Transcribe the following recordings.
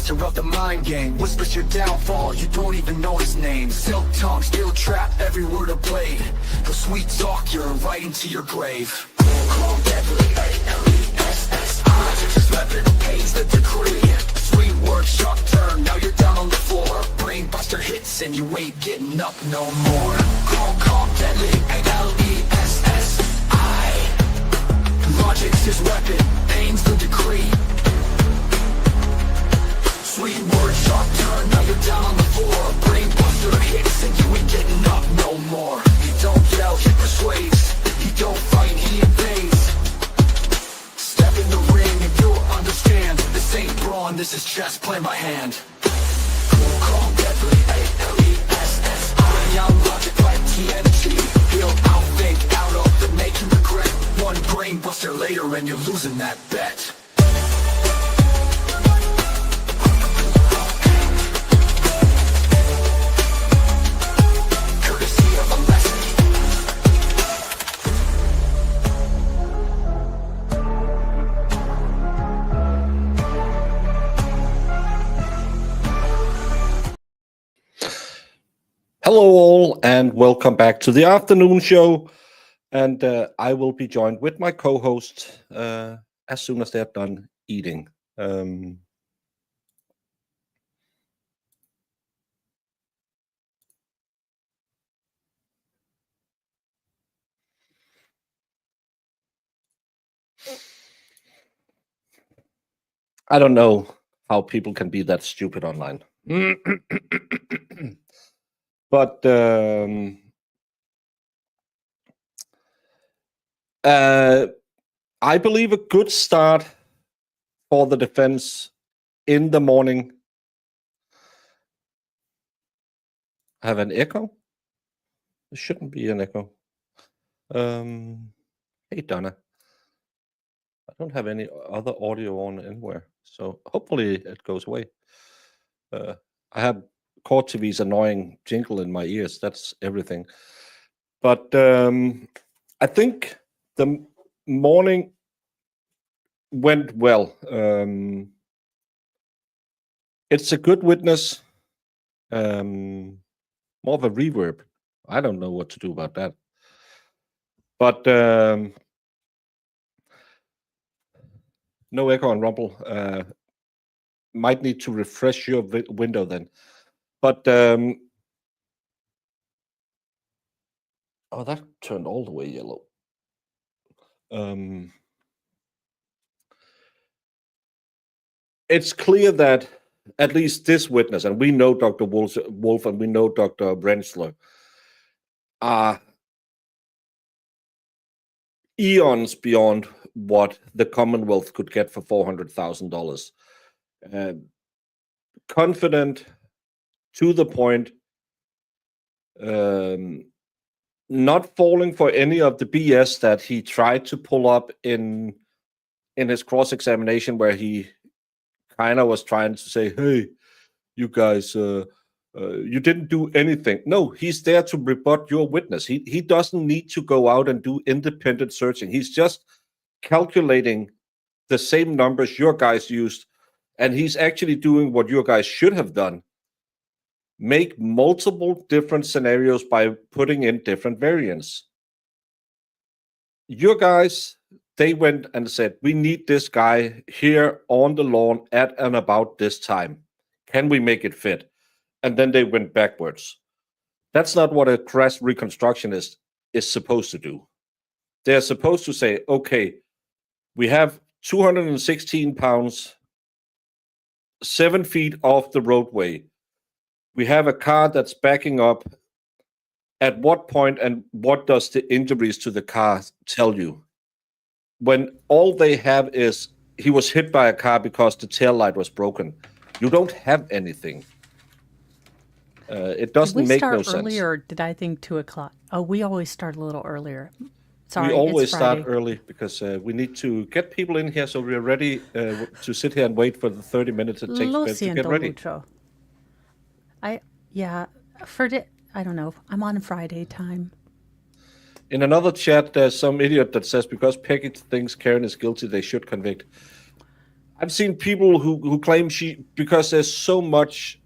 master of the mind game. Whispers your downfall, you don't even know his name. Silk tongue, steel trap, every word a blade. The sweet talk, you're right into your grave. Call deadly, A-L-E-S-S-I. Just weapon, pays the decree. Sweet word, sharp turn, now you're down on the floor. Brain buster hits and you ain't getting up no more. Call deadly, A-L-E-S-S-I. Logic's his weapon, pain's the decree. Sweet word, sharp turn, now you're down on the floor. Brain buster hits and you ain't getting up no more. He don't yell, he persuades. He don't fight, he invades. Step in the ring and you'll understand. This ain't brawn, this is chess, play my hand. Call deadly, A-L-E-S-S-I. I'm logic like TNT. He'll outthink, out of the making regret. One brain buster later and you're losing that bet. Hello all and welcome back to the afternoon show, and I will be joined with my co-host as soon as they're done eating. I don't know how people can be that stupid online. But I believe a good start for the defense in the morning. I have an echo? There shouldn't be an echo. Hey, Donna. I don't have any other audio on anywhere, so hopefully it goes away. I have Court TV's annoying jingle in my ears. That's everything. But I think the morning went well. It's a good witness. More of a reverb. I don't know what to do about that. But no echo and rumble. Might need to refresh your window then. But oh, that turned all the way yellow. It's clear that at least this witness, and we know Dr. Wolf and we know Dr. Brensler, are eons beyond what the Commonwealth could get for $400,000. Confident, to the point, not falling for any of the BS that he tried to pull up in his cross-examination, where he kind of was trying to say, hey, you guys, you didn't do anything. No, he's there to rebut your witness. He doesn't need to go out and do independent searching. He's just calculating the same numbers your guys used, and he's actually doing what your guys should have done. Make multiple different scenarios by putting in different variants. Your guys, they went and said, we need this guy here on the lawn at and about this time. Can we make it fit? And then they went backwards. That's not what a crash reconstructionist is supposed to do. They're supposed to say, okay, we have 216 pounds, 7 feet off the roadway. We have a car that's backing up. At what point and what does the injuries to the car tell you? When all they have is he was hit by a car because the tail light was broken. You don't have anything. It doesn't make no sense. Did we start early, or did I think 2 o'clock? Oh, we always start a little earlier. Sorry, we always start early because we need to get people in here so we're ready to sit here and wait for the 30 minutes it takes to get ready. Mucho. I don't know. I'm on Friday time. In another chat, there's some idiot that says because Peggy thinks Karen is guilty, they should convict. I've seen people who claim because there's so much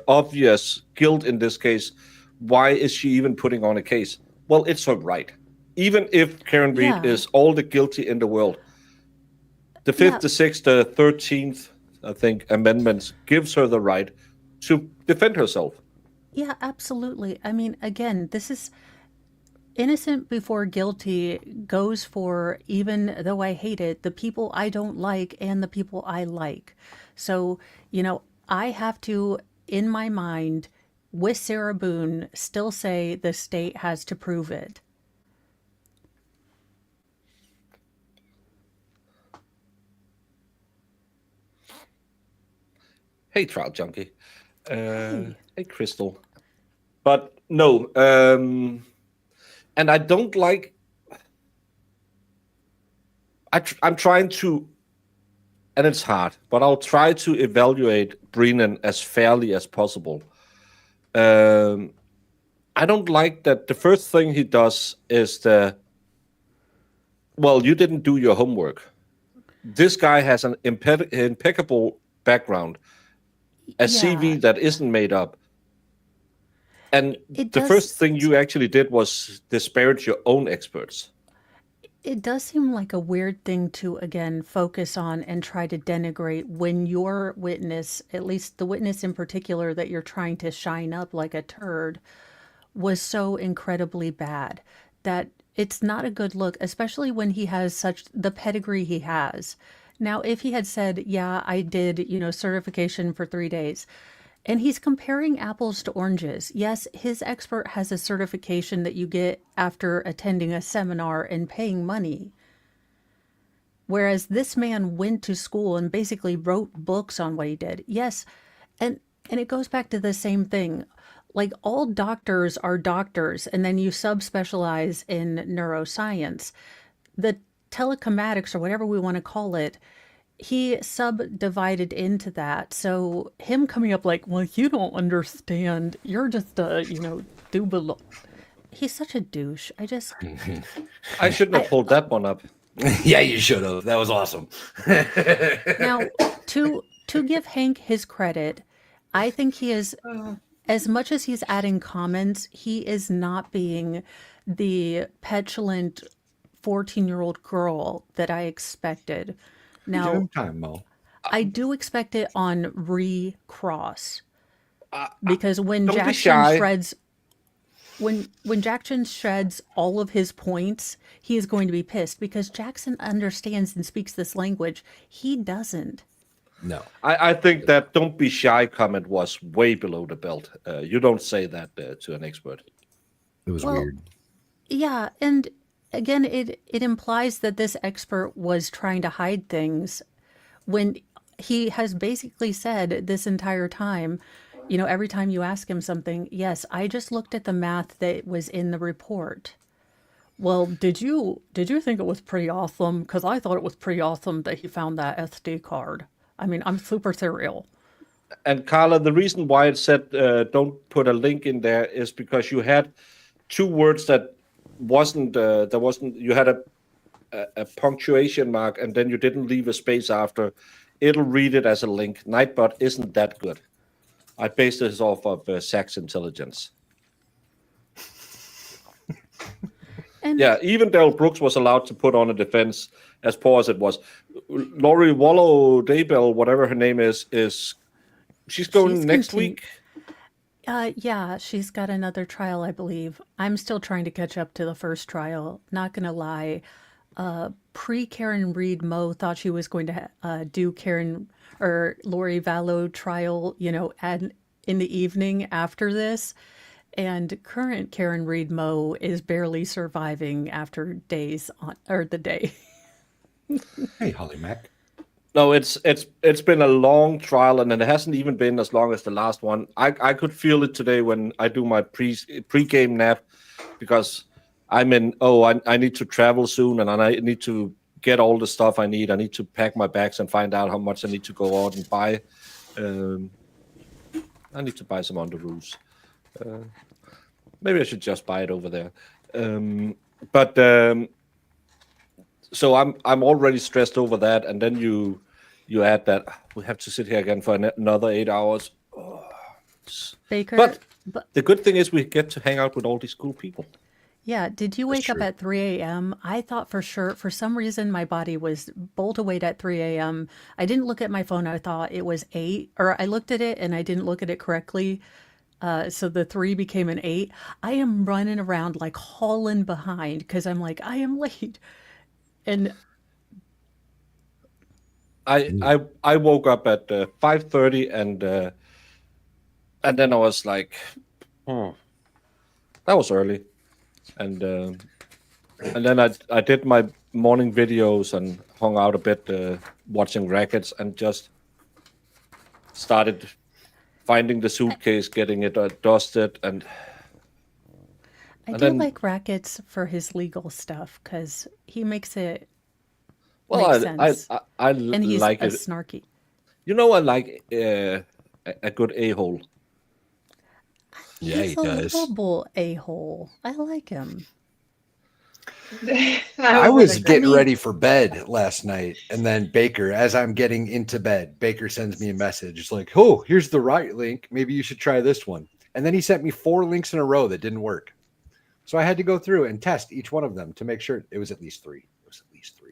obvious guilt in this case, why is she even putting on a case? Well, it's her right. Even if Karen Reed Yeah. is all the guilty in the world, the Yeah. 5th, the 6th, the 13th, I think, amendments gives her the right to defend herself. Yeah, absolutely. I mean, again, this is innocent before guilty goes for, even though I hate it, the people I don't like and the people I like. So, I have to, in my mind, with Sarah Boone, still say the state has to prove it. Hey, Trial Junkie. Hey. Hey, Crystal. But no, and I don't like. I'm trying to, and it's hard, but I'll try to evaluate Brennan as fairly as possible. I don't like that the first thing he does is well, you didn't do your homework. This guy has an impeccable background, a Yeah, CV that isn't made up. And it the does. first thing you actually did was disparage your own experts. It does seem like a weird thing to, again, focus on and try to denigrate when your witness, at least the witness in particular that you're trying to shine up like a turd, was so incredibly bad that it's not a good look, especially when he has such the pedigree he has. Now, if he had said, yeah, I did, certification for 3 days, and he's comparing apples to oranges. Yes, his expert has a certification that you get after attending a seminar and paying money. Whereas this man went to school and basically wrote books on what he did. Yes, and it goes back to the same thing. Like all doctors are doctors, and then you subspecialize in neuroscience. The telecomatics, or whatever we want to call it, he subdivided into that. So him coming up like, well, you don't understand. You're just a, do below. He's such a douche. I shouldn't have I pulled that one up. Yeah, you should have. That was awesome. now to give Hank his credit, I think he is, as much as he's adding comments, he is not being the petulant 14-year-old girl that I expected. Give Now, him time, Mo. I do expect it on recross, because when Don't be Jackson shy. shreds when Jackson shreds all of his points, he is going to be pissed because Jackson understands and speaks this language. He doesn't. No. I think that "don't be shy" comment was way below the belt. You don't say that to an expert. It was Well, weird. yeah, and again, it implies that this expert was trying to hide things when he has basically said this entire time, every time you ask him something, yes, I just looked at the math that was in the report. Well, did you think it was pretty awesome? Because I thought it was pretty awesome that he found that SD card. I mean, I'm super serial. And Carla, the reason why it said don't put a link in there is because you had two words that wasn't you had a punctuation mark and then you didn't leave a space after. It'll read it as a link. Nightbot isn't that good. I based this off of Sachs Intelligence. And Yeah, even Daryl Brooks was allowed to put on a defense as poor as it was. Laurie Wallow Daybell, whatever her name is she's going she's next continu- week. Yeah, she's got another trial, I believe. I'm still trying to catch up to the first trial. Not gonna lie. Pre Karen Reed, Mo thought she was going to do Karen or Lori Vallow trial, in the evening after this. And current Karen Reed Mo is barely surviving after days on, or the day. Hey, Holly Mac. No, it's been a long trial, and it hasn't even been as long as the last one. I could feel it today when I do my pre-game nap, because I'm in. Oh, I need to travel soon, and I need to get all the stuff I need. I need to pack my bags and find out how much I need to go out and buy. I need to buy some underoos. Maybe I should just buy it over there. So I'm already stressed over that, and then you you add that we have to sit here again for another 8 hours. Oh. Baker, But the good thing is we get to hang out with all these cool people. yeah, did you That's wake up true. at 3 a.m.? I thought for sure, for some reason, my body was bolt awake at 3 a.m. I didn't look at my phone. I thought it was 8, or I looked at it and I didn't look at it correctly. So the 3 became an 8. I am running around like hauling behind because I'm like, I am late. And I woke up at 5:30 and then I was like, that was early, and then I did my morning videos and hung out a bit watching rackets and just started finding the suitcase, getting it dusted, and I And do then- like Rackets for his legal stuff because he makes it well, make sense. I and he's like a it. snarky. You know, I like a good a-hole. Yeah, He's he does. a lovable a-hole. I like him. I was getting mean- ready for bed last night, and then Baker, as I'm getting into bed, Baker sends me a message. It's like, "Oh, here's the right link. Maybe you should try this one." And then he sent me 4 links in a row that didn't work. So I had to go through and test each one of them to make sure it was at least 3. It was at least 3.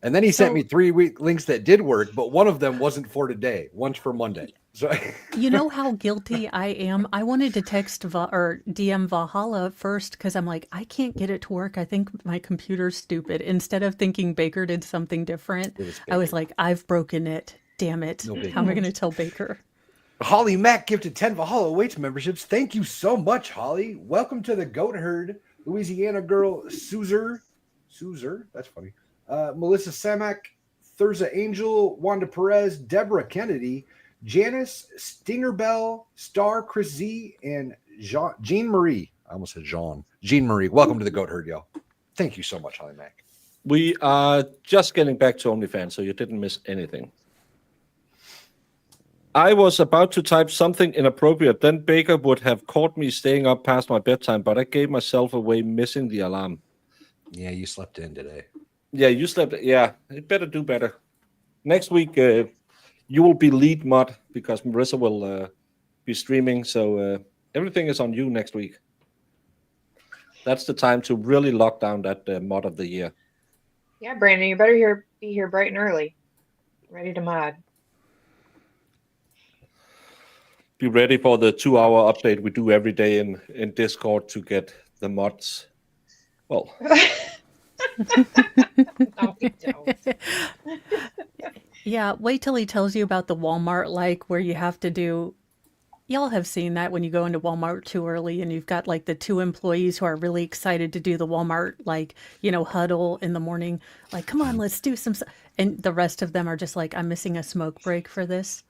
And then he sent me 3 links that did work, but one of them wasn't for today. One's for Monday. So You know how guilty I am? I wanted to text or DM Valhalla first because I'm like, I can't get it to work. I think my computer's stupid. Instead of thinking Baker did something different, It was I was Baker. like, I've broken it. Damn it. No big How am I deal. going to tell Baker? Holly Mack gifted 10 Valhalla Awaits memberships. Thank you so much, Holly. Welcome to the Goat Herd. Louisiana girl Suzer, that's funny. Melissa Samak, Thurza Angel, Wanda Perez, Deborah Kennedy, Janice, Stinger Bell, Star, Chris Z, and Jean Marie. I almost said Jean. Jean Marie. Welcome to the Goat Herd, y'all. Thank you so much, Holly Mack. We are just getting back to OnlyFans, so you didn't miss anything. I was about to type something inappropriate. Then Baker would have caught me staying up past my bedtime, but I gave myself away missing the alarm. Yeah, you slept in today. Yeah, you slept. Yeah, you better do better. Next week, you will be lead mod because Marissa will be streaming. So everything is on you next week. That's the time to really lock down that mod of the year. Yeah, Brandon, you better be here bright and early, ready to mod. Be ready for the 2-hour update we do every day in Discord to get the mods. Well, No, we don't. Yeah, wait till he tells you about the Walmart, like where you have to do. Y'all have seen that when you go into Walmart too early and you've got like the 2 employees who are really excited to do the Walmart, like, huddle in the morning. Like, come on, let's do some. And the rest of them are just like, I'm missing a smoke break for this.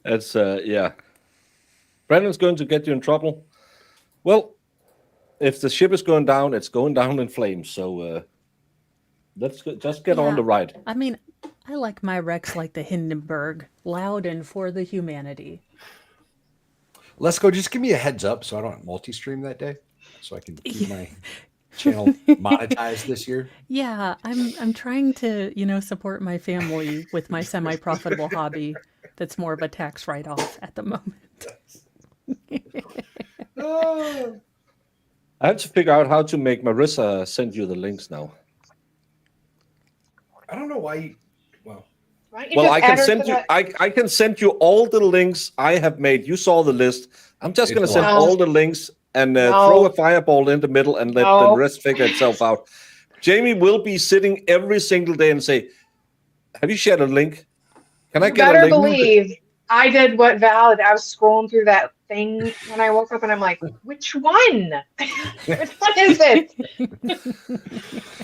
it's yeah. Brennan's going to get you in trouble. Well, if the ship is going down, it's going down in flames. So just get on Yeah. the ride. I mean, I like my Rex like the Hindenburg, loud and for the humanity. Let's go. Just give me a heads up so I don't multi-stream that day, so I can keep my channel monetized this year. Yeah, I'm trying to, support my family with my semi-profitable hobby that's more of a tax write-off at the moment. I have to figure out how to make Marissa send you the links now. I don't know why. Well, Why don't you Well, just I add can her send to you. that- I can send you all the links I have made. You saw the list. I'm just going to It's send long. all the links and No. throw a fireball in the middle and let the No. rest figure itself out. Jamie will be sitting every single day and say, "Have you shared a link? Can I You get a better link?" believe I did what Val did. I was scrolling through that thing when I woke up and I'm like, which one? Which one is it?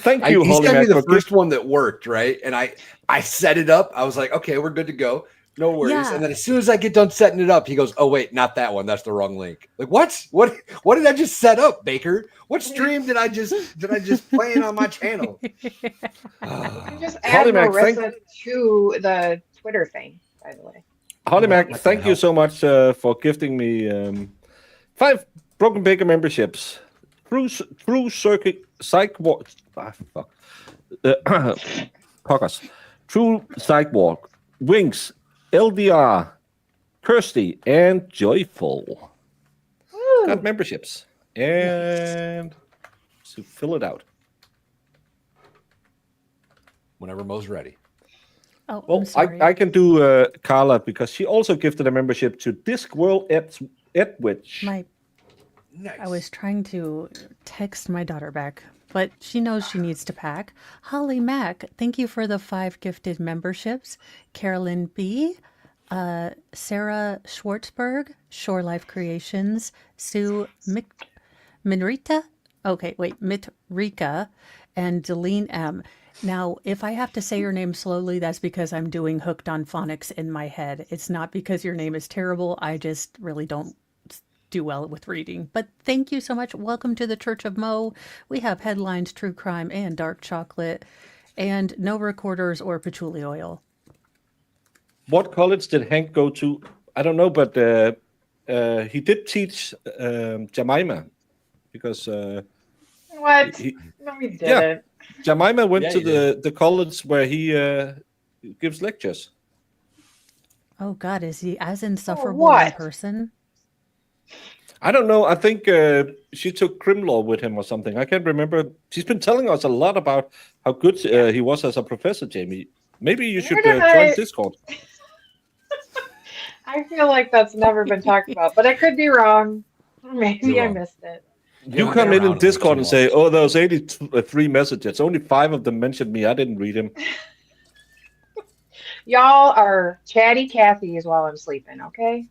Thank you, he Holly sent me Mac, the for first one that worked, right? And I set it up. I was like, okay, we're good to go. No worries. Yeah. And then as soon as I get done setting it up, he goes, oh, wait, not that one. That's the wrong link. Like, what? What did I just set up, Baker? What stream did I just play in on my channel? You just Holly add Mac, Marissa to the Twitter thing, by the way. Holly Mac, Not gonna thank you help. so much for gifting me 5 Broken Baker memberships. True Circuit Psych Ward. Fuck. Cockers, True Sidewalk, Wings, LDR, Kirsty, and Joyful. Woo. Got memberships. And to fill it out. Whenever Mo's ready. Oh, Well, I'm sorry. I can do Carla because she also gifted a membership to Discworld Edwidge. Nice. I was trying to text my daughter back, but she knows she needs to pack. Holly Mack, thank you for the 5 gifted memberships. Carolyn B., Sarah Schwartzberg, Shore Life Creations, Sue Mitrika, and Deline M. Now, if I have to say your name slowly, that's because I'm doing Hooked on Phonics in my head. It's not because your name is terrible. I just really don't do well with reading. But thank you so much. Welcome to the Church of Mo. We have headlines, true crime, and dark chocolate, and no recorders or patchouli oil. What college did Hank go to? I don't know, but he did teach Jemima because What? he, No, we didn't. yeah. Jemima went Yeah, to he the college where he gives lectures. Oh God, is he as insufferable in what? person? I don't know. I think she took crim law with him or something. I can't remember. She's been telling us a lot about how good he was as a professor, Jamie. Maybe you should join Discord. I feel like that's never been talked about, but I could be wrong. Maybe You're I wrong. missed it. You come in Discord and say, "Oh, those 83 messages. Only 5 of them mentioned me. I didn't read them." Y'all are chatty Cathy's while I'm sleeping, okay?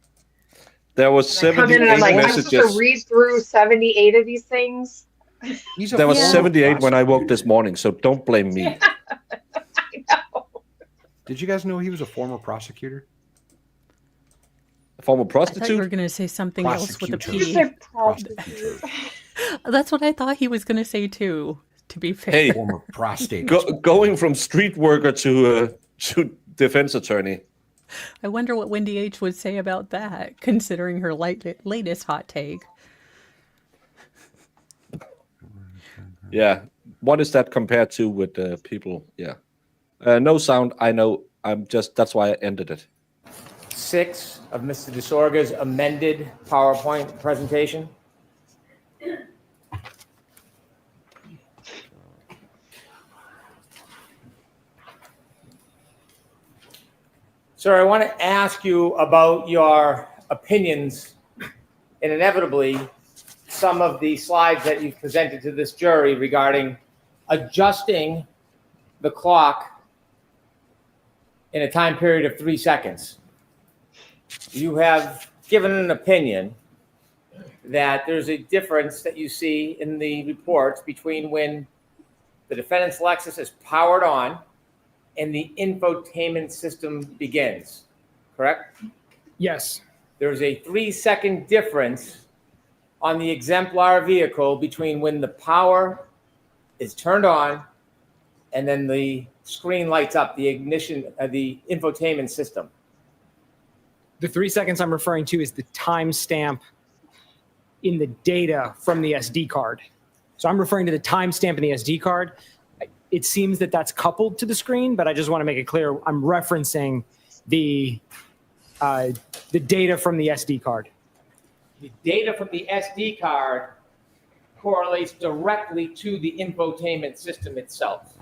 There was And I come in and I'm 78 like, I'm supposed to messages. read through 78 of these things. There was Yeah. 78 when I woke this morning, so don't blame me. I know. Did you guys know he was a former prosecutor? A former I thought you were prostitute. going to say something else with a Prosecutor. You P. said prostitute. That's what I thought he was going to say too. To be fair. Hey, Former prostate. going from street worker to defense attorney. I wonder what Wendy H would say about that, considering her latest hot take. Yeah. What is that compared to with people? Yeah. No sound. I know. That's why I ended it. 6 of Mr. DeSorga's amended PowerPoint presentation. Sir, I want to ask you about your opinions, and inevitably, some of the slides that you've presented to this jury regarding adjusting the clock in a time period of 3 seconds. You have given an opinion that there's a difference that you see in the reports between when the defendant's Lexus is powered on and the infotainment system begins, correct? Yes. There's a 3-second difference on the exemplar vehicle between when the power is turned on and then the screen lights up, the ignition, the infotainment system. The 3 seconds I'm referring to is the timestamp in the data from the SD card. So I'm referring to the timestamp in the SD card. It seems that that's coupled to the screen, but I just want to make it clear I'm referencing the data from the SD card. The data from the SD card correlates directly to the infotainment system itself,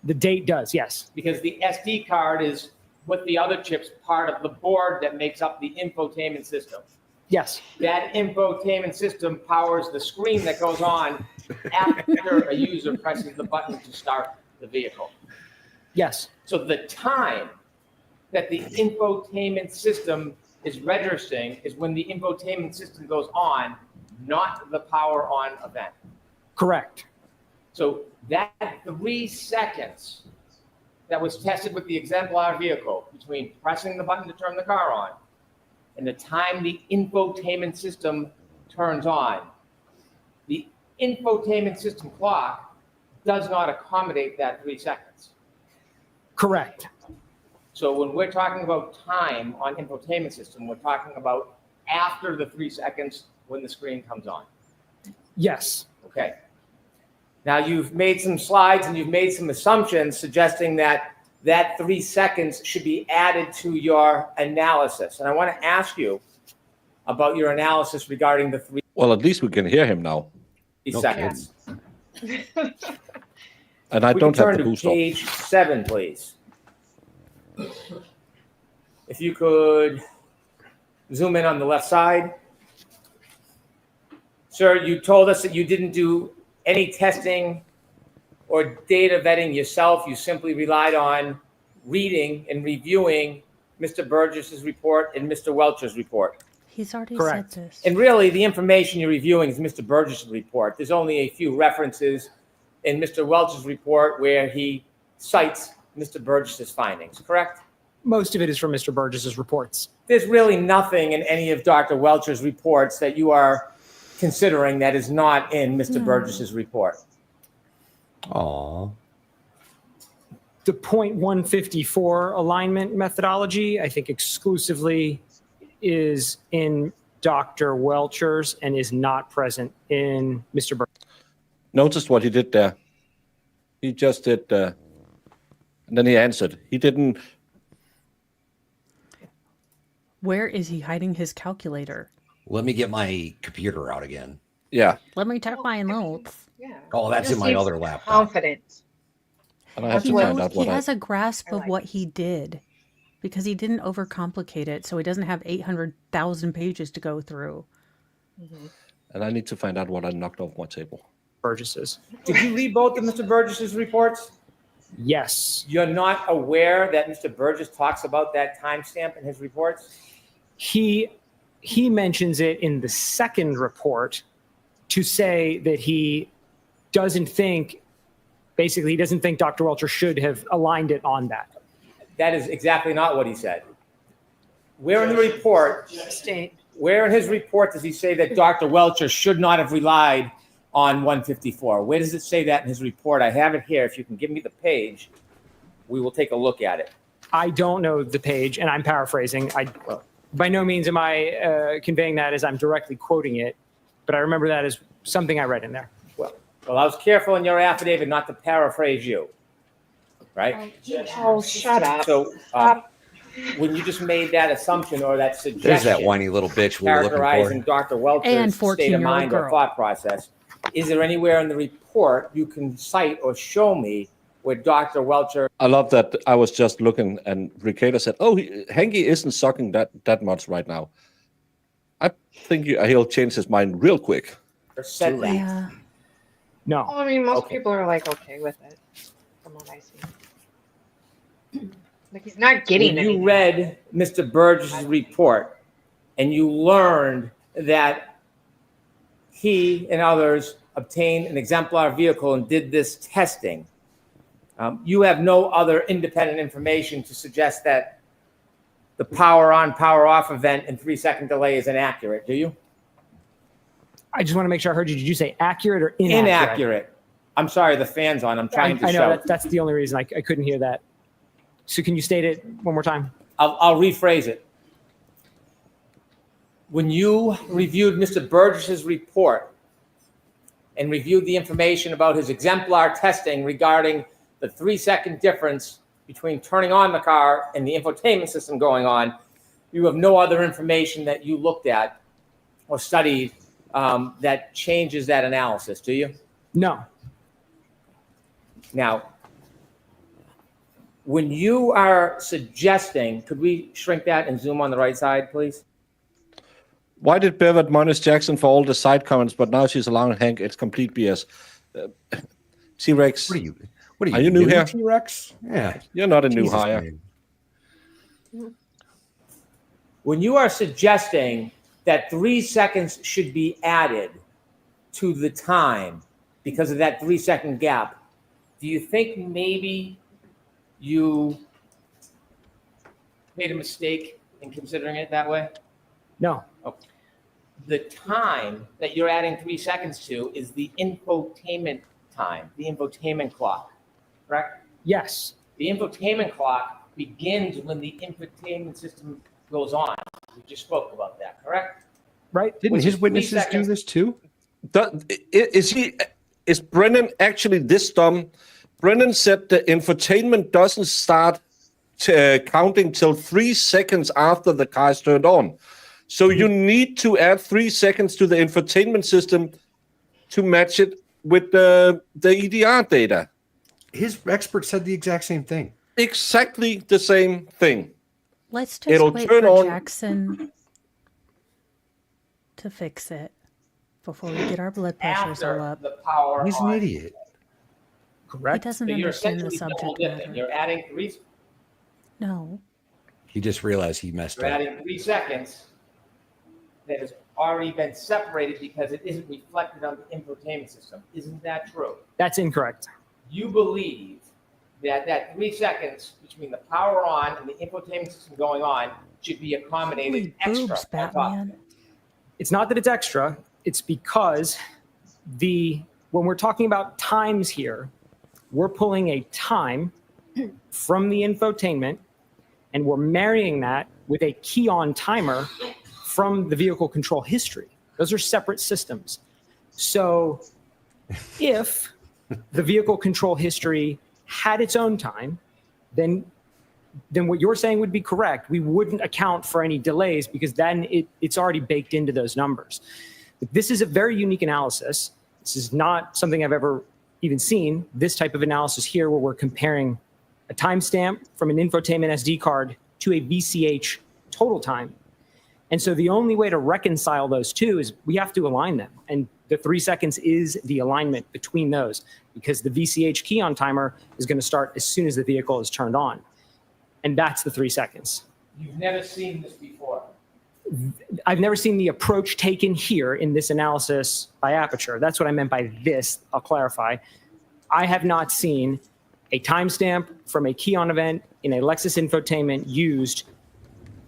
The date does, yes. because the SD card is with the other chips part of the board that makes up the infotainment system. Yes. That infotainment system powers the screen that goes on after a user presses the button to start the vehicle. Yes. So the time that the infotainment system is registering is when the infotainment system goes on, not the power on event. Correct. So that 3 seconds that was tested with the exemplar vehicle between pressing the button to turn the car on and the time the infotainment system turns on, the infotainment system clock does not accommodate that 3 seconds. Correct. So when we're talking about time on infotainment system, we're talking about after the 3 seconds when the screen comes on. Yes. Okay. Now, you've made some slides and you've made some assumptions suggesting that 3 seconds should be added to your analysis. And I want to ask you about your analysis regarding the 3 Well, at least we can hear him now. seconds. And I We don't can have turn the to boost off. page 7, please. If you could zoom in on the left side. Sir, you told us that you didn't do any testing or data vetting yourself. You simply relied on reading and reviewing Mr. Burgess's report and Mr. Welcher's report. He's already Correct. said this. And really, the information you're reviewing is Mr. Burgess's report. There's only a few references in Mr. Welcher's report where he cites Mr. Burgess's findings, correct? Most of it is from Mr. Burgess's reports. There's really nothing in any of Dr. Welcher's reports that you are considering that is not in Mr. Burgess's report. Aw. The .154 alignment methodology, I think exclusively is in Dr. Welcher's and is not present in Mr. Burgess. Notice what he did there. He just did, and then he answered. He didn't. Where is he hiding his calculator? Let me get my computer out again. Yeah, Let me check my notes. Yeah. Oh, that's in my Seems other laptop. Confident. and I have He to find knows out he what has I. a grasp I of like what it. he did because he didn't overcomplicate it, so he doesn't have 800,000 pages to go through. And I need to find out what I knocked off my table. Burgess's. Did you read both of Mr. Burgess's reports? Yes. You're not aware that Mr. Burgess talks about that timestamp in his reports? He mentions it in the second report to say that he doesn't think, basically, he doesn't think Dr. Welcher should have aligned it on that. That is exactly not what he said. Where in the report, State. where in his report does he say that Dr. Welcher should not have relied on 154? Where does it say that in his report? I have it here. If you can give me the page, we will take a look at it. I don't know the page, and I'm paraphrasing. By no means am I conveying that as I'm directly quoting it, but I remember that as something I read in there. Well, I was careful in your affidavit not to paraphrase you, right? Oh, shut up. So when you just made that assumption or that suggestion, There's that whiny little bitch we were looking characterizing for. Dr. Welcher's And state of 14-year-old mind or girl. thought process, is there anywhere in the report you can cite or show me where Dr. Welcher? I love that. I was just looking, and Ricada said, "Oh, Hanky isn't sucking that much right now." I think he'll change his mind real quick. said that. Yeah. No. Well, I mean, most Okay. people are like okay with it, from what I see. Like he's not getting When you anything. read Mr. Burgess's report and you learned that he and others obtained an exemplar vehicle and did this testing, you have no other independent information to suggest that the power on, power off event and 3-second delay is inaccurate, do you? I just want to make sure I heard you. Did you say accurate or inaccurate? Inaccurate. I'm sorry, the fan's on. I'm trying to I know shout. that's the only reason I couldn't hear that. So can you state it one more time? I'll rephrase it. When you reviewed Mr. Burgess's report and reviewed the information about his exemplar testing regarding the 3-second difference between turning on the car and the infotainment system going on, you have no other information that you looked at or studied that changes that analysis, do you? No. Now, when you are suggesting, could we shrink that and zoom on the right side, please? Why did Bev admonish Jackson for all the side comments, but now she's allowing Hank? It's complete BS. T-Rex, What Are you new here? T-Rex? Yeah. you're not a new Jesus, hire. man. When you are suggesting that 3 seconds should be added to the time because of that 3-second gap, do you think maybe you made a mistake in considering it that way? No. The time that you're adding 3 seconds to is the infotainment time, the infotainment clock, correct? Yes. The infotainment clock begins when the infotainment system goes on. We just spoke about that, correct? Right? Didn't Which his is 3 witnesses do seconds. this too? Is he? is Brennan actually this dumb? Brennan said the infotainment doesn't start counting till 3 seconds after the car is turned on. So you need to add 3 seconds to the infotainment system to match it with the EDR data. His expert said the exact same thing. Exactly the same thing. Let's just It'll wait turn for on- Jackson to fix it before we get our blood pressures all After up. the power He's an on. idiot. He Correct. doesn't So you're understand the essentially double subject dipping. matter. You're adding three. No. He just realized he messed You're up. adding 3 seconds that has already been separated because it isn't reflected on the infotainment system. Isn't that true? That's incorrect. You believe that that 3 seconds between the power on and the infotainment system going on should be accommodated Holy extra. boobs, on top. Batman. It's not that it's extra. It's because when we're talking about times here, we're pulling a time from the infotainment and we're marrying that with a key on timer from the vehicle control history. Those are separate systems. So if the vehicle control history had its own time, then what you're saying would be correct. We wouldn't account for any delays because then it's already baked into those numbers. But this is a very unique analysis. This is not something I've ever even seen, this type of analysis here where we're comparing a timestamp from an infotainment SD card to a VCH total time. And so the only way to reconcile those two is we have to align them. And the 3 seconds is the alignment between those because the VCH key on timer is going to start as soon as the vehicle is turned on. And that's the 3 seconds. You've never seen this before. I've never seen the approach taken here in this analysis by Aperture. That's what I meant by this. I'll clarify. I have not seen a timestamp from a key on event in a Lexus infotainment used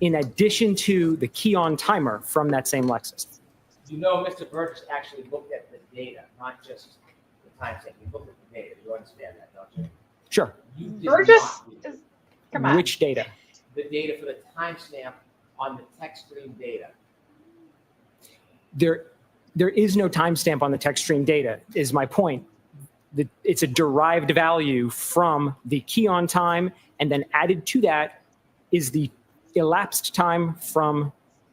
in addition to the key on timer from that same Lexus. You know, Mr. Burgess actually looked at the data, not just the timestamp. He looked at the data. You understand that, don't you? Sure. You did Burgess not is, come on. Which data? the data for the timestamp on the text stream data. There is no timestamp on the text stream data, is my point. It's a derived value from the key on time, and then added to that is the elapsed time from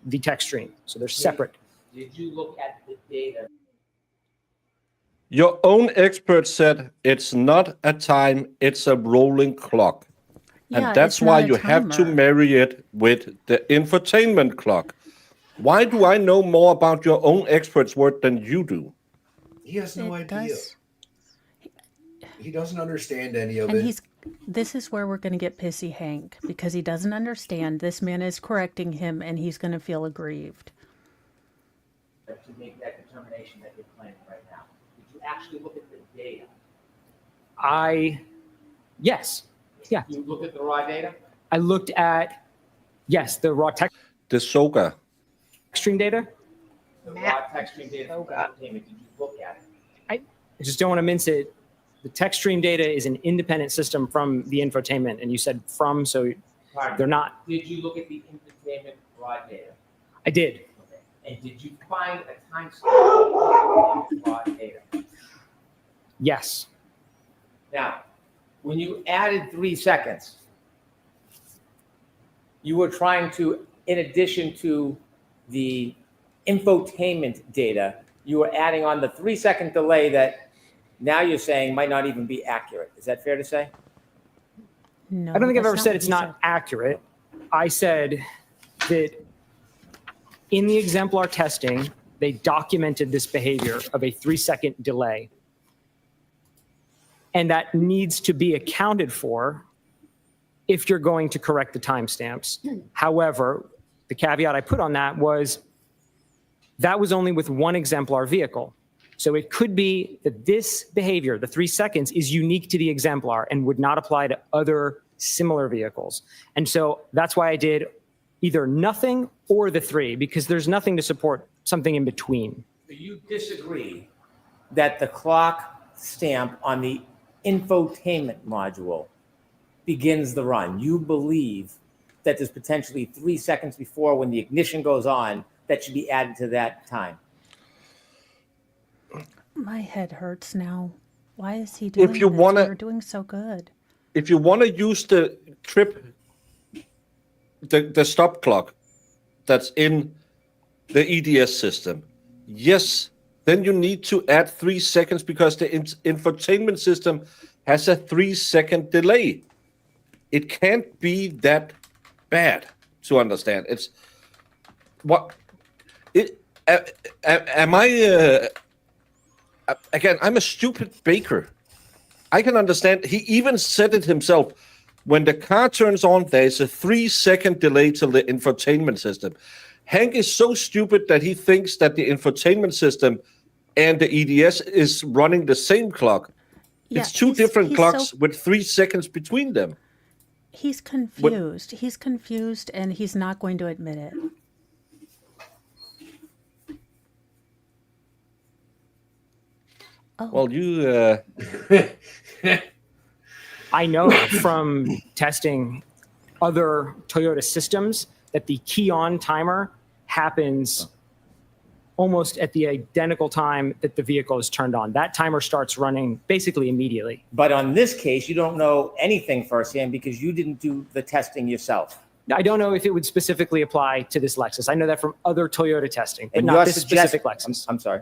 the text stream. So they're separate. Did you look at the data? Your own expert said it's not a time, it's a rolling clock. Yeah, And that's it's why not a you have to timer. marry it with the infotainment clock. Why do I know more about your own expert's word than you do? He has no It idea. does. He doesn't understand any of And it. this is where we're going to get pissy Hank, because he doesn't understand. This man is correcting him, and he's going to feel aggrieved. To make that determination that you're claiming right now? Did you actually look at the data? Yes. Yeah. You looked at the raw data? I looked at, yes, the raw text The SOGA. stream data. The raw Matt. text stream data from the God. entertainment, did you look at it? I just don't want to mince it. The text stream data is an independent system from the infotainment, and you said from, so Pardon? they're not. Did you look at the entertainment raw data? I did. Okay. And did you find a timestamp in the raw data? Yes. Now, when you added 3 seconds, you were trying to, in addition to the infotainment data, you were adding on the 3 second delay that now you're saying might not even be accurate. Is that fair to say? No, I don't think I've that's ever said what it's he not accurate. I said that in the exemplar testing, they documented this behavior of a 3 second delay. And that needs to be accounted for if you're going to correct the timestamps. However, the caveat I put on that was only with one exemplar vehicle. So it could be that this behavior, the 3 seconds, is unique to the exemplar and would not apply to other similar vehicles. And so that's why I did either nothing or the 3, because there's nothing to support something in between. Do you disagree that the clock stamp on the infotainment module begins the run? You believe that there's potentially 3 seconds before when the ignition goes on that should be added to that time? My head hurts now. Why is he doing you this? wanna- We were doing so good. If you want to use the the stop clock that's in the EDS system, yes, then you need to add 3 seconds because the infotainment system has a 3-second delay. It can't be that bad to understand. It's what it. Am I? Again, I'm a stupid baker. I can understand. He even said it himself. When the car turns on, there's a 3-second delay to the infotainment system. Hank is so stupid that he thinks that the infotainment system and the EDS is running the same clock. Yeah, It's two different he's clocks so with 3 seconds between them. he's confused. He's confused, and he's not going to admit it. Oh, Well, you. I know from testing other Toyota systems that the key on timer happens almost at the identical time that the vehicle is turned on. That timer starts running basically immediately. But on this case, you don't know anything firsthand because you didn't do the testing yourself. I don't know if it would specifically apply to this Lexus. I know that from other Toyota testing, but And not you're this specific Lexus. I'm sorry.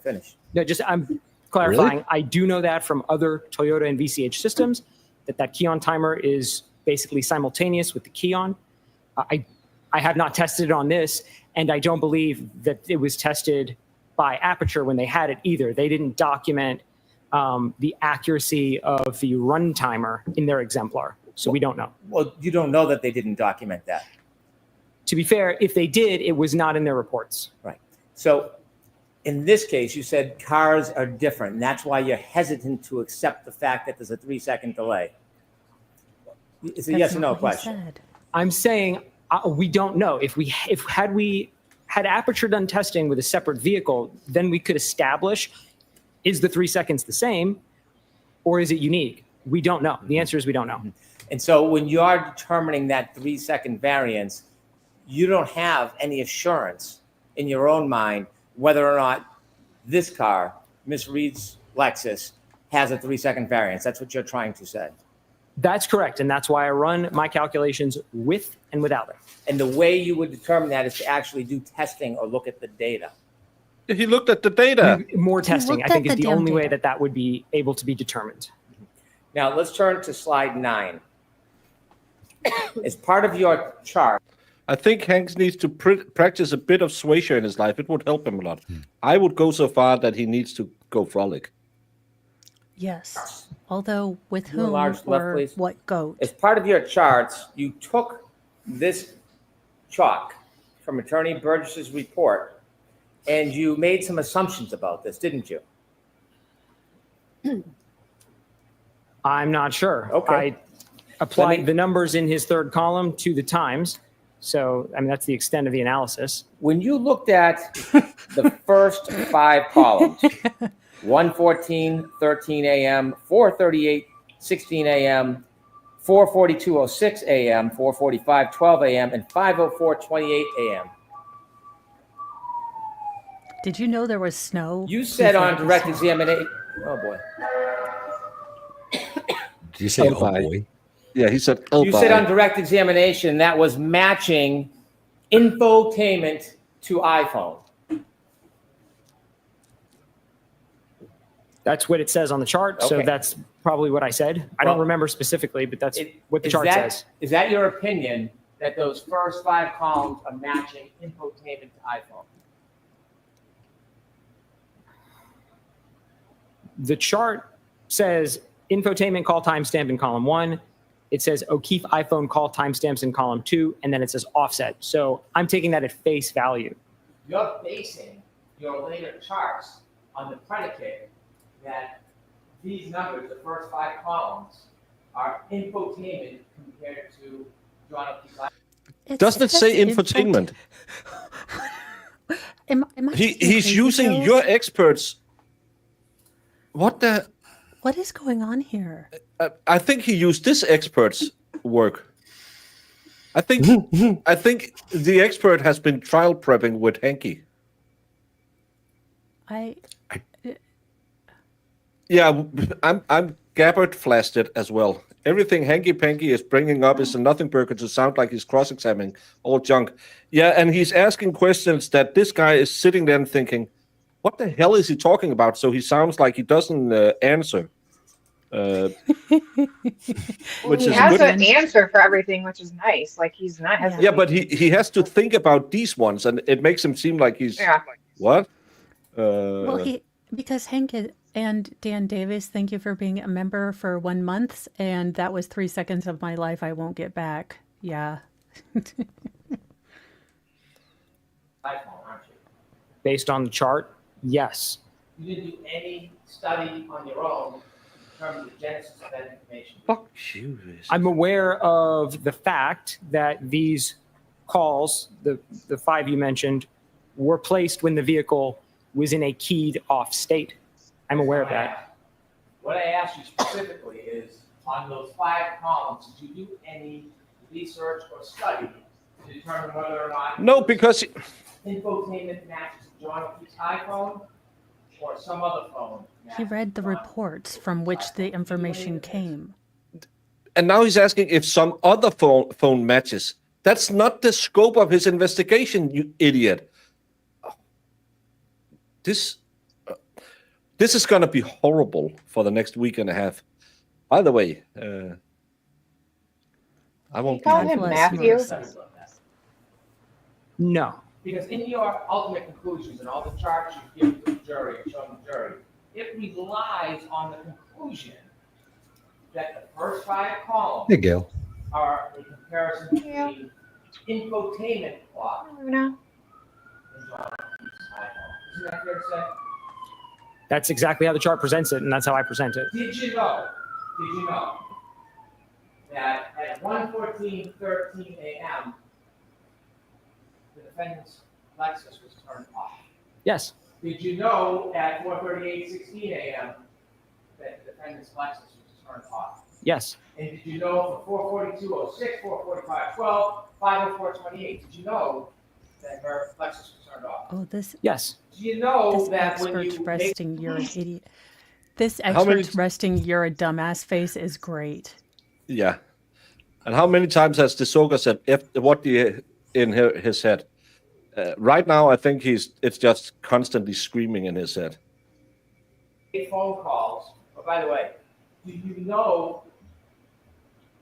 Finish. No, just I'm clarifying. I do know that from other Toyota and VCH systems that key on timer is basically simultaneous with the key on. I have not tested it on this, and I don't believe that it was tested by Aperture when they had it either. They didn't document the accuracy of the run timer in their exemplar, so we don't know. Well, you don't know that they didn't document that. To be fair, if they did, it was not in their reports. Right. So in this case, you said cars are different, and that's why you're hesitant to accept the fact that there's a 3-second delay. It's a that's yes or not no what he question. said. I'm saying we don't know. If had Aperture done testing with a separate vehicle, then we could establish, is the 3 seconds the same or is it unique? We don't know. The answer is we don't know. And so when you are determining that 3-second variance, you don't have any assurance in your own mind whether or not this car, Miss Reed's Lexus, has a 3-second variance. That's what you're trying to say. That's correct. And that's why I run my calculations with and without it. And the way you would determine that is to actually do testing or look at the data. He looked at the data. More testing, I looked think, at is the the damn only way data. that would be able to be determined. Now, let's turn to slide 9. As part of your chart, I think Hank needs to practice a bit of Swaysher in his life. It would help him a lot. I would go so far that he needs to go frolic. Yes. Although with Do a whom large left, or please. what goat? as part of your charts, you took this chalk from Attorney Burgess's report and you made some assumptions about this, didn't you? I'm not sure. Okay. I applied Let me- the numbers in his third column to the times. So, I mean, that's the extent of the analysis. When you looked at the first 5 columns, 1:14, 13 a.m., 4:38, 16 a.m., 4:42:06 a.m., 4:45, 12 a.m., and 5:04, 28 a.m. Did you know there was snow? You said on before direct this? examination, oh boy. Did you say, Oh, oh my. boy? Yeah, he said, oh, You said on direct examination that was matching infotainment to iPhone. That's what it says on the chart. So Okay. that's probably what I said. I don't Well, remember specifically, but that's what the Is chart that- says. Is that your opinion that those first 5 columns are matching infotainment to iPhone? The chart says infotainment call timestamp in column 1. It says O'Keefe iPhone call timestamps in column 2, and then it says offset. So I'm taking that at face value. You're basing your later charts on the predicate that these numbers, the first 5 columns, are infotainment compared to John O'Keefe. Doesn't it says say infotainment? Am I He's just crazy using pills? your experts. What the? What is going on here? I think he used this expert's work. I think the expert has been trial prepping with Hanky. Yeah, I'm Gabbard flashed as well. Everything Hanky Panky is bringing up is a nothing burger to sound like he's cross-examining all junk. Yeah, and he's asking questions that this guy is sitting there and thinking, what the hell is he talking about? So he sounds like he doesn't answer. Which He is has good. an answer for everything, which is nice. Like he's not hesitating. Yeah, but he has to think about these ones, and it makes him seem like he's Yeah. what? Well, because Hank and Dan Davis, thank you for being a member for 1 month, and that was 3 seconds of my life I won't get back. Yeah. Based on the chart, yes. You didn't do any study on your own in terms of the genesis of that information. Fuck you. I'm aware of the fact that these calls, the 5 you mentioned, were placed when the vehicle was in a keyed off state. I'm aware of that. What I asked you specifically is, on those 5 columns, did you do any research or study to determine whether or not No, because infotainment matches John O'Keefe's iPhone or some other phone? He read the reports from which the information came. and now he's asking if some other phone matches. That's not the scope of his investigation, you idiot. This is going to be horrible for the next week and a half. By the way, I won't. Call him Matthew. No. Because in your ultimate conclusions and all the charts you give to the jury and show the jury, it relies on the conclusion that the first 5 columns Hey, Gail. are a comparison Yeah. between infotainment clock No. and John O'Keefe's iPhone. Isn't that fair to say? That's exactly how the chart presents it, and that's how I present it. Did you know that at 1:14:13 a.m., the defendant's Lexus was turned off? Yes. Did you know at 4:38:16 a.m. that the defendant's Lexus was turned off? Yes. And did you know for 4:42:06, 4:45:12, 5:04:28, did you know that her Lexus was turned off? Oh, this Do you know this that when expert's you resting you're an idiot. This How many- expert's resting you're a dumbass face is great. Yeah. And how many times has the Soga said what in his head? Right now, I think it's just constantly screaming in his head. phone calls, oh, by the way, do you know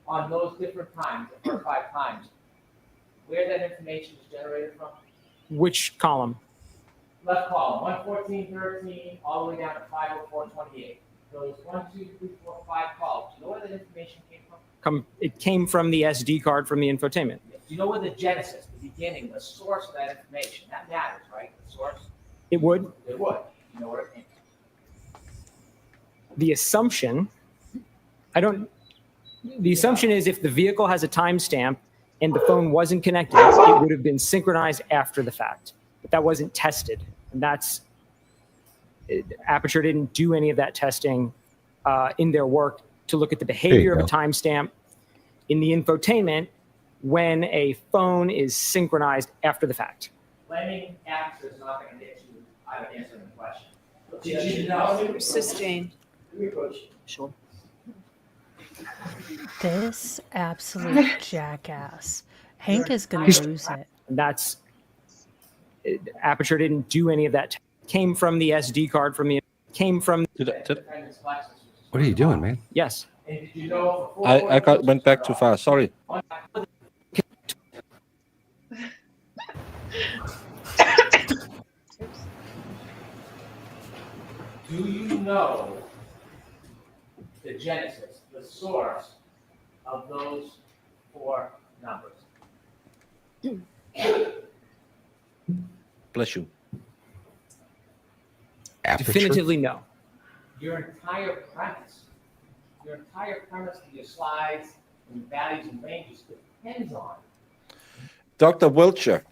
on those different times, the first 5 times, where that information is generated from? Which column? Left column, 1:14:13, all the way down to 5:04:28. Those 1, 2, 3, 4, 5 calls. Do you know where that information came from? It came from the SD card from the infotainment. Do you know where the genesis, the beginning, the source of that information? That matters, right? The source? It would. It would. You know where it came from. The assumption, the assumption is if the vehicle has a timestamp and the phone wasn't connected, it would have been synchronized after the fact. But that wasn't tested. And Aperture didn't do any of that testing in their work to look at the behavior of a timestamp in the infotainment when a phone is synchronized after the fact. Blaming Aperture is not going to get you out of answering the question. Did you know? Sustained. Sure. This absolute jackass. Hank is going to lose it. That's Aperture didn't do any of that. Came from the SD card from the What are you doing, man? Yes. And did you know for I went back too far. Sorry. Do you know the genesis, the source of those 4 numbers? Bless you. Aperture? Definitively no. Your entire premise to your slides and values and ranges depends on. Dr. Wiltshire.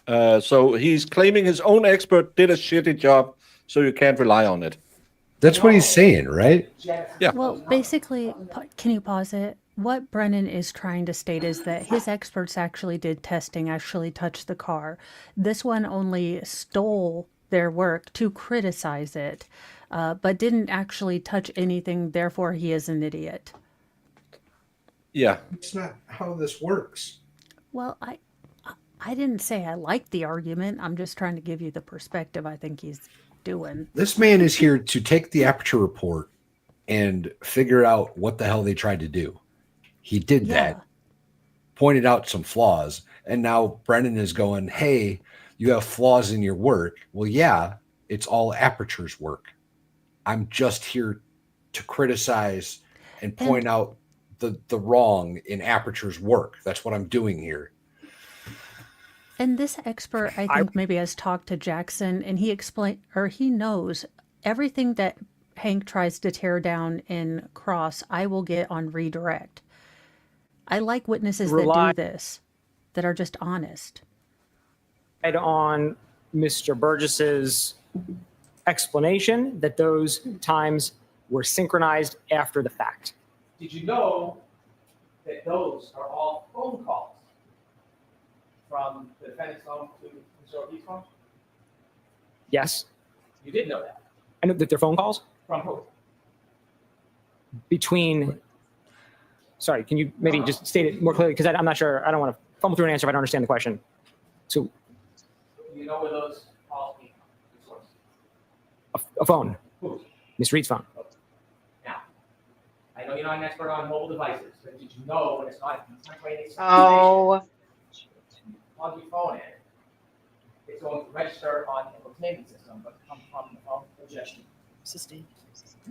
So he's claiming his own expert did a shitty job, so you can't rely on it. That's what he's saying, right? Yeah. Well, basically, can you pause it? What Brennan is trying to state is that his experts actually did testing, actually touched the car. This one only stole their work, to criticize it, but didn't actually touch anything. Therefore, he is an idiot. Yeah. That's not how this works. Well, I didn't say I like the argument. I'm just trying to give you the perspective I think he's doing. This man is here to take the Aperture report and figure out what the hell they tried to do. He did that, pointed out some flaws, and now Brennan is going, hey, you have flaws in your work. Well, yeah, it's all Aperture's work. I'm just here to criticize and point out the wrong in Aperture's work. That's what I'm doing here. And this expert, I think, maybe has talked to Jackson, and he explained, or he knows everything that Hank tries to tear down in Cross, I will get on redirect. I like witnesses that do this, that are just honest. On Mr. Burgess's explanation that those times were synchronized after the fact. Did you know that those are all phone calls from the defendant's phone to Mr. Ortiz's phone? Yes. You did know that. I know that they're phone calls From who? between. Sorry, can you maybe just state it more clearly? Because I'm not sure. I don't want to fumble through an answer if I don't understand the question. So, Do you know where those calls came from? The source? a phone, Who? Miss Reed's phone. Now, I know you're not an expert on mobile devices, but did you know when it's not contemplating Oh, plug your phone in, it's going to register on the entertainment system, but come from the phone? Objection. Sustained.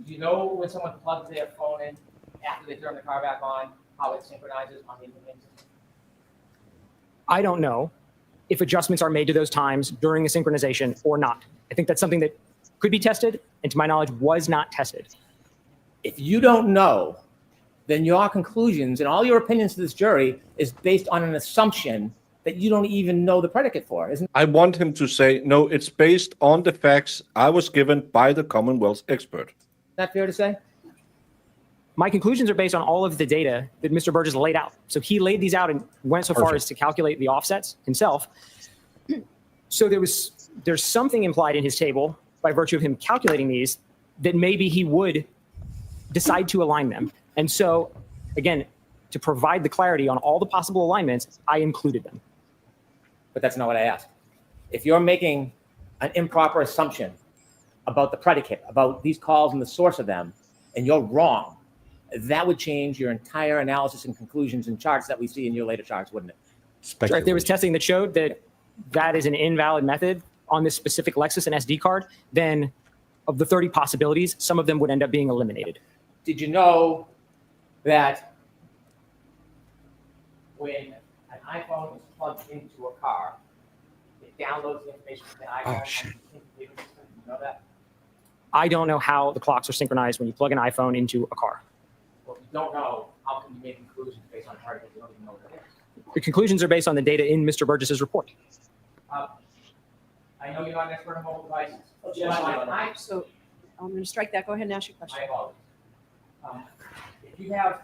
Do you know when someone plugs their phone in after they turn the car back on, how it synchronizes on the entertainment system? I don't know if adjustments are made to those times during a synchronization or not. I think that's something that could be tested, and to my knowledge, was not tested. If you don't know, then your conclusions and all your opinions to this jury is based on an assumption that you don't even know the predicate for, isn't it? I want him to say, no, it's based on the facts I was given by the Commonwealth's expert. That fair to say? My conclusions are based on all of the data that Mr. Burgess laid out. So he laid these out and went so far as to calculate the offsets himself. So there's something implied in his table by virtue of him calculating these that maybe he would decide to align them. And so, again, to provide the clarity on all the possible alignments, I included them. But that's not what I asked. If you're making an improper assumption about the predicate, about these calls and the source of them, and you're wrong, that would change your entire analysis and conclusions and charts that we see in your later charts, wouldn't it? Sure, if there was testing that showed that that is an invalid method on this specific Lexus and SD card, then of the 30 possibilities, some of them would end up being eliminated. Did you know that when an iPhone is plugged into a car, it downloads the information from the iPhone? Oh, shit. You know that? I don't know how the clocks are synchronized when you plug an iPhone into a car. Well, if you don't know, how can you make conclusions based on articles you don't even know what it is? The conclusions are based on the data in Mr. Burgess's report. I know you're not an expert on mobile devices. So I'm going to strike that. Go ahead and ask your question. My apologies. If you have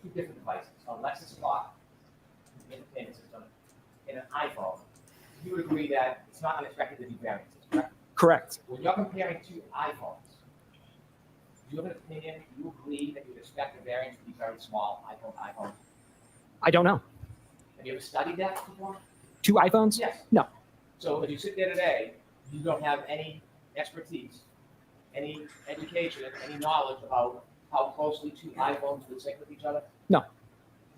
two different devices, a Lexus clock, the entertainment system, and an iPhone, you would agree that it's not unexpected to be variances, correct? Correct. When you're comparing two iPhones, do you have an opinion, do you agree that you would expect the variance to be very small, iPhone to iPhone? I don't know. Have you ever studied that before? Two iPhones? Yes. No. So if you sit there today, you don't have any expertise, any education, any knowledge about how closely two iPhones would sync with each other? No.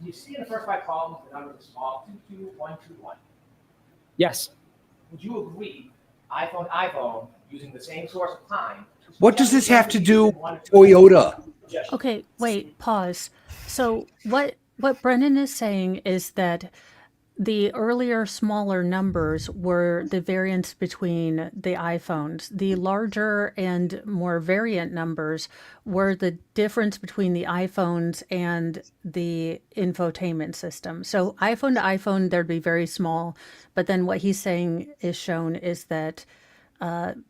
You see in the first five columns, the numbers are small, 22121. Yes. Would you agree, iPhone to iPhone, using the same source of time? What does this have to do with Toyota? Okay, wait, pause. So what Brennan is saying is that the earlier smaller numbers were the variance between the iPhones. The larger and more variant numbers were the difference between the iPhones and the infotainment system. So iPhone to iPhone, there'd be very small, but then what he's saying is shown is that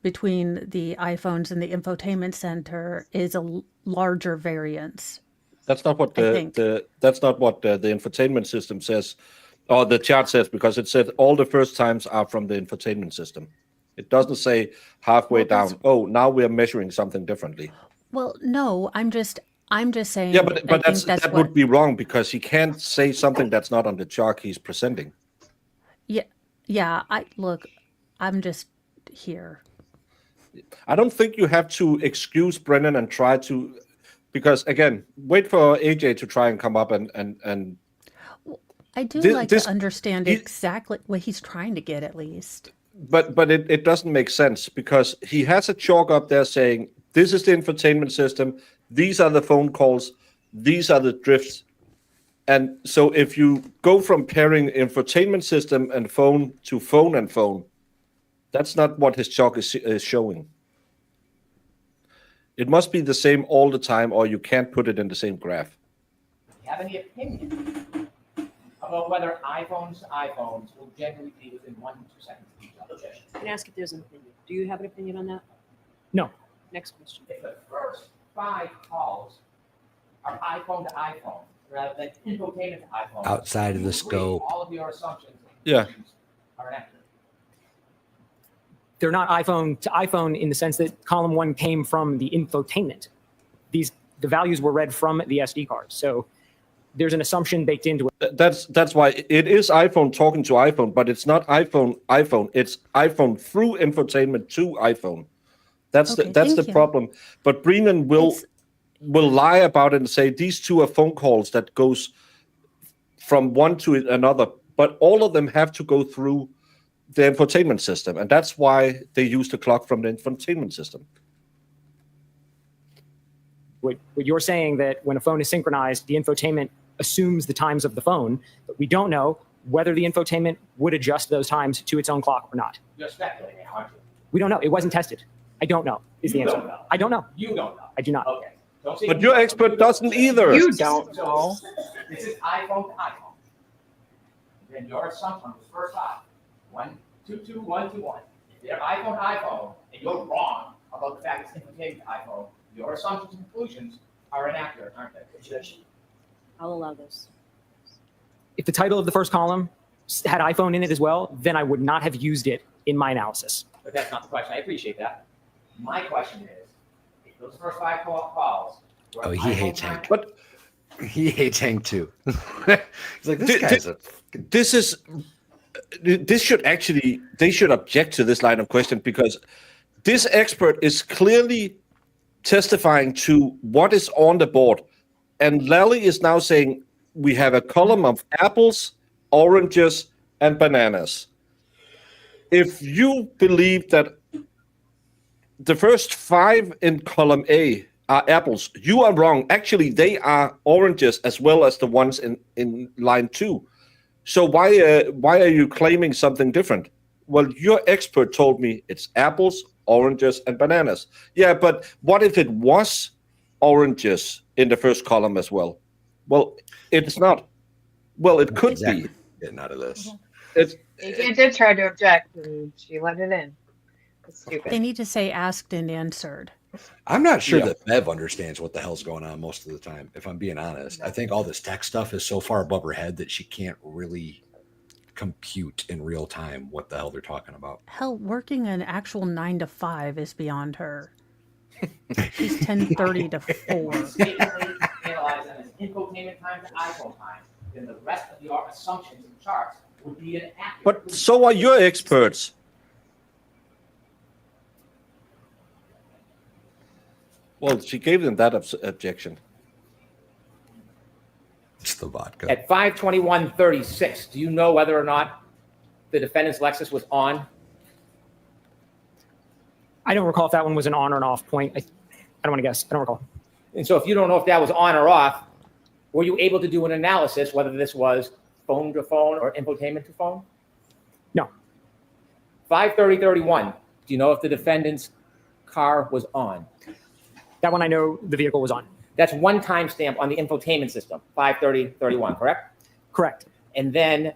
between the iPhones and the infotainment center is a larger variance. That's not what the infotainment system says, or the chart says, because it said all the first times are from the infotainment system. It doesn't say halfway Well, that's- down, oh, now we're measuring something differently. Well, no, I'm just saying. Yeah, I but think that what. would be wrong because he can't say something that's not on the chart he's presenting. Yeah, yeah. I'm just here. I don't think you have to excuse Brennan and try to, because again, wait for AJ to try and come up and I do Thi- like this- to understand he- exactly what he's trying to get, at least. but it doesn't make sense because he has a chalk up there saying this is the infotainment system, these are the phone calls, these are the drifts. And so if you go from pairing infotainment system and phone to phone and phone, that's not what his chalk is showing. It must be the same all the time, or you can't put it in the same graph. Do you have any opinion about whether iPhones to iPhones will generally be within 1 to 2 seconds of each other? Can I ask if there's an opinion? Do you have an opinion on that? No. Next question. If the first 5 calls are iPhone to iPhone rather than infotainment to iPhone, Outside of you the agree scope. all of your assumptions Yeah. are accurate. They're not iPhone to iPhone in the sense that column 1 came from the infotainment. The values were read from the SD card. So there's an assumption baked into it. That's why it is iPhone talking to iPhone, but it's not iPhone. It's iPhone through infotainment to iPhone. That's Okay, the thank you. problem. But Brennan will lie about it and say these 2 are phone calls that goes from one to another, but all of them have to go through the infotainment system, and that's why they use the clock from the infotainment system. What you're saying that when a phone is synchronized, the infotainment assumes the times of the phone, but we don't know whether the infotainment would adjust those times to its own clock or not. You're speculating, aren't you? We don't know. It wasn't tested. I don't know is the You answer. don't know. I don't know. You don't know. I do not. Okay. Don't say But you your don't know. expert You don't doesn't know. either. You don't know. This is iPhone to iPhone. Then your assumption was first off, 1, 2, 2, 1, 2, 1. If they're iPhone to iPhone, and you're wrong about the fact it's infotainment to iPhone, your assumptions and conclusions are inaccurate, aren't they? I'll allow this. If the title of the first column had iPhone in it as well, then I would not have used it in my analysis. But that's not the question. I appreciate that. My question is, if those first 5 calls were Oh, he iPhone hates to Hank. iPhone, But He hates Hank too. He's like, Thi- this should actually, they should object to this line of question because this expert is clearly testifying to what is on the board. And Lally is now saying we have a column of apples, oranges, and bananas. If you believe that the first 5 in column A are apples, you are wrong. Actually, they are oranges as well as the ones in line 2. So why are you claiming something different? Well, your expert told me it's apples, oranges, and bananas. Yeah, but what if it was oranges in the first column as well? Well, it's not. Well, it could Exactly. be. Getting out of this. It's AJ did try to object, and she let it in. It's stupid. They need to say asked and answered. I'm not sure Yeah. that Bev understands what the hell's going on most of the time, if I'm being honest. I think all this tech stuff is so far above her head that she can't really compute in real time what the hell they're talking about. Hell, working an actual 9 to 5 is beyond her. She's 10:30 to 4. mistakenly analyze them as infotainment time to iPhone time, then the rest of your assumptions and charts would be inaccurate. but so are your experts. Well, she gave them that objection. It's the vodka. At 5:21:36, do you know whether or not the defendant's Lexus was on? I don't recall if that one was an on or an off point. I don't want to guess. I don't recall. And so if you don't know if that was on or off, were you able to do an analysis whether this was phone to phone or infotainment to phone? No. 5:30:31, do you know if the defendant's car was on? That one I know the vehicle was on. That's one timestamp on the infotainment system, 5:30:31, correct? Correct. And then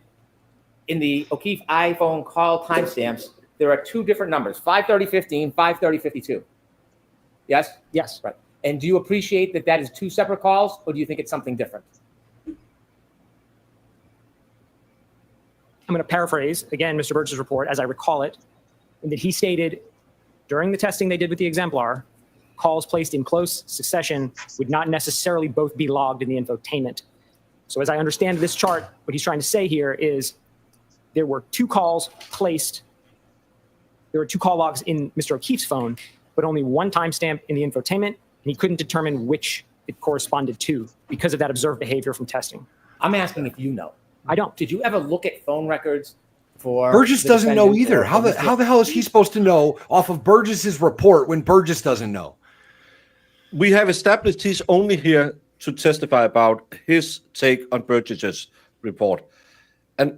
in the O'Keefe iPhone call timestamps, there are 2 different numbers, 5:30:15, 5:30:52. Yes? Yes. Right. And do you appreciate that that is 2 separate calls, or do you think it's something different? I'm going to paraphrase again Mr. Birch's report as I recall it. and that he stated during the testing they did with the exemplar, calls placed in close succession would not necessarily both be logged in the infotainment. So as I understand this chart, what he's trying to say here is there were 2 calls placed, there were 2 call logs in Mr. O'Keefe's phone, but only 1 timestamp in the infotainment, and he couldn't determine which it corresponded to because of that observed behavior from testing. I'm asking if you know. I don't. Did you ever look at phone records for Burgess the doesn't know defendant either. or How the Mr. hell is he supposed to know off of Burgess's report when Burgess doesn't know? We have established he's only here to testify about his take on Burgess's report. And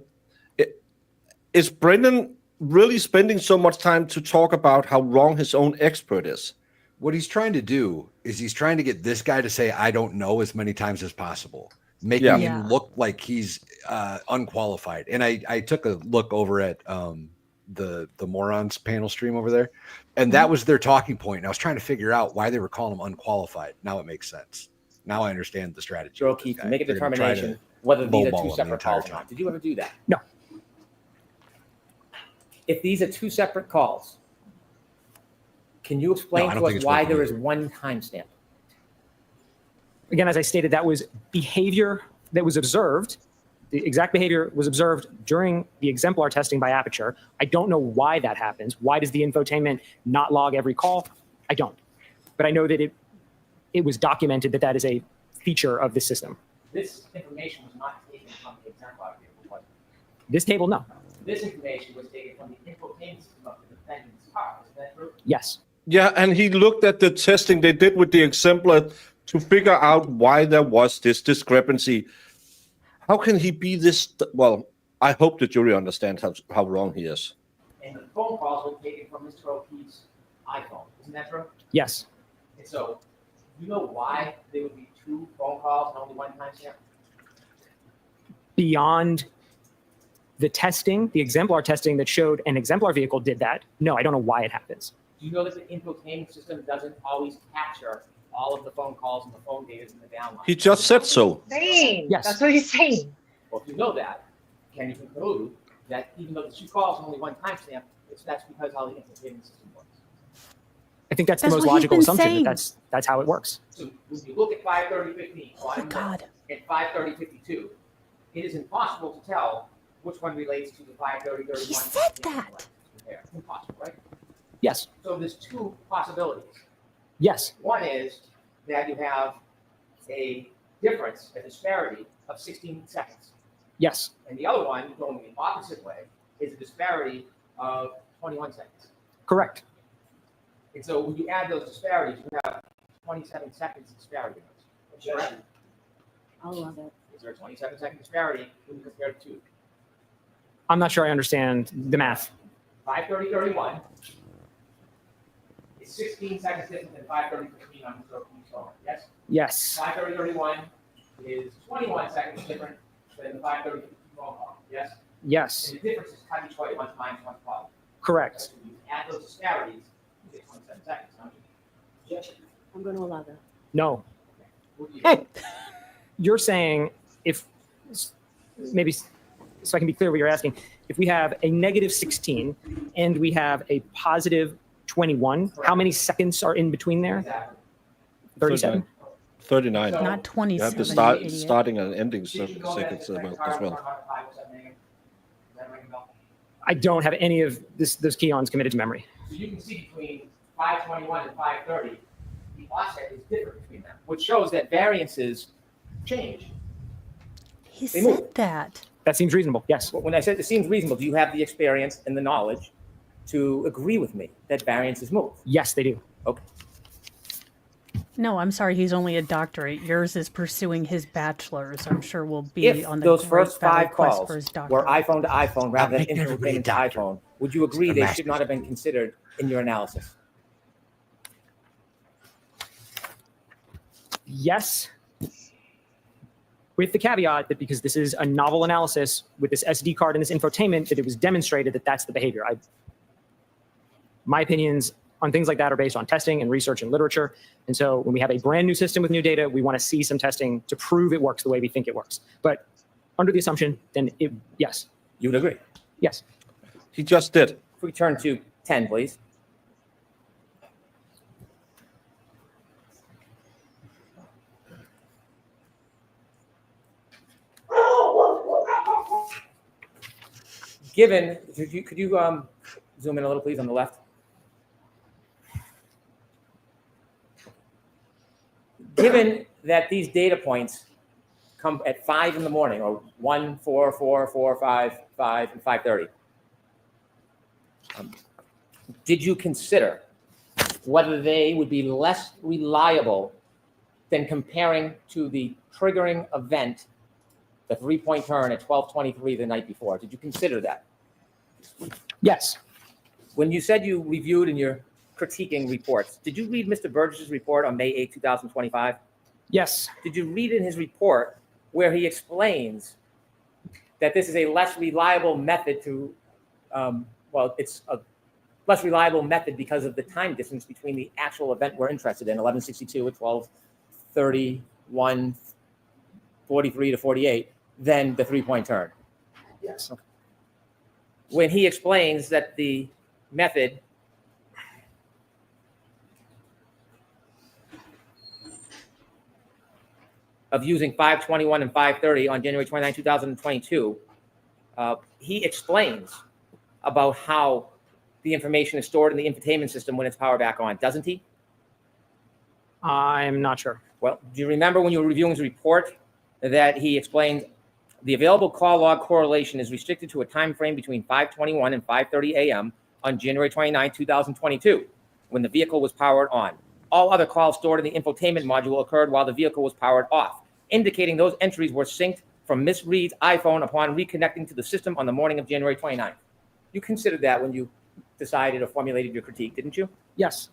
is Brennan really spending so much time to talk about how wrong his own expert is? What he's trying to do is he's trying to get this guy to say, I don't know, as many times as possible, making Yeah. him look like he's unqualified. And I took a look over at the Morons panel stream over there, and that was their talking point. And I was trying to figure out why they were calling him unqualified. Now it makes sense. Now I understand the strategy. Mr. of this O'Keefe, guy. make a They're gonna try to determination whether these are lowball him 2 the separate entire calls or time. not. Did you ever do that? No. If these are 2 separate calls, can you explain No, I don't to think us it's why both there of is 1 timestamp? Again, as I stated, that was behavior that was observed. The exact behavior was observed during the exemplar testing by Aperture. I don't know why that happens. Why does the infotainment not log every call? I don't. But I know that it was documented that that is a feature of the system. This information was not taken from the exemplar vehicle, was it? This table, no. This information was taken from the infotainment system of the defendant's car. Is that true? Yes. Yeah, and he looked at the testing they did with the exemplar to figure out why there was this discrepancy. How can he be this? Well, I hope the jury understands how wrong he is. And the phone calls were taken from Mr. O'Keefe's iPhone. Isn't that true? Yes. And so, you know why there would be 2 phone calls and only 1 timestamp? Beyond the testing, the exemplar testing that showed an exemplar vehicle did that. No, I don't know why it happens. Do you know that the infotainment system doesn't always capture all of the phone calls and the phone data in the downline? He just said so. Saying. Yes. That's what he's saying. Well, if you know that, can you conclude that even though the 2 calls and only 1 timestamp, that's because how the infotainment system works? I think that's the That's most what he's logical been assumption saying. that that's how it works. So when you look at 530.15 Oh, God. and 530.52, it is impossible to tell which one relates to the 530.31. He said that. It's impossible, right? Yes. So there's 2 possibilities. Yes. One is that you have a difference, a disparity of 16 seconds. Yes. And the other one, going the opposite way, is a disparity of 21 seconds. Correct. And so when you add those disparities, you have 27 seconds disparity. Correct? I'll allow that. Is there a 27-second disparity when you compare the 2? I'm not sure I understand the math. 530.31 is 16 seconds different than 530.15 on Mr. O'Keefe's phone. Yes? Yes. 530.31 is 21 seconds different than the 530.15 phone call. Yes? Yes. And the difference is cut each way, one's minus, one's positive. Correct. So when you add those disparities, you get 27 seconds. Don't you? I'm going to allow that. No. What do you Hey, you're saying if maybe so I can be clear what you're asking, if we have a negative 16 and we have a positive 21, how many seconds are in between there? Exactly. 37? 39. So- Not You have 27. the start, idiot. starting and ending Did you know that seconds the as second well. car was on 507 a.m.? Does that ring a bell? I don't have any of those key-ons committed to memory. So you can see between 521 and 530, the offset is different between them, which shows that variances change. He They said move. that. That seems reasonable. Yes. When I said it seems reasonable, do you have the experience and the knowledge to agree with me that variances move? Yes, they do. Okay. No, I'm sorry. He's only a doctorate. Yours is pursuing his bachelor's. I'm sure we'll be If on the those great first battle 5 quest calls for his were doctorate. iPhone to iPhone rather than making everybody a infotainment to doctor. iPhone, would you agree It's they a should not have been considered in your analysis? Yes, with the caveat that because this is a novel analysis with this SD card and this infotainment, that it was demonstrated that that's the behavior. My opinions on things like that are based on testing and research and literature. And so when we have a brand new system with new data, we want to see some testing to prove it works the way we think it works. But under the assumption, then yes, You would agree. yes. He just did. If we turn to 10, please. Given, could you zoom in a little, please, on the left? Given that these data points come at 5 in the morning, or 1, 4, 4, 4, 5, 5, and 5:30, did you consider whether they would be less reliable than comparing to the triggering event, the 3-point turn at 12:23 the night before? Did you consider that? Yes. When you said you reviewed in your critiquing reports, did you read Mr. Burgess's report on May 8, 2025? Yes. Did you read in his report where he explains that this is a less reliable method to, it's a less reliable method because of the time difference between the actual event we're interested in, 1162 at 12:30, 1:43 to 48, than the 3-point turn? Yes. Okay. When he explains that the method of using 5:21 and 5:30 on January 29, 2022, he explains about how the information is stored in the infotainment system when it's powered back on, doesn't he? I'm not sure. Well, do you remember when you were reviewing his report that he explained the available call log correlation is restricted to a time frame between 5:21 and 5:30 a.m. on January 29, 2022, when the vehicle was powered on. All other calls stored in the infotainment module occurred while the vehicle was powered off, indicating those entries were synced from Miss Reed's iPhone upon reconnecting to the system on the morning of January 29th. You considered that when you decided or formulated your critique, didn't you? Yes.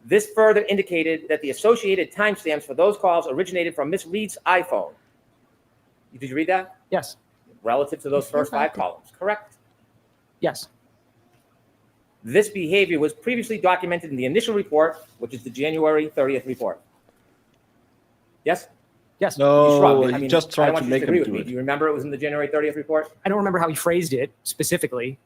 This further indicated that the associated timestamps for those calls originated from Miss Reed's iPhone. Did you read that? Yes. Relative to those first 5 columns, correct? Yes. This behavior was previously documented in the initial report, which is the January 30th report. Yes? Yes. You No, shrugged. he just I tried don't to want you make agree him with do me. it. Do you remember it was in the January 30th report? I don't remember how he phrased it specifically.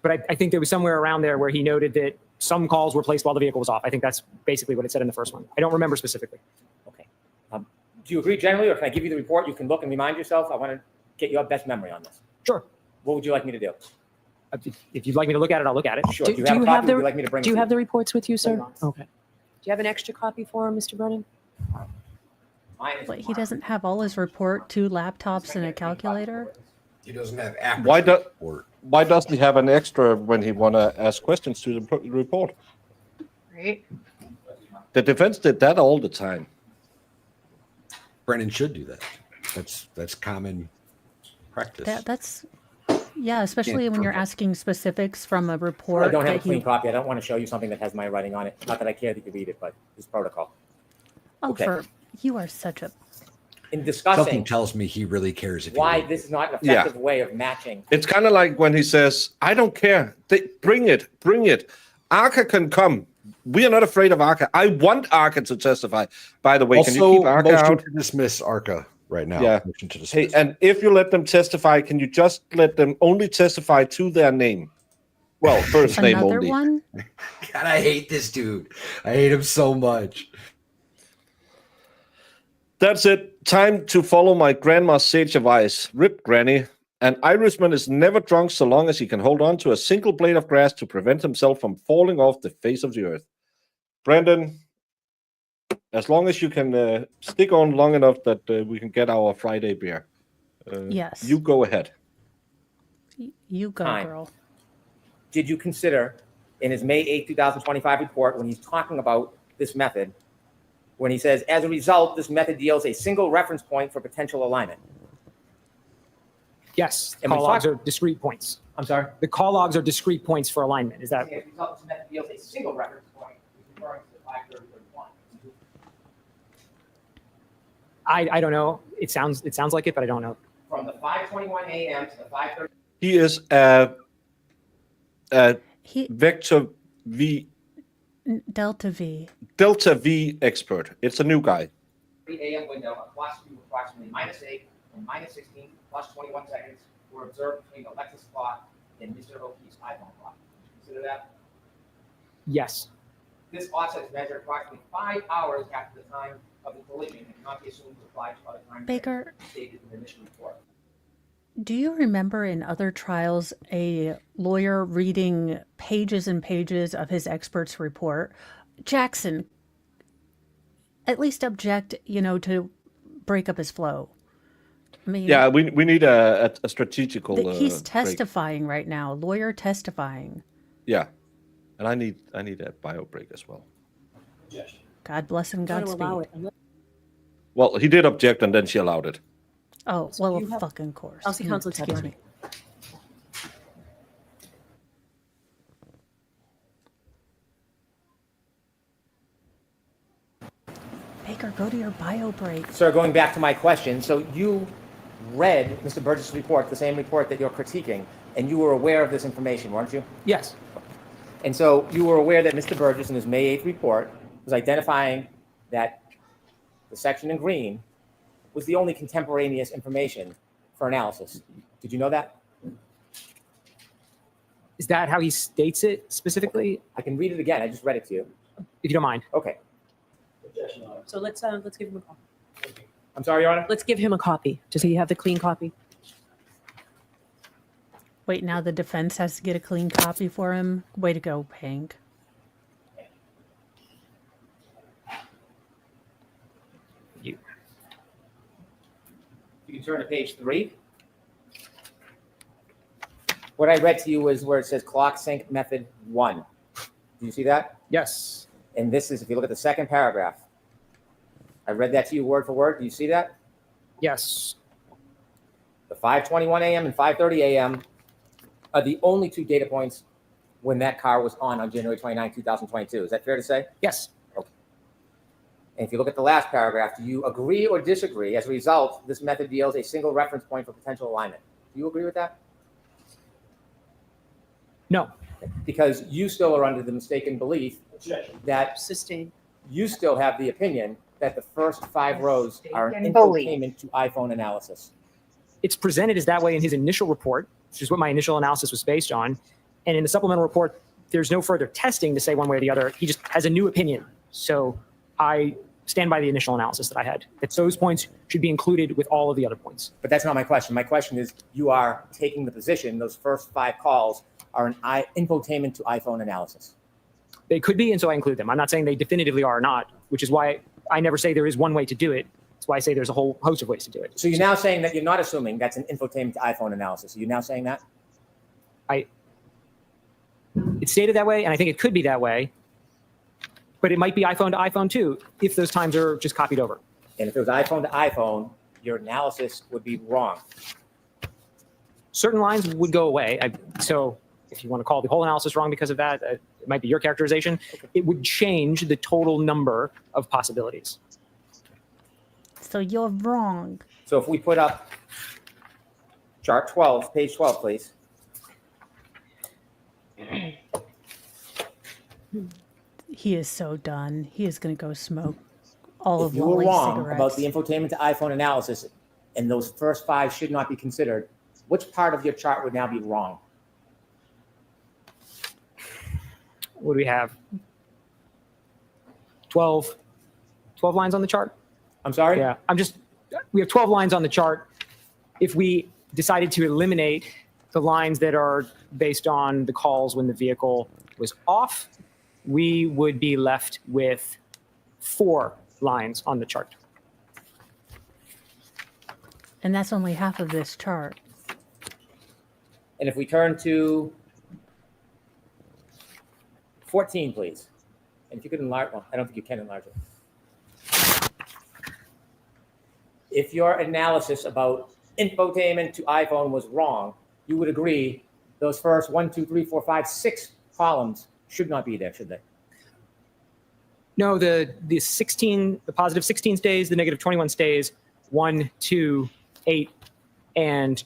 But I think there was somewhere around there where he noted that some calls were placed while the vehicle was off. I think that's basically what it said in the first one. I don't remember specifically. Okay. Do you agree generally, or can I give you the report? You can look and remind yourself. I want to get your best memory on this. Sure. What would you like me to do? If you'd like me to look at it, I'll look at it. Sure. Do Do you have a you copy, have or the- would you like me to bring Do it you to have the reports with you, sir? Later on. Okay. Do you have an extra copy for him, Mr. Brennan? Mine is But he doesn't have all his report, 2 laptops, and a calculator. He doesn't have accuracy. Why doesn't he have an extra when he want to ask questions to the report? Right? The defense did that all the time. Brennan should do that. That's common practice. That's yeah, especially Yeah, when you're perfect. asking specifics from a I report don't have a that clean he. copy. I don't want to show you something that has my writing on it. Not that I care that you read it, but it's protocol. Oh, Okay. you are such a. In Something discussing tells me he really cares if why you read this is not an Yeah. effective way of matching. It's kind of like when he says, I don't care. Bring it. Arca can come. We are not afraid of Arca. I want Arca to testify. By the way, Also, can you keep Arca motion out? to dismiss Arca right now. Yeah. Motion to Hey, dismiss. and if you let them testify, can you just let them only testify to their name? Well, first name Another only. one? God, I hate this dude. I hate him so much. That's it. Time to follow my grandma's sage advice. Rip, Granny. An Irishman is never drunk so long as he can hold on to a single blade of grass to prevent himself from falling off the face of the earth. Brendan, as long as you can stick on long enough that we can get our Friday beer. Yes. You go ahead. You go, Time. girl. Did you consider in his May 8, 2025 report, when he's talking about this method, when he says, as a result, this method yields a single reference point for potential alignment? Yes. And we Call logs talked- are discrete points. I'm sorry? The call logs are discrete points for alignment. Is that? As a result, this method yields a single reference point, referring to the 5:30-31. I don't know. It sounds like it, but I don't know. From the 5:21 a.m. to the 5:30. He is a He vector V, Delta V. Delta V expert. It's a new guy. a.m. window, a clock speed of approximately -8 and -16 plus 21 seconds were observed between the Lexus clock in Mr. O'Keefe's iPhone clock. Consider that. Yes. This offset is measured approximately 5 hours after the time of the collision and cannot be assumed to apply to other time Baker, stated in the initial report. do you remember in other trials a lawyer reading pages and pages of his expert's report? Jackson, at least object, to break up his flow. I mean, Yeah, we need a strategical. he's break. testifying right now, lawyer testifying. Yeah, and I need a bio break as well. God bless him, Trying to allow Godspeed. it. Well, he did object, and then she allowed it. Oh, So well, you have- fucking course. I'll see counsel Excuse excuse me. me. Baker, go to your bio break. Sir, going back to my question, so you read Mr. Burgess' report, the same report that you're critiquing, and you were aware of this information, weren't you? Yes. And so you were aware that Mr. Burgess in his May 8th report was identifying that the section in green was the only contemporaneous information for analysis. Did you know that? Is that how he states it specifically? I can read it again. I just read it to you. If you don't mind. Okay. So let's give him a copy. I'm sorry, Your Honor? Let's give him a copy, just so you have the clean copy. Wait, now the defense has to get a clean copy for him? Way to go, Hank. You can turn to page 3. What I read to you was where it says clock sync method 1. Do you see that? Yes. And this is, if you look at the second paragraph, I read that to you word for word. Do you see that? Yes. The 5:21 a.m. and 5:30 a.m. are the only 2 data points when that car was on January 29, 2022. Is that fair to say? Yes. Okay. And if you look at the last paragraph, do you agree or disagree? As a result, this method yields a single reference point for potential alignment. Do you agree with that? No. Because you still are under the mistaken belief that Sustained. you still have the opinion that the first 5 rows are Mistaken belief. infotainment to iPhone analysis. It's presented as that way in his initial report, which is what my initial analysis was based on. And in the supplemental report, there's no further testing to say one way or the other. He just has a new opinion. So I stand by the initial analysis that I had, that those points should be included with all of the other points. But that's not my question. My question is, you are taking the position those first 5 calls are an infotainment to iPhone analysis. They could be, and so I include them. I'm not saying they definitively are or not, which is why I never say there is one way to do it. That's why I say there's a whole host of ways to do it. So you're now saying that you're not assuming that's an infotainment to iPhone analysis. Are you now saying that? It's stated that way, and I think it could be that way, but it might be iPhone to iPhone too, if those times are just copied over. And if it was iPhone to iPhone, your analysis would be wrong. Certain lines would go away. So if you want to call the whole analysis wrong because of that, it might be your characterization. It would change the total number of possibilities. So you're wrong. So if we put up chart 12, page 12, please. He is so done. He is going to go smoke all If of you were Wally's wrong cigarettes. about the infotainment to iPhone analysis and those first 5 should not be considered, which part of your chart would now be wrong? What do we have? 12 lines on the chart? I'm sorry? Yeah, we have 12 lines on the chart. If we decided to eliminate the lines that are based on the calls when the vehicle was off, we would be left with 4 lines on the chart. And that's only half of this chart. And if we turn to 14, please. And if you could enlarge, well, I don't think you can enlarge it. If your analysis about infotainment to iPhone was wrong, you would agree those first 1, 2, 3, 4, 5, 6 columns should not be there, should they? No, the positive 16 stays, the negative 21 stays, 1, 2, 8, and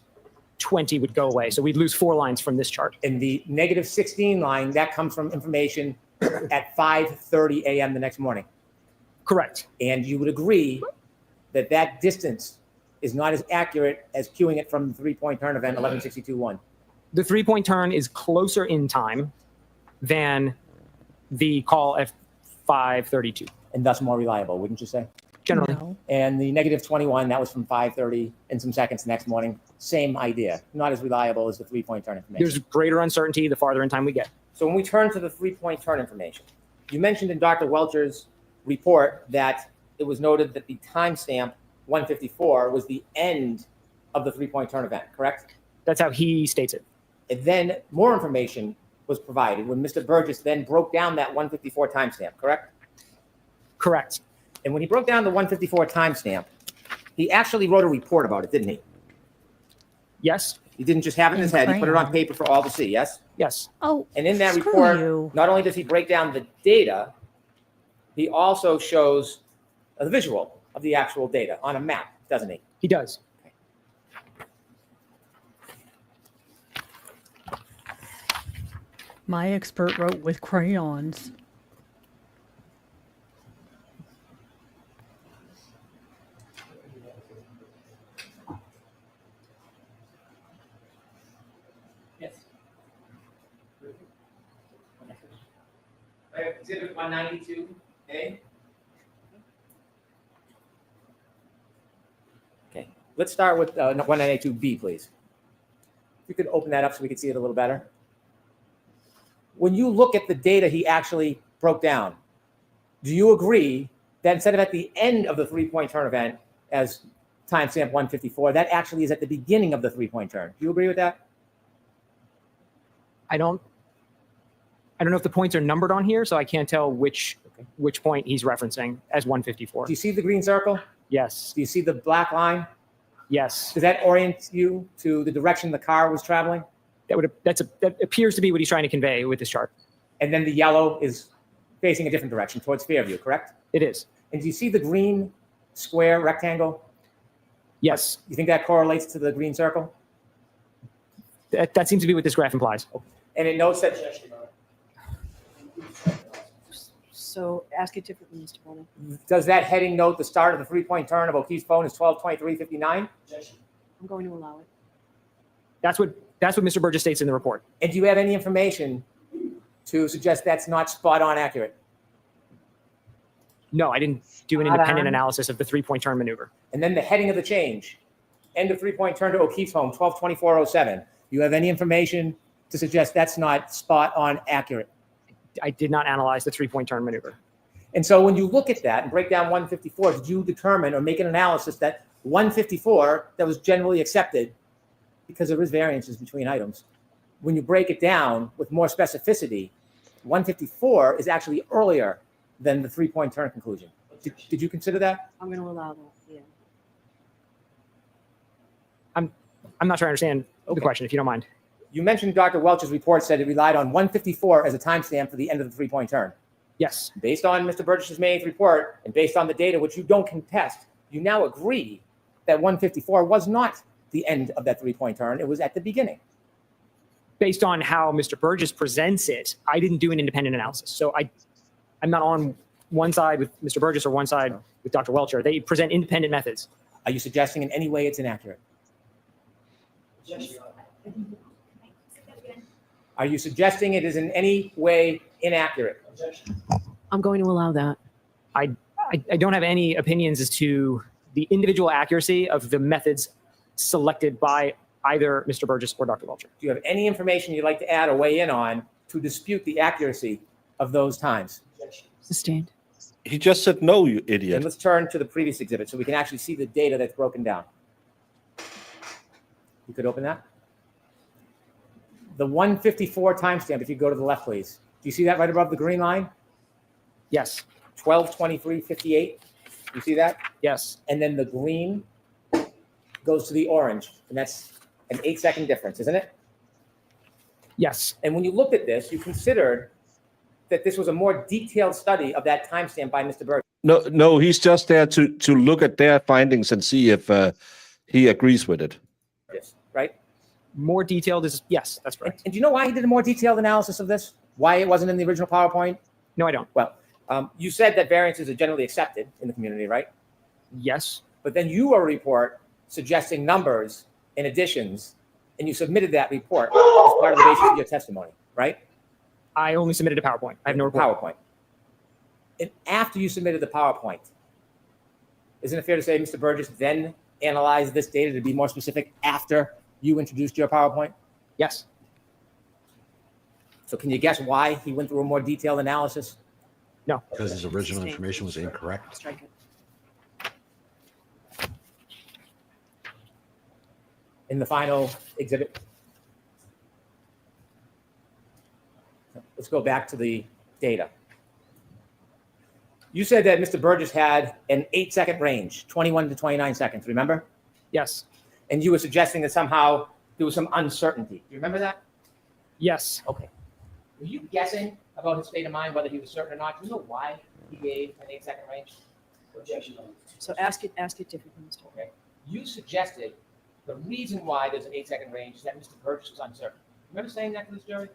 20 would go away. So we'd lose 4 lines from this chart. And the negative 16 line, that comes from information at 5:30 a.m. the next morning. Correct. And you would agree that that distance is not as accurate as queuing it from the 3-point turn event 1162-1. The 3-point turn is closer in time than the call at 5:32. And thus more reliable, wouldn't you say? Generally, No. And the negative 21, that was from 5:30 and some seconds the next morning. Same idea. Not as reliable as the 3-point turn information. there's greater uncertainty the farther in time we get. So when we turn to the 3-point turn information, you mentioned in Dr. Welcher's report that it was noted that the timestamp 154 was the end of the 3-point turn event, correct? That's how he states it. And then more information was provided when Mr. Burgess then broke down that 154 timestamp, correct? Correct. And when he broke down the 154 timestamp, he actually wrote a report about it, didn't he? Yes. He didn't just have it in his head, he put it on paper for all to see, yes? Yes. Oh, And in that screw report, you. not only does he break down the data, he also shows a visual of the actual data on a map, doesn't he? He does. My expert wrote with crayons. Yes. Exhibit 192A. Okay, let's start with 192B, please. If you could open that up so we could see it a little better. When you look at the data he actually broke down, do you agree that instead of at the end of the 3-point turn event as timestamp 154, that actually is at the beginning of the 3-point turn? Do you agree with that? I don't know if the points are numbered on here, so I can't tell which point he's referencing as 154. Do you see the green circle? Yes. Do you see the black line? Yes. Does that orient you to the direction the car was traveling? That appears to be what he's trying to convey with this chart. And then the yellow is facing a different direction towards Fairview, correct? It is. And do you see the green square rectangle? Yes. You think that correlates to the green circle? That seems to be what this graph implies. And it notes that, So ask it differently, Mr. Brennan. does that heading note the start of the 3-point turn of O'Keefe's phone is 12:23:59? I'm going to allow it. That's what Mr. Burgess states in the report. And do you have any information to suggest that's not spot on accurate? No, I didn't do an Spot independent on. analysis of the 3-point turn maneuver. And then the heading of the change, end of 3-point turn to O'Keefe's home, 12:24:07. Do you have any information to suggest that's not spot on accurate? I did not analyze the 3-point turn maneuver. And so when you look at that and break down 154, did you determine or make an analysis that 154 that was generally accepted, because there is variances between items, when you break it down with more specificity, 154 is actually earlier than the 3-point turn conclusion. Did you consider that? I'm going to allow that, yeah. I'm not sure I understand the Okay. question, if you don't mind. You mentioned Dr. Welch's report said it relied on 154 as a timestamp for the end of the 3-point turn. Yes. Based on Mr. Burgess's May report and based on the data, which you don't contest, you now agree that 154 was not the end of that 3-point turn. It was at the beginning. Based on how Mr. Burgess presents it, I didn't do an independent analysis. So I'm not on one side with Mr. Burgess or one side with Dr. Welcher. They present independent methods. Are you suggesting in any way it's inaccurate? Are you suggesting it is in any way inaccurate? I'm going to allow that. I don't have any opinions as to the individual accuracy of the methods selected by either Mr. Burgess or Dr. Welcher. Do you have any information you'd like to add or weigh in on to dispute the accuracy of those times? Sustained. He just said no, you And idiot. let's turn to the previous exhibit so we can actually see the data that's broken down. You could open that. The 154 timestamp, if you go to the left, please. Do you see that right above the green line? Yes. 12:23:58. You see that? Yes. And then the green goes to the orange, and that's an 8-second difference, isn't it? Yes. And when you looked at this, you considered that this was a more detailed study of that timestamp by Mr. Burgess. No, he's just there to look at their findings and see if he agrees with it. Right? More detailed is, yes, that's correct. And do you know why he did a more detailed analysis of this? Why it wasn't in the original PowerPoint? No, I don't. Well, you said that variances are generally accepted in the community, right? Yes. But then you wrote a report suggesting numbers and additions and you submitted that report as part of the basis of your testimony, right? I only submitted a PowerPoint. I have no report. PowerPoint. And after you submitted the PowerPoint, isn't it fair to say Mr. Burgess then analyzed this data, to be more specific, after you introduced your PowerPoint? Yes. So can you guess why he went through a more detailed analysis? No. Because his original information was incorrect. Strike it. In the final exhibit? Let's go back to the data. You said that Mr. Burgess had an 8-second range, 21 to 29 seconds, remember? Yes. And you were suggesting that somehow there was some uncertainty. Do you remember that? Yes. Okay. Were you guessing about his state of mind, whether he was certain or not? Do you know why he gave an 8-second range? Objection. So ask it differently, Mr. Okay. You suggested the reason why there's an 8-second range is that Mr. Burgess was uncertain. Remember saying that to this jury?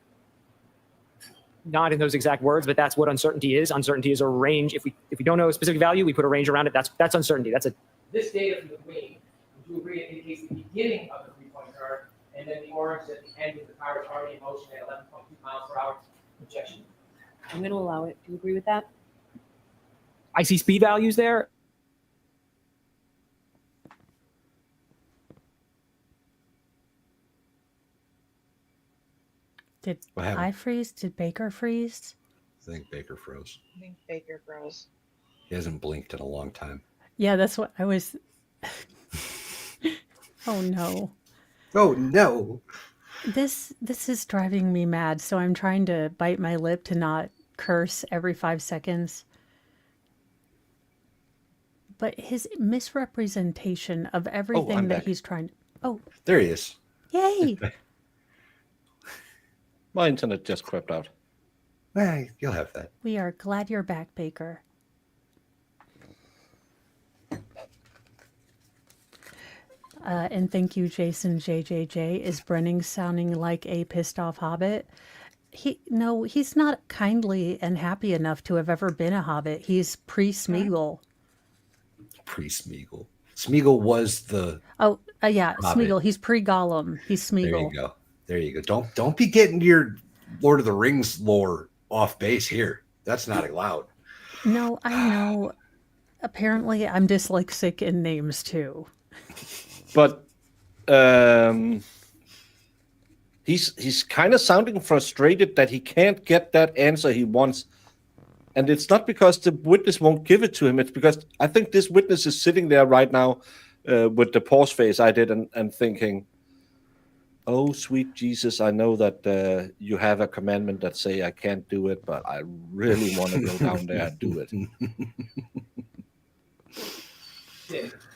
Not in those exact words, but that's what uncertainty is. Uncertainty is a range. If we don't know a specific value, we put a range around it. That's uncertainty. That's a This data from the green, would you agree it indicates the beginning of the 3-point turn, and then the orange at the end of the car is already in motion at 11.2 miles per hour? Objection. I'm going to allow it. Do you agree with that? I see speed values there. Did What happened? I freeze? Did Baker freeze? I think Baker froze. I think Baker froze. He hasn't blinked in a long time. Yeah, that's what I was. Oh no. Oh no. This is driving me mad, so I'm trying to bite my lip to not curse every 5 seconds. But his misrepresentation of everything I'm that back. he's trying. Oh, There he is. yay! My internet just crept out. Hey, you'll have that. We are glad you're back, Baker. And thank you, Jason JJJ. Is Brennan sounding like a pissed off hobbit? He's not kindly and happy enough to have ever been a hobbit. He's pre-Smeagol. Pre-Smeagol. Smeagol was the. Oh, yeah, Hobbit. Smeagol. He's pre-Gollum. He's There Smeagol. you go. There you go. Don't be getting your Lord of the Rings lore off base here. That's not allowed. No, I know. Apparently, I'm dyslexic in names too. But he's kind of sounding frustrated that he can't get that answer he wants. And it's not because the witness won't give it to him. It's because I think this witness is sitting there right now with the pause face I did and thinking, oh, sweet Jesus, I know that you have a commandment that say I can't do it, but I really want to go down there and do it.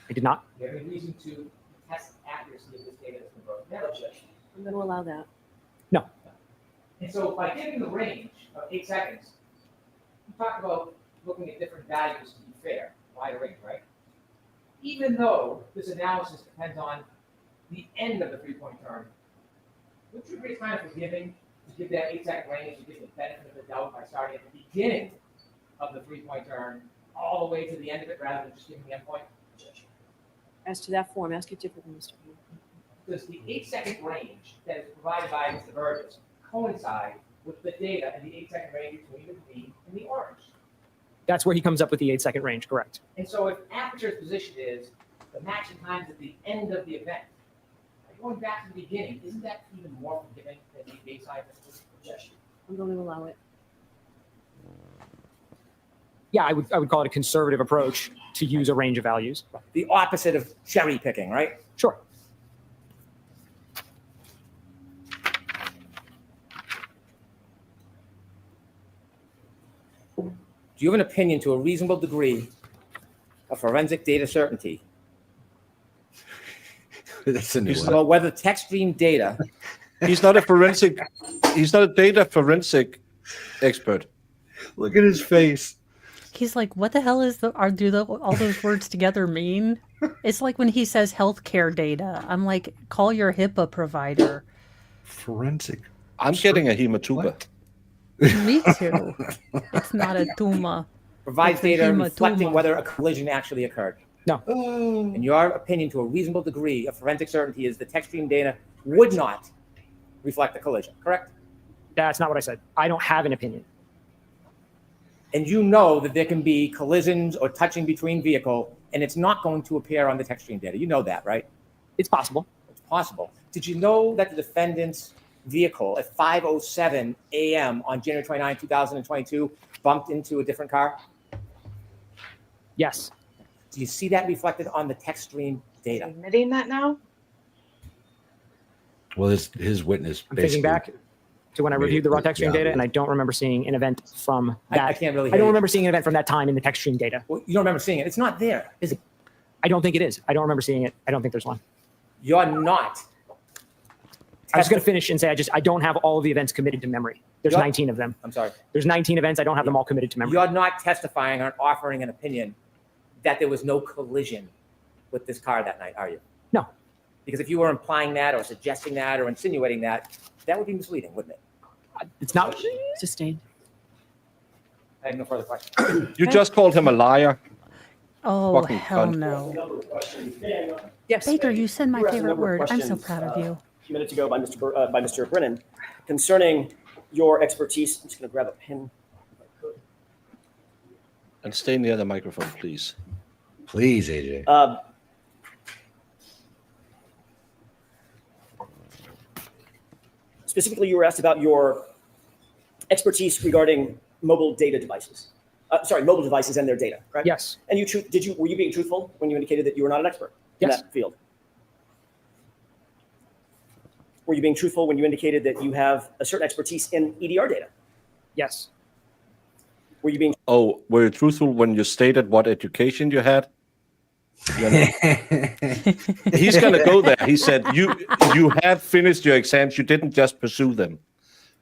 I did not. Do you have any reason to test accuracy of this data that's been broken? No objection. I'm going to allow that. No. And so by giving the range of 8 seconds, you talk about looking at different values to be fair, wide range, right? Even though this analysis depends on the end of the 3-point turn, would you agree it's kind of forgiving to give that 8-second range to give the benefit of the doubt by starting at the beginning of the 3-point turn all the way to the end of it rather than just giving the end point? As to that form, ask it differently, Mr. Green. Does the 8-second range that is provided by Mr. Burgess coincide with the data and the 8-second range between the green and the orange? That's where he comes up with the 8-second range, correct? And so if Aperture's position is the matching times at the end of the event, going back to the beginning, isn't that even more forgiving than the baseline objection? I'm going to allow it. Yeah, I would call it a conservative approach to use a range of values. The opposite of cherry picking, right? Sure. Do you have an opinion to a reasonable degree of forensic data certainty That's a new one. about whether text stream data He's not a data forensic expert. Look at his face. He's like, what the hell is all those words together mean? It's like when he says healthcare data. I'm like, call your HIPAA provider. Forensic. I'm getting a hematuba. What? Me too. It's not a tuma. provides It's a data hematoma. reflecting whether a collision actually occurred? No. In your opinion, to a reasonable degree of forensic certainty, is the text stream data would not reflect the collision, correct? That's not what I said. I don't have an opinion. And you know that there can be collisions or touching between vehicle, and it's not going to appear on the text stream data. You know that, right? It's possible. It's possible. Did you know that the defendant's vehicle at 5:07 a.m. on January 29, 2022 bumped into a different car? Yes. Do you see that reflected on the text stream data? Admitting that now? Well, his witness I'm thinking back to when I reviewed the raw text stream data, and I don't remember seeing an event from that. I can't really I hear don't you. remember seeing an event from that time in the text stream data. Well, you don't remember seeing it. It's not there, is it? I don't think it is. I don't remember seeing it. I don't think there's one. You're not. I was going to finish and say I don't have all of the events committed to memory. There's You're- 19 of them. I'm sorry. There's 19 events. I don't have them all committed to memory. You're not testifying or offering an opinion that there was no collision with this car that night, are you? No. Because if you were implying that or suggesting that or insinuating that, that would be misleading, wouldn't it? It's not. Sustained. I have no further questions. You just called him a liar. Oh, Fucking hell cunt. no. Yes. Baker, you said my You asked a favorite number of word. I'm so questions, proud of you. A few minutes ago by Mr. Brennan concerning your expertise. I'm just going to grab a pen. And stay near the microphone, please. Please, AJ. Specifically, you were asked about your expertise regarding mobile data devices. Mobile devices and their data, right? Yes. And were you being truthful when you indicated that you were not an expert in Yes. that field? Were you being truthful when you indicated that you have a certain expertise in EDR data? Yes. Were you being Oh, were you truthful when you stated what education you had? You know, he's going to go there. He said, you have finished your exams. You didn't just pursue them.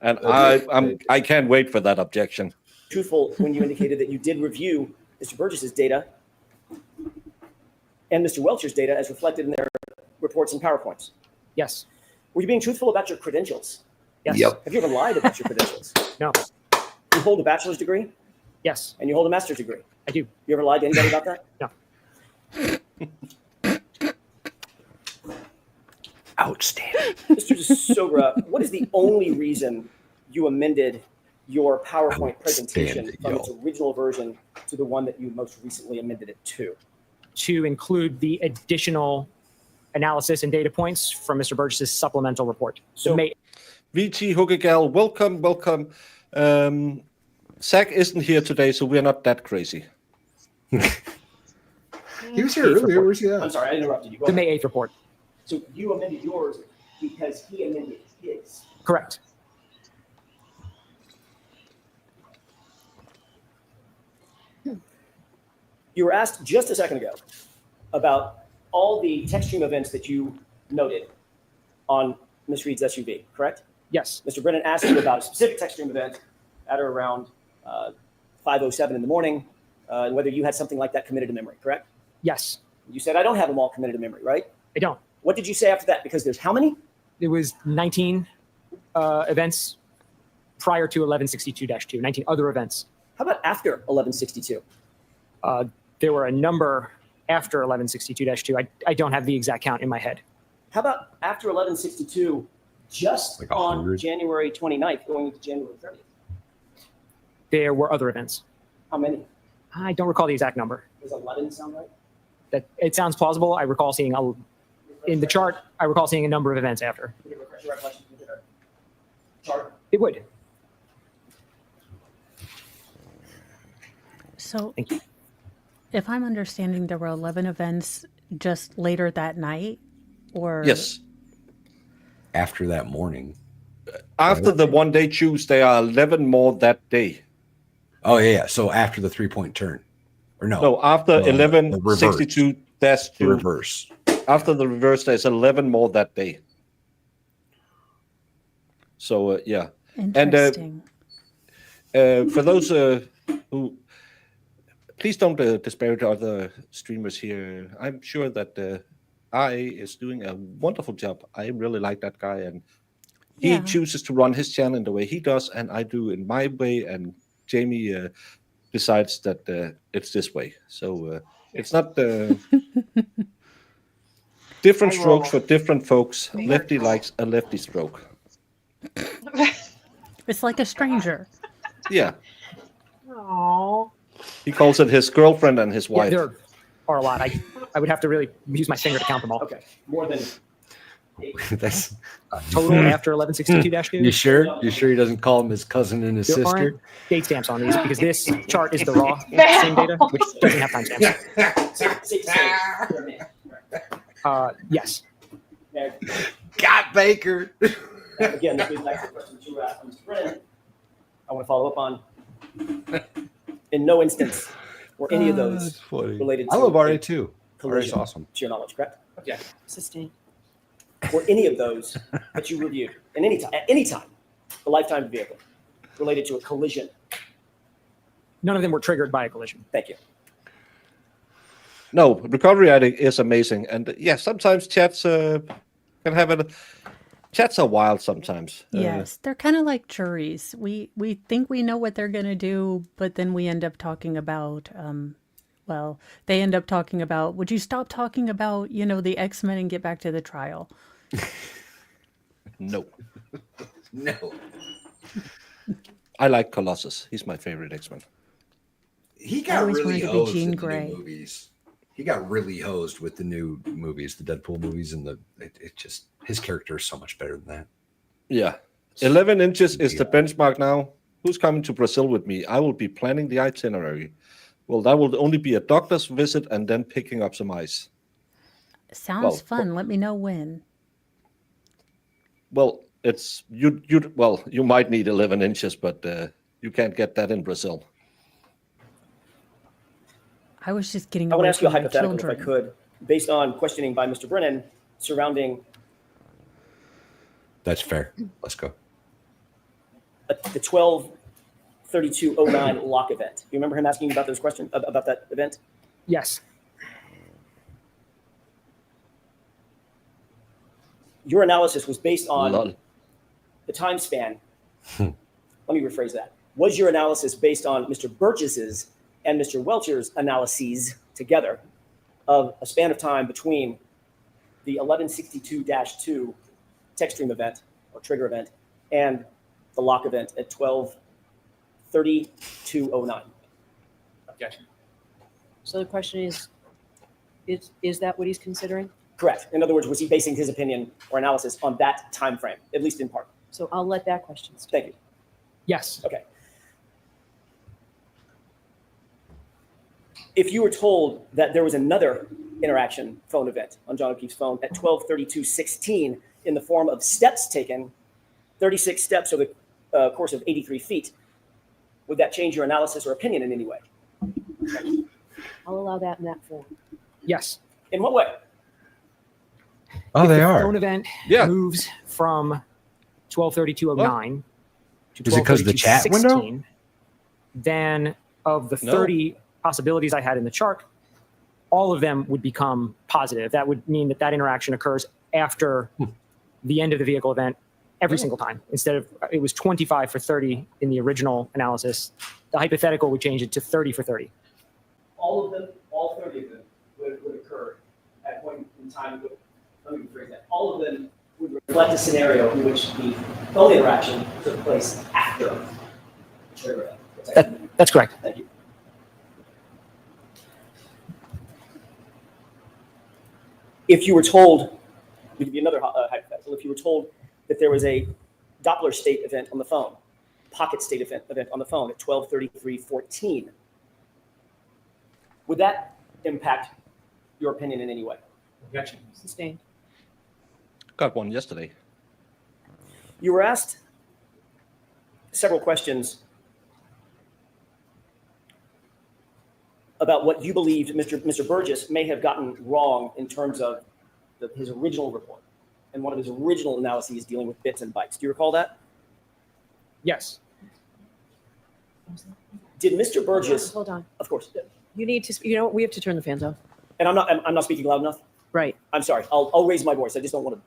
And I can't wait for that objection. truthful when you indicated that you did review Mr. Burgess's data and Mr. Welcher's data as reflected in their reports and PowerPoints? Yes. Were you being truthful about your credentials? Yes. Have you ever lied about your credentials? No. You hold a bachelor's degree Yes. and you hold a master's degree. I do. You ever lied to anybody about that? No. Outstanding. Mr. DeSogra, what is the only reason you amended your PowerPoint presentation from its original version to the one that you most recently amended it to? To include the additional analysis and data points from Mr. Burgess's supplemental report. So- VT Hoogegal, welcome. Zach isn't here today, so we're not that crazy. He was here earlier. Where's he I'm at? sorry, I interrupted you. Go The ahead. May 8th report. So you amended yours because he amended his. Correct. You were asked just a second ago about all the text stream events that you noted on Ms. Reed's SUV, correct? Yes. Mr. Brennan asked you about a specific text stream event at or around 5:07 in the morning, and whether you had something like that committed to memory, correct? Yes. You said, I don't have them all committed to memory, right? I don't. What did you say after that? Because there's how many? There was 19 events prior to 1162-2, 19 other events. How about after 1162? There were a number after 1162-2. I don't have the exact count in my head. How about after 1162, just Like on 100? January 29th, going into January 30th? There were other events. How many? I don't recall the exact number. Does 11 sound right? That it sounds plausible. I recall seeing in the chart. I recall seeing a number of events after. Can you refresh your recollection of the chart? It would. So, Thank you. if I'm understanding, there were 11 events just later that night, or Yes. After that morning. After the one day choose, there are 11 more that day. Oh, yeah. So after the 3-point turn. Or no. No, after the 1162 The 2, reverse. after the reverse, there's 11 more that day. So, yeah. Interesting. For those who, please don't disparage other streamers here. I'm sure that IA is doing a wonderful job. I really like that guy, and he Yeah. chooses to run his channel in the way he does, and I do in my way. And Jamie decides that it's this way. So It's not different I strokes roll. for different folks. Finger Lefty roll. likes a lefty stroke. It's like a stranger. Yeah, Oh, he calls it his girlfriend and his Yeah, wife. there are a lot. I would have to really use my finger to count them all. Okay, more than That's Total after 1162-2. you sure? You sure he doesn't call him his cousin and his There sister? aren't date stamps on these because this chart is the raw Val. stream data, which doesn't have timestamps. safe to say. You're a man. Yes. Now, Got Baker. again, this goes back to the question that you were asking, Mr. Brennan. I want to follow up on. In no instance were any of those That's funny. related I to love RA a too. RA's collision, awesome. to your knowledge, correct? Sustained. Were any of those that you reviewed at any time, the lifetime of the vehicle, related to a collision? None of them were triggered by a collision. Thank you. No, recovery addict is amazing, and yeah, sometimes chats can have a. Chats are wild sometimes. Yes, they're kind of like juries. We think we know what they're going to do, but then we end up talking about well, they end up talking about, would you stop talking about, the X-Men and get back to the trial? No, No. I like Colossus. He's my favorite X-Men. He I got always really wanted to be hosed Jean in the Grey. new movies. He got really hosed with the new movies, the Deadpool movies, and it just his character is so much better than that. Yeah, 11 inches is the Yeah. benchmark now. Who's coming to Brazil with me? I will be planning the itinerary. Well, that will only be a doctor's visit and then picking up some ice. Sounds Well, fun. Let me know when. Well, it's you might need 11 inches, but you can't get that in Brazil. I was just getting I want away to ask you a from my hypothetical, if I children. could, based on questioning by Mr. Brennan surrounding That's fair. Let's go. the 12/32/09 lock event. You remember him asking you about those questions about that event? Yes. Your analysis was based on Lol. the time span. Let me rephrase that. Was your analysis based on Mr. Burgess's and Mr. Welcher's analyses together of a span of time between the 1162-2 text stream event or trigger event and the lock event at 12/32/09? Objection. So the question is that what he's considering? Correct. In other words, was he basing his opinion or analysis on that time frame, at least in part? So I'll let that question stand. Thank you. Yes. Okay. If you were told that there was another interaction phone event on John O'Keefe's phone at 12/32/16 in the form of steps taken, 36 steps over the course of 83 feet, would that change your analysis or opinion in any way? I'll allow that in that form. Yes. In what way? Oh, If they the are. phone event Yeah. moves from 12/32/09 to Is it 'cause of the chat window? 12/32/16, then of the No. 30 possibilities I had in the chart, all of them would become positive. That would mean that interaction occurs after the end of the vehicle event every single time. Instead of, it was 25 for 30 in the original analysis. The hypothetical would change it to 30 for 30. All of them, all 30 of them would occur at a point in time. Let me rephrase that. All of them would reflect a scenario in which the phone interaction took place after the trigger event. That's correct. Thank you. If you were told, we give you another hypothetical, if you were told that there was a Doppler state event on the phone, pocket state event on the phone at 12/33/14, would that impact your opinion in any way? Objection. Sustained. Got one yesterday. You were asked several questions about what you believed Mr. Burgess may have gotten wrong in terms of his original report and one of his original analyses dealing with bits and bytes. Do you recall that? Yes. Did Mr. Burgess, Hold on. of course, You need to, we have to turn the fans off. and I'm not speaking loud enough. Right. I'm sorry. I'll raise my voice. I just don't want to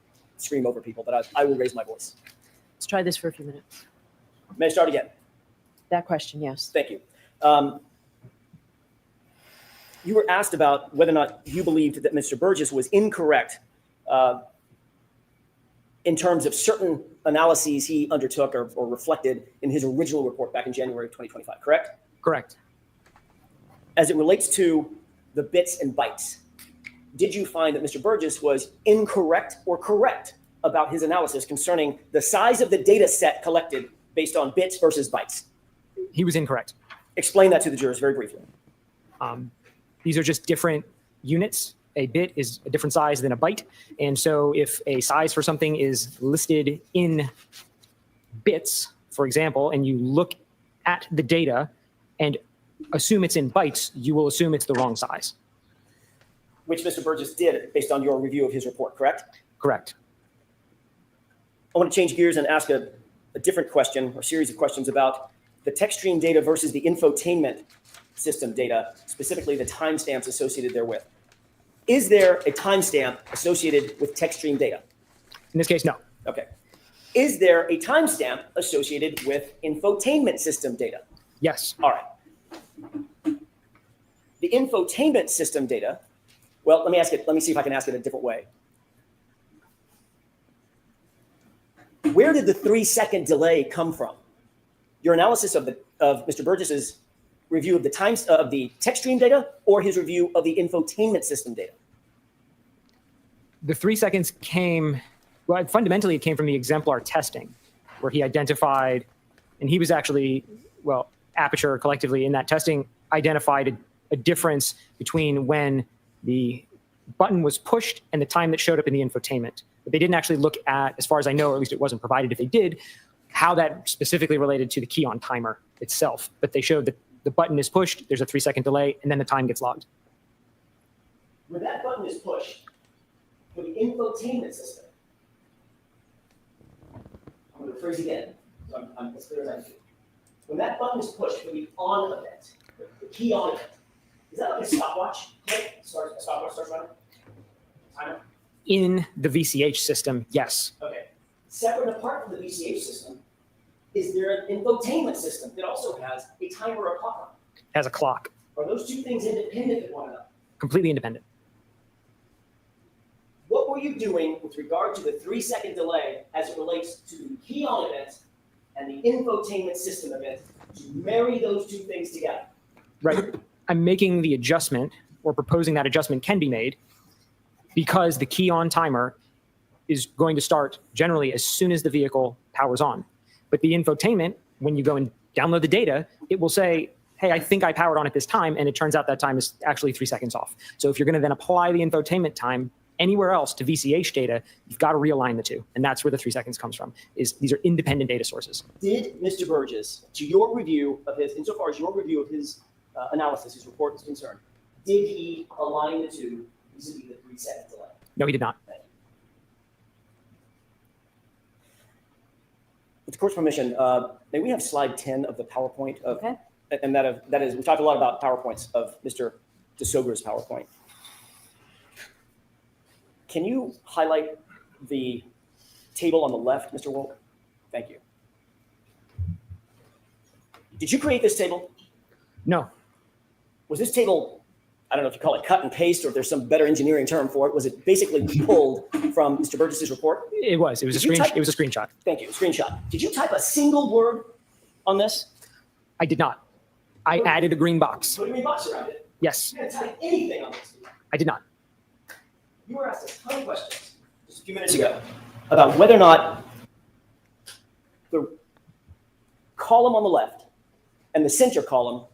scream over people, but I will raise my voice. Let's try this for a few minutes. May I start again? That question, yes. Thank you. you were asked about whether or not you believed that Mr. Burgess was incorrect in terms of certain analyses he undertook or reflected in his original report back in January of 2025, correct? Correct. As it relates to the bits and bytes, did you find that Mr. Burgess was incorrect or correct about his analysis concerning the size of the data set collected based on bits versus bytes? He was incorrect. Explain that to the jurors very briefly. These are just different units. A bit is a different size than a byte. And so if a size for something is listed in bits, for example, and you look at the data and assume it's in bytes, you will assume it's the wrong size. Which Mr. Burgess did based on your review of his report, correct? Correct. I want to change gears and ask a different question or series of questions about the text stream data versus the infotainment system data, specifically the timestamps associated therewith. Is there a timestamp associated with text stream data? In this case, no. Okay. Is there a timestamp associated with infotainment system data? Yes. All right. The infotainment system data, well, let me see if I can ask it a different way. Where did the 3-second delay come from? Your analysis of Mr. Burgess's review of the times of the text stream data or his review of the infotainment system data? The 3 seconds came, well, fundamentally it came from the exemplar testing where he identified, and he was actually, well, Aperture collectively in that testing identified a difference between when the button was pushed and the time that showed up in the infotainment. But they didn't actually look at, as far as I know, or at least it wasn't provided if they did, how that specifically related to the key on timer itself. But they showed that the button is pushed, there's a 3-second delay, and then the time gets logged. When that button is pushed for the infotainment system, I'm going to phrase again, so I'm as clear as I can. When that button is pushed for the on event, the key on event, is that like a stopwatch? Click, start, a stopwatch starts running? Timer? In the VCH system, yes. Okay. Separate and apart from the VCH system, is there an infotainment system that also has a timer or a clock on it? Has a clock. Are those two things independent of one another? Completely independent. What were you doing with regard to the 3-second delay as it relates to the key on event and the infotainment system event to marry those two things together? Right. I'm making the adjustment, or proposing that adjustment can be made, because the key on timer is going to start generally as soon as the vehicle powers on. But the infotainment, when you go and download the data, it will say, hey, I think I powered on at this time, and it turns out that time is actually 3 seconds off. So if you're going to then apply the infotainment time anywhere else to VCH data, you've got to realign the two. And that's where the 3 seconds comes from, is these are independent data sources. Did Mr. Burgess, to your review of his, insofar as your review of his analysis, his report is concerned, did he align the two vis-a-vis the 3-second delay? No, he did not. With the court's permission, may we have slide 10 of the PowerPoint of, Okay. and that is, we talked a lot about PowerPoints of Mr. DeSogra's PowerPoint. Can you highlight the table on the left, Mr. Wolf? Thank you. Did you create this table? No. Was this table, I don't know if you call it cut and paste or if there's some better engineering term for it, was it basically pulled from Mr. Burgess's report? It was. It was a screenshot. Thank you, screenshot. Did you type a single word on this? I did not. I added a green box. Put a green box around it. Yes. You didn't type anything on this. I did not. You were asked a ton of questions just a few minutes ago about whether or not the column on the left and the center column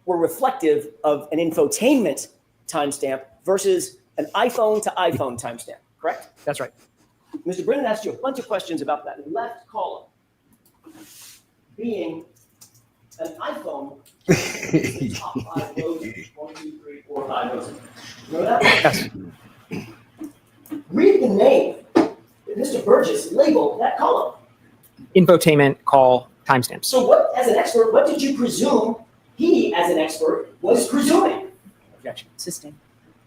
were reflective of an infotainment timestamp versus an iPhone to iPhone timestamp, correct? That's right. Mr. Brennan asked you a bunch of questions about that left column being an iPhone. The top 5 rows, 1, 2, 3, 4, 5 rows. Remember that? Yes. Read the name that Mr. Burgess labeled that column. Infotainment call timestamps. So what, as an expert, what did you presume he, as an expert, was presuming? Objection. Sustain.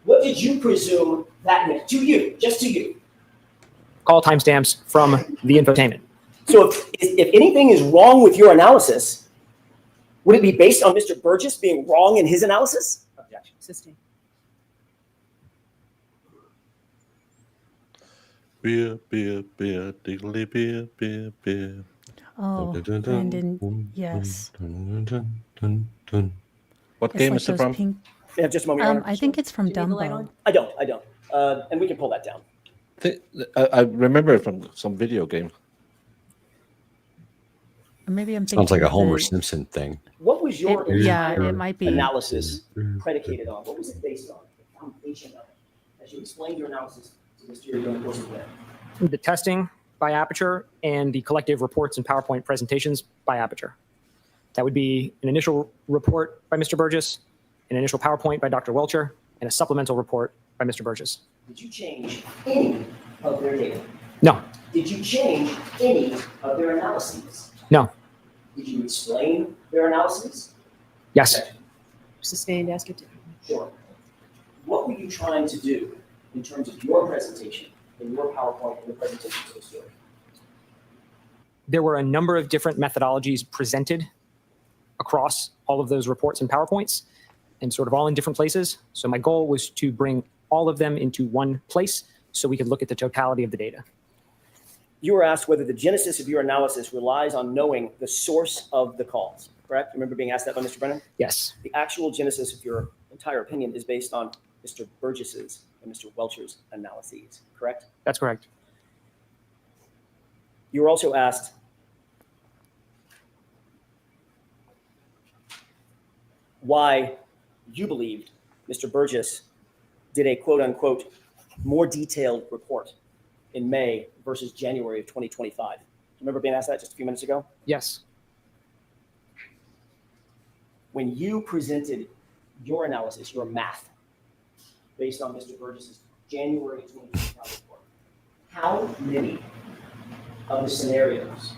What did you presume that meant to you, just to you? Call timestamps from the infotainment. So if anything is wrong with your analysis, Would it be based on Mr. Burgess being wrong in his analysis? Objection. Sustained. Beer, beer, beer, diddly beer, beer, beer. Oh, Brandon, yes. What It's game like is it those from? pink. Yeah, just a moment, Your Honor. I think it's from Do you need the light Dumbo. on? I don't. And we can pull that down. I remember it from some video game. Or maybe I'm thinking Sounds like a of Homer the- Simpson thing. What was your yeah, entire it might be. analysis predicated on? What was it based on? The foundation of it. As you explained your analysis to Mr. during the course of the The testing by Aperture and the collective reports and PowerPoint presentations by Aperture. That would be an initial report by Mr. Burgess, an initial PowerPoint by Dr. Welcher, and a supplemental report by Mr. Burgess. Did you change any of their data? No, Did you change any of their analyses? no, Did you explain their analyses? yes. Sustained, ask it differently. Sure. What were you trying to do in terms of your presentation, in your PowerPoint, and the presentation to the story? There were a number of different methodologies presented across all of those reports and PowerPoints, and sort of all in different places. So my goal was to bring all of them into one place so we could look at the totality of the data. You were asked whether the genesis of your analysis relies on knowing the source of the calls, correct? Remember being asked that by Mr. Brennan? Yes, The actual genesis of your entire opinion is based on Mr. Burgess's and Mr. Welcher's analyses, correct? that's correct. You were also asked why you believed Mr. Burgess did a quote unquote more detailed report in May versus January of 2025. Remember being asked that just a few minutes ago? Yes, When you presented your analysis, your math, based on Mr. Burgess's January 2025 report, how many of the scenarios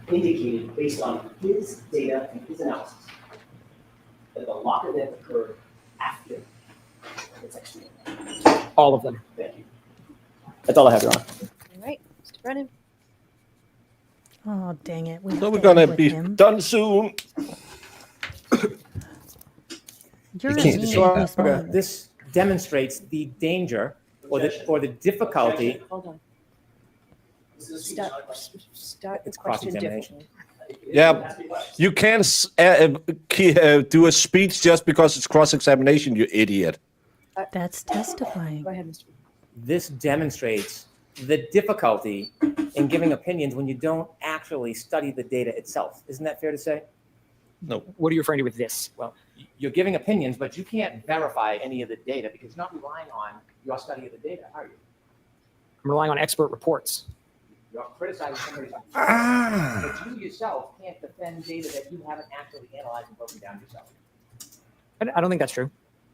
indicated based on his data and his analysis that the lock event occurred after its execution? all of them. Thank you. That's all I have, Your Honor. All right, Mr. Brennan. Oh, dang it. We So have we're to gonna end with be him. done soon. You're can't a just mean do this morning. This demonstrates the danger or the difficulty. Hold on. Start the It's question cross-examination. differently. Yeah, you can't do a speech just because it's cross-examination, you idiot. That's testifying. Go ahead, Mr. This demonstrates the difficulty in giving opinions when you don't actually study the data itself. Isn't that fair to say? No. What are you referring to with this? Well, you're giving opinions, but you can't verify any of the data because you're not relying on your study of the data, are you? I'm relying on expert reports. You're criticizing somebody's but you yourself can't defend data that you haven't actually analyzed and broken down yourself. I don't think that's true.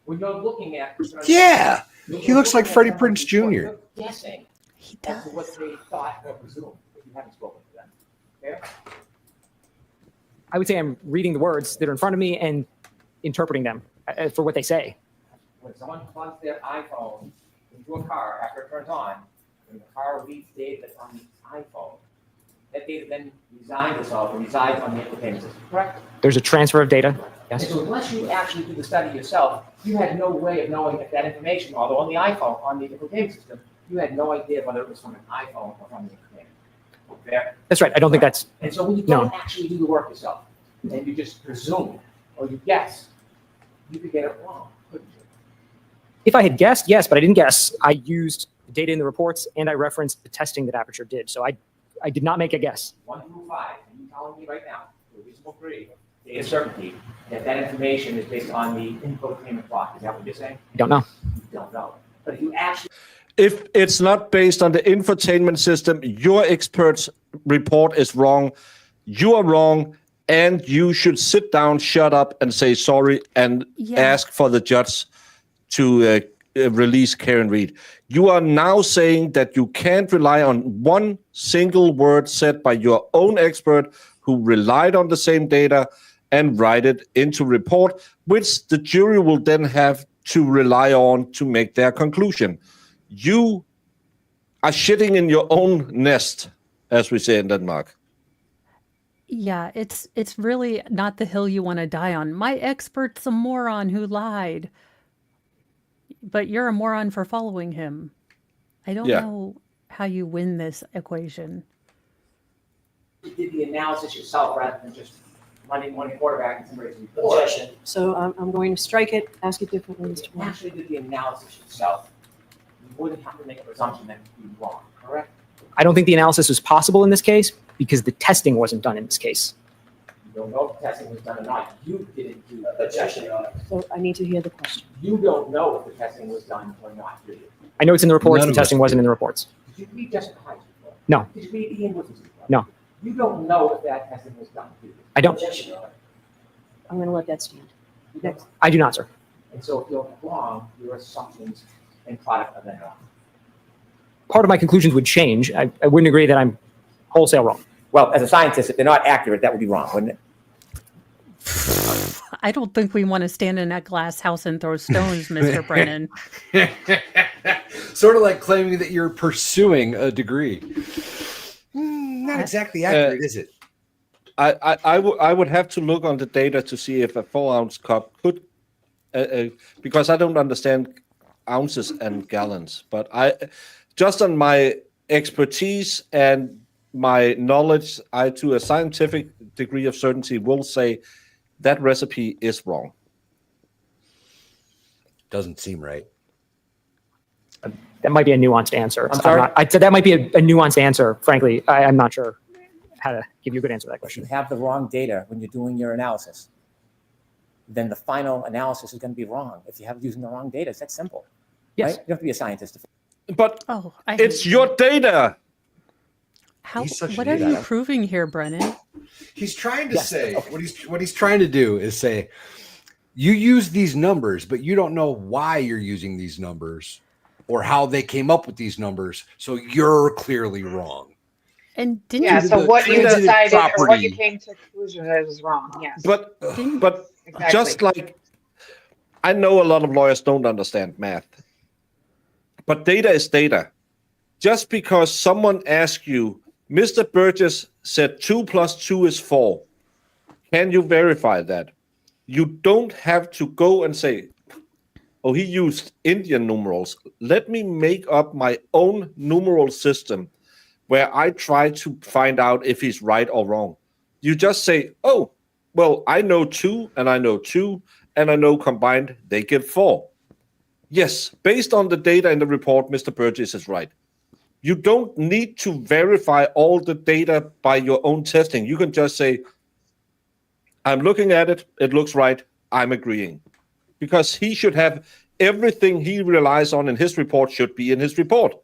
When you're looking at Yeah, he looks like Freddie Prinze Jr. You're guessing He as does. to what they thought or presumed if you haven't spoken to them. Fair? I would say I'm reading the words that are in front of me and interpreting them for what they say. When someone plugs their iPhone into a car after it turns on, and the car reads data that's on the iPhone, that data then resides on the infotainment system, correct? There's a transfer of data. And Yes. so unless you actually do the study yourself, you had no way of knowing if that information, although on the iPhone, on the infotainment system, you had no idea whether it was from an iPhone or from the infotainment. Fair? That's right. I don't think that's. And so when you No. don't actually do the work yourself, and you just presume or you guess, you could get it wrong, couldn't you? If I had guessed, yes, but I didn't guess. I used the data in the reports and I referenced the testing that Aperture did. So I did not make a guess. 1 through 5, and you telling me right now, to a reasonable degree, data certainty, that information is based on the infotainment clock. Is that what you're saying? I don't know. You don't know. But if you actually If it's not based on the infotainment system, your expert's report is wrong. You are wrong, and you should sit down, shut up, and say sorry, and Yeah. ask for the judge to release Karen Reed. You are now saying that you can't rely on one single word said by your own expert who relied on the same data and write it into report, which the jury will then have to rely on to make their conclusion. You are shitting in your own nest, as we say in Denmark. Yeah, it's really not the hill you want to die on. My expert's a moron who lied, but you're a moron for following him. I don't Yeah. know how you win this equation. You did the analysis yourself rather than just running one quarterback and somebody's Objection. So I'm going to strike it, ask it differently, Mr. You Moore. actually did the analysis yourself. You wouldn't have to make a presumption that you'd be wrong, correct? I don't think the analysis was possible in this case because the testing wasn't done in this case. You don't know if the testing was done or not. You didn't do the Objection, testing. Your Honor. So I need to hear the question. You don't know if the testing was done or not, do you? I know it's in the reports. None The of us testing wasn't in the reports. Did you read Jessica Hyde's report? No. Did you read Ian Wood's report? No. You don't know if that testing was done, do you? I don't. Objection, Your Honor. I'm going to let that stand. Next. I do not, sir. And so if you're wrong, your assumptions and product are then wrong. Part of my conclusions would change. I wouldn't agree that I'm wholesale wrong. Well, as a scientist, if they're not accurate, that would be wrong, wouldn't it? I don't think we want to stand in that glass house and throw stones, Mr. Brennan. Sort of like claiming that you're pursuing a degree. Not exactly accurate, is it? I would have to look on the data to see if a 4-ounce cup could, because I don't understand ounces and gallons. But just on my expertise and my knowledge, I, to a scientific degree of certainty, will say that recipe is wrong. Doesn't seem right. That might be a nuanced answer. I'm sorry? I said that might be a nuanced answer. Frankly, I'm not sure how to give you a good answer to that If you question. have the wrong data when you're doing your analysis, then the final analysis is going to be wrong. If you have using the wrong data, it's that simple. Yes. Right? You don't have to be a scientist. But Oh, I it's hate your you. data. How, He's such what an are idiot. you proving here, Brennan? He's trying to Yes. say What he's trying to do is say, you use these numbers, but you don't know why you're using these numbers or how they came up with these numbers. So you're clearly wrong. And didn't Yeah, you, so what you data decided or what property. you came to the conclusion that is wrong, yes. But didn't Exactly. just like I know a lot of lawyers don't understand math, but data is data. Just because someone asks you, Mr. Burgess said 2 + 2 is 4, can you verify that? You don't have to go and say, oh, he used Indian numerals. Let me make up my own numeral system where I try to find out if he's right or wrong. You just say, oh, well, I know 2 and I know 2 and I know combined they give 4. Yes, based on the data in the report, Mr. Burgess is right. You don't need to verify all the data by your own testing. You can just say, I'm looking at it, it looks right, I'm agreeing. Because he should have everything he relies on in his report should be in his report.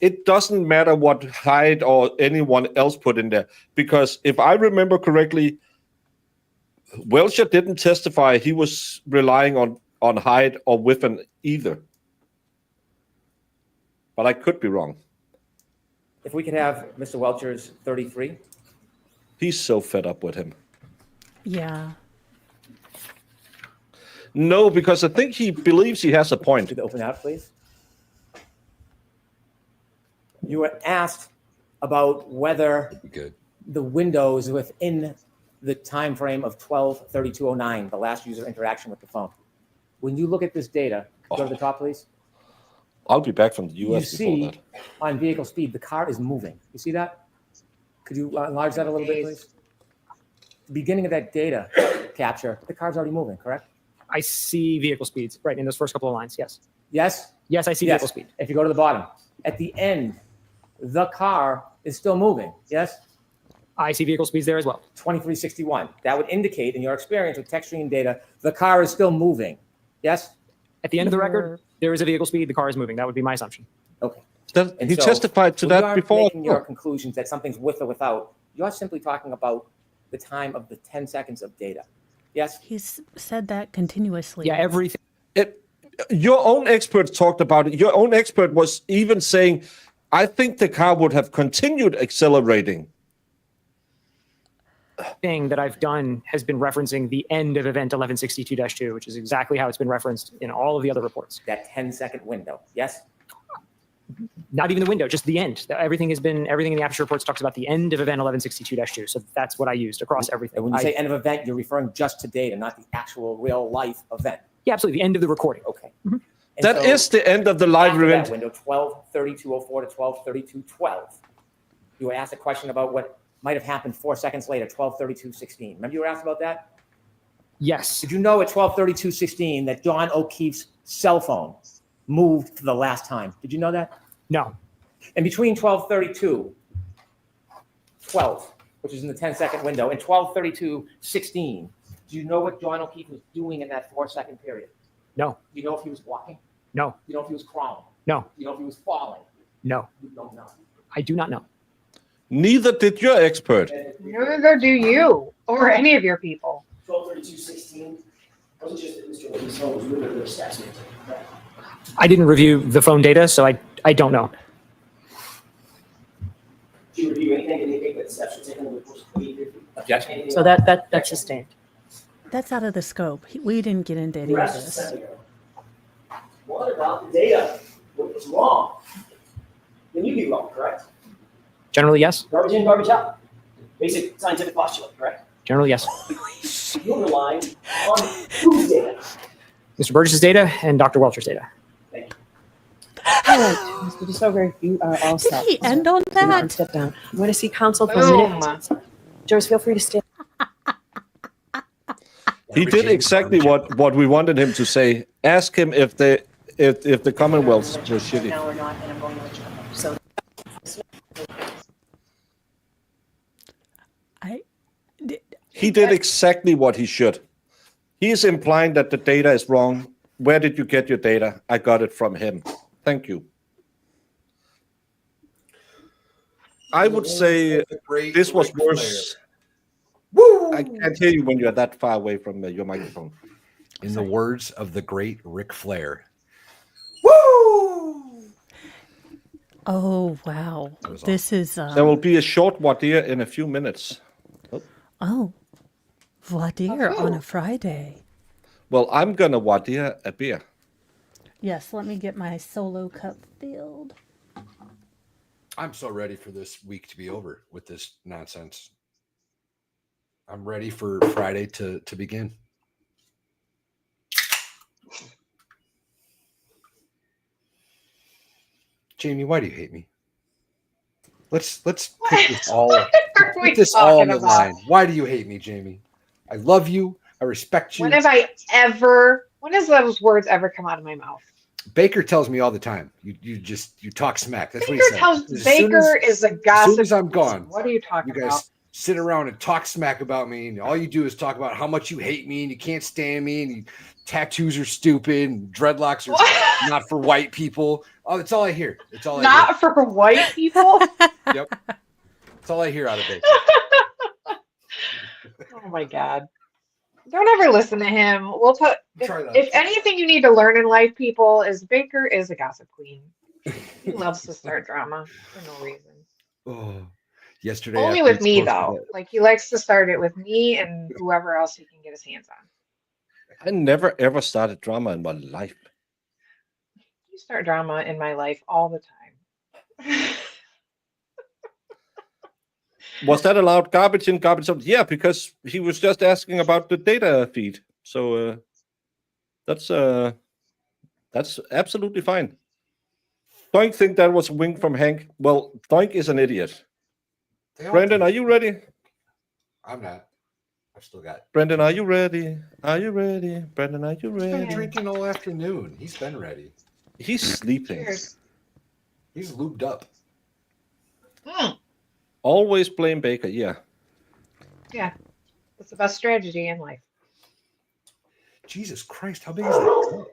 It doesn't matter what Hyde or anyone else put in there. Because if I remember correctly, Welcher didn't testify he was relying on Hyde or Whiffen either. But I could be wrong. If we could have Mr. Welcher's 33. He's so fed up with him. yeah. No, because I think he believes he has a point. Could you open that up, please? You were asked about whether Good. the window is within the time frame of 12/32/09, the last user interaction with the phone. When you look at this data, go to the top, please. I'll be back from the You US before see that. on vehicle speed, the car is moving. You see that? Could you enlarge that a little bit, please? The beginning of that data capture, the car's already moving, correct? I see vehicle speeds right in those first couple of lines. Yes. Yes? Yes, I see Yes. vehicle speed. If you go to the bottom, at the end, the car is still moving. Yes? I see vehicle speeds there as well. 2361. That would indicate, in your experience with text stream data, the car is still moving. Yes? At the end of the record, there is a vehicle speed. The car is moving. That would be my assumption. Okay. And He so, testified to when you that are before. making your conclusions that something's with or without, you're simply talking about the time of the 10 seconds of data. Yes? He's said that continuously. Yeah, everything. Your own expert talked about it. Your own expert was even saying, I think the car would have continued accelerating. Thing that I've done has been referencing the end of event 1162-2, which is exactly how it's been referenced in all of the other reports. That 10-second window. Yes? Not even the window, just the end. Everything in the aperture reports talks about the end of event 1162-2. So that's what I used across everything. And when you say end of event, you're referring just to data, not the actual real life event. Yeah, absolutely. The end of the recording. Okay. Mm-hmm. That is the end of the live after event. that window, 12:32:04 to 12:32:12. You were asked a question about what might have happened 4 seconds later, 12:32:16. Remember you were asked about that? Yes. Did you know at 12:32:16 that John O'Keefe's cell phone moved for the last time? Did you know that? No. And between 12:32:12, which is in the 10-second window, and 12:32:16, do you know what John O'Keefe was doing in that 4-second period? No. Do you know if he was walking? No. Do you know if he was crawling? No. Do you know if he was falling? No. You don't know. I do not know. Neither did your expert. Neither do you or any of your people. 12:32:16 wasn't just that Mr. O'Keefe's phone was moving, there were steps being taken, correct? I didn't review the phone data, so I don't know. Did you review anything that steps were taken over the course of 850? Objection. So that's sustained. That's out of the scope. We didn't get into any You were of asked just a this. second ago. What about the data? What was wrong? Then you'd be wrong, correct? Generally, yes. Garbage in, garbage out. Basic scientific postulate, correct? Generally, yes. You're relying on whose data? Mr. Burgess's data and Dr. Welcher's data. Thank you. All right, Mr. DeSoger, you are all Did set. he end on You can that? step down. I'm going to see counsel for a Boom. minute. Jurors, feel free to stay. He did exactly what we wanted him to say. Ask him if the Commonwealth was shitty. Now or not, and I'm going to let you know. So He did exactly what he should. He is implying that the data is wrong. Where did you get your data? I got it from him. Thank you. I would say this was worse. Woo! I can't hear you when you're that far away from your microphone. In the words of the great Ric Flair. Woo! Oh, wow. This is, There will be a short voir dire in a few minutes. oh, voir dire on a Friday. Well, I'm going to voir dire a beer. Yes, let me get my solo cup filled. I'm so ready for this week to be over with this nonsense. I'm ready for Friday to begin. Jamie, why do you hate me? Let's put this all What are we put this all on talking the about? line. Why do you hate me, Jamie? I love you. I respect you. When has those words ever come out of my mouth? Baker tells me all the time. You talk smack. That's what he Baker says. tells As soon Baker as- is a As gossip. soon as I'm gone, What are you talking you about? guys sit around and talk smack about me, and all you do is talk about how much you hate me and you can't stand me, and tattoos are stupid and dreadlocks are not for white people. Oh, that's all I hear. It's all I Not for white people. hear. Yep. That's all I hear out of Baker. Oh my God. Don't ever listen to him. We'll talk. Try that. If anything you need to learn in life, people, is Baker is a gossip queen. He loves to start drama for no reason. Oh, yesterday. Only after with he me posted though. that- Like he likes to start it with me and whoever else he can get his hands on. I never ever started drama in my life. You start drama in my life all the time. Was that allowed? Garbage in, garbage out? Yeah, because he was just asking about the data feed. So that's absolutely fine. Doink think that was a wink from Hank. Well, Doink is an idiot. They all Brendan, do. are you ready? I'm not. I've still got. Brendan, are you ready? Are you ready? Brendan, are you He's been ready? drinking all afternoon. He's been ready. He's sleeping. Cheers. He's lubed up. Mm, Always blame Baker. Yeah. yeah, that's the best strategy in life. Jesus Christ, how big is that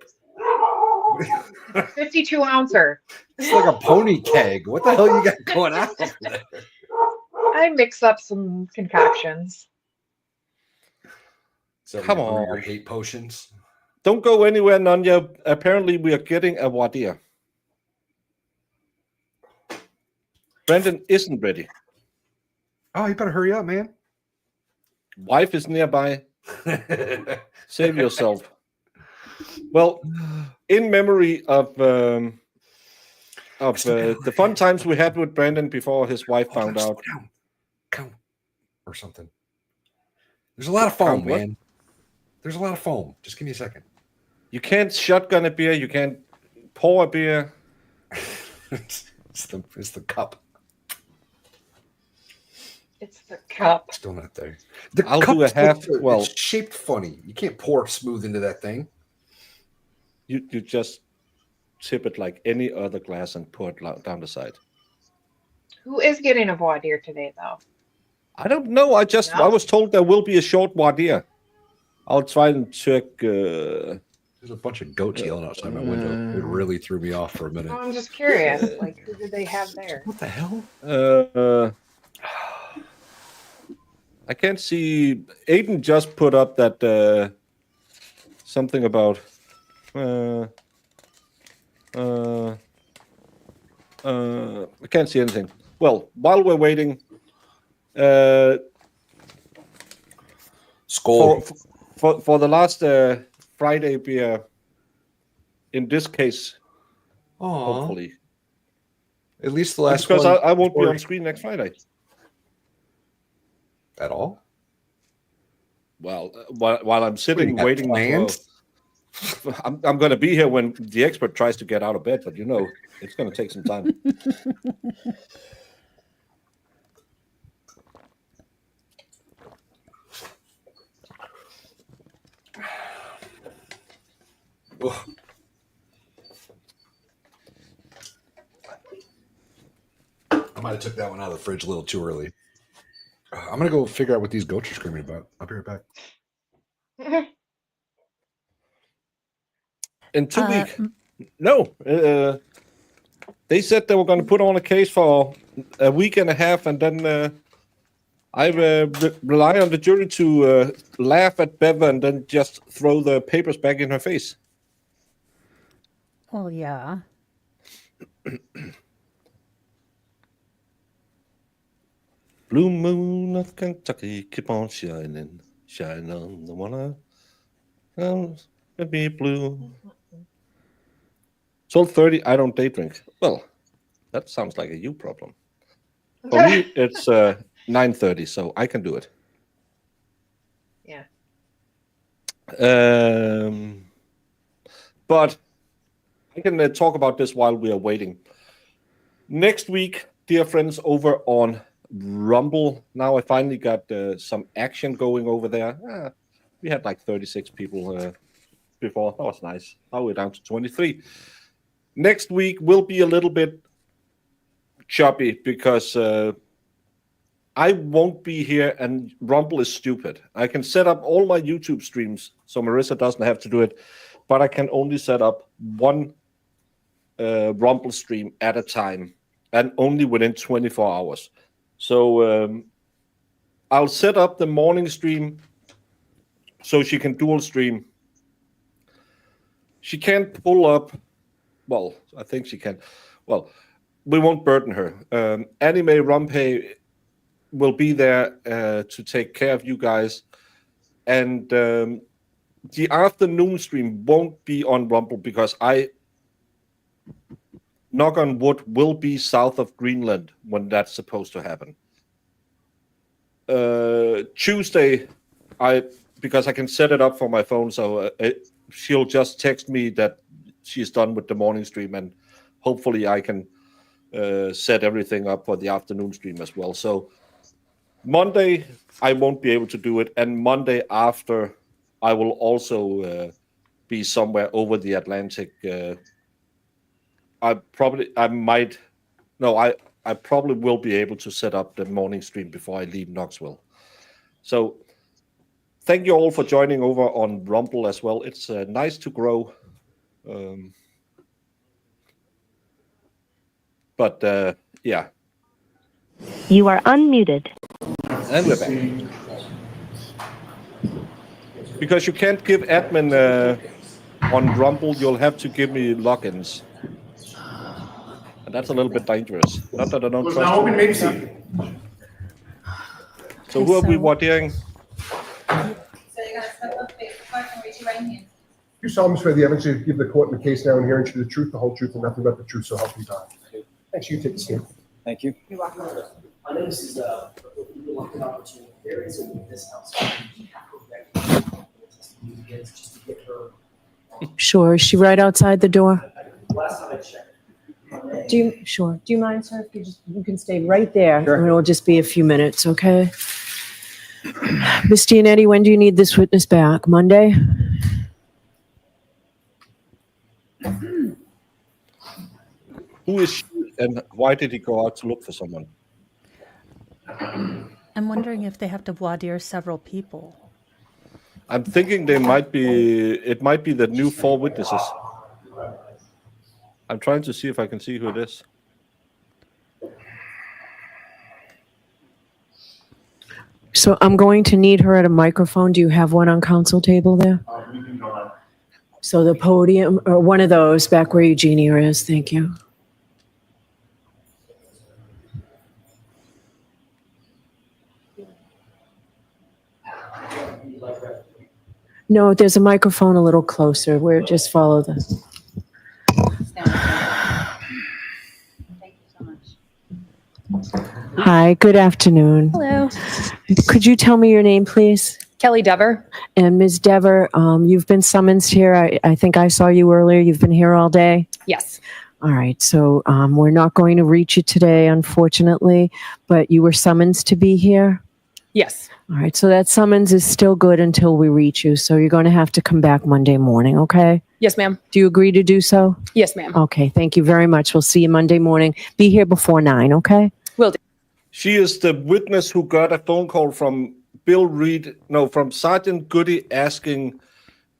cup? 52 ouncer. It's like a pony keg. What the hell you got going on over there? I mix up some concoctions. So Come you brew your on. hate potions. Don't go anywhere, Nanya. Apparently, we are getting a voir dire. Brendan isn't ready. Oh, you better hurry up, man. Wife is nearby. Save yourself. Well, in memory of of the fun times we had with Brennan before his wife Hold on, found slow out. down. Count or something. There's a lot of foam, Count what? man. There's a lot of foam. Just give me a second. You can't shotgun a beer. You can't pour a beer. It's the cup. It's the cup. Still not there. I'll do a half. Well, it's shaped funny. You can't pour smooth into that thing. you just tip it like any other glass and pour it down the side. Who is getting a voir dire today, though? I don't know. I was told there will be a short voir dire. I'll try and check. There's a bunch of goats yelling outside my window. It really threw me off for a minute. Oh, I'm just curious. Like, who did they have there? What the hell? I can't see. Aiden just put up that something about. I can't see anything. Well, while we're waiting, Skull. for the last Friday beer, in this case, hopefully. At least the last because one. I won't be on screen next Friday. At all? Well, while I'm sitting Wait, waiting, I'm going to be here when the expert tries to get out of bed, but you know, it's going to take some time. I might have took that one out of the fridge a little too early. I'm gonna go figure out what these goats are screaming about. I'll be right back. In 2 weeks, no. They said they were going to put on a case for a week and a half, and then I rely on the jury to laugh at Bev and then just throw the papers back in her face. Well, yeah. Blue moon of Kentucky, keep on shining, shine on the one be blue. 12:30, I don't day drink. Well, that sounds like a you problem. For me, it's 9:30, so I can do it. Yeah. But I can talk about this while we are waiting. Next week, dear friends, over on Rumble. Now I finally got some action going over there. We had like 36 people before. That was nice. Now we're down to 23. Next week will be a little bit choppy because I won't be here and Rumble is stupid. I can set up all my YouTube streams so Marissa doesn't have to do it, but I can only set up one Rumble stream at a time and only within 24 hours. So I'll set up the morning stream so she can dual stream. She can't pull up. Well, I think she can. Well, we won't burden her. Anime Rumpe will be there to take care of you guys. And the afternoon stream won't be on Rumble because I, knock on wood, will be south of Greenland when that's supposed to happen. Tuesday, because I can set it up for my phone, so she'll just text me that she's done with the morning stream, and hopefully I can set everything up for the afternoon stream as well. So Monday, I won't be able to do it, and Monday after, I will also be somewhere over the Atlantic. I probably will be able to set up the morning stream before I leave Knoxville. So thank you all for joining over on Rumble as well. It's nice to grow. Yeah. You are unmuted. And we're back. Because you can't give admin on Rumble, you'll have to give me logins. And that's a little bit dangerous. Not that I don't trust you. So who are we watching? So you're going to step up, face the clerk, and raise your right hand. You solemnly swear the evidence you give the court in the case now and here and to the truth, the whole truth, and nothing but the truth, so help you God. Thanks, you take the seat. Thank you. You're welcome. I know this is a reluctant opportunity. There is a witness outside. You have to recognize just to get her. Sure. Is she right outside the door? Last time I checked. Sure. Do you mind, sir, if you can stay right there? Sure. And it'll just be a few minutes, okay? Ms. Gianetti, when do you need this witness back? Monday? Who is she, and why did he go out to look for someone? I'm wondering if they have to voir dire several people. I'm thinking it might be the new 4 witnesses. I'm trying to see if I can see who it is. So I'm going to need her at a microphone. Do you have one on council table there? So the podium, or one of those back where Eugenia is. Thank you. No, there's a microphone a little closer. We're just follow the. Thank you so much. Hi, good afternoon. Hello, Could you tell me your name, please? Kelly Dever. And Ms. Dever, you've been summoned here. I think I saw you earlier. You've been here all day. Yes. All right. So we're not going to reach you today, unfortunately, but you were summoned to be here. Yes. All right. So that summons is still good until we reach you. So you're going to have to come back Monday morning. Okay. Yes, ma'am. Do you agree to do so? Yes, ma'am. Okay. Thank you very much. We'll see you Monday morning. Be here before 9. Okay. Will do. She is the witness who got a phone call from from Sergeant Goody asking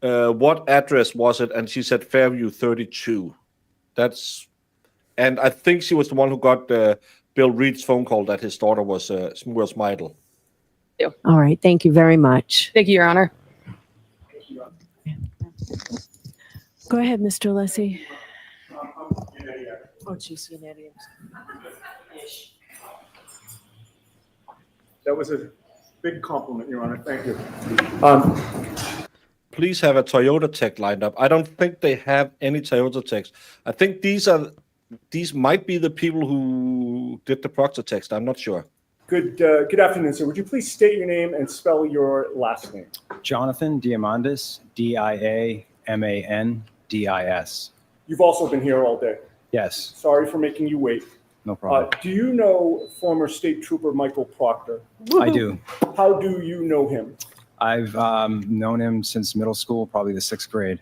what address was it, and she said Fairview 32. And I think she was the one who got Bill Reed's phone call that his daughter was Meidel. All right. Thank you very much. Thank you, Your Honor. Go ahead, Mr. Lessie. Oh, geez, That was a big compliment, Your Honor. Thank you. Please have a Toyota tech lined up. I don't think they have any Toyota techs. I think these might be the people who did the Proctor text. I'm not sure. Good afternoon, sir. Would you please state your name and spell your last name? Jonathan Diamandis, Diamandis. You've also been here all day. Yes, Sorry for making you wait. no problem. Do you know former State Trooper Michael Proctor? I do. How do you know him? I've known him since middle school, probably the 6th grade.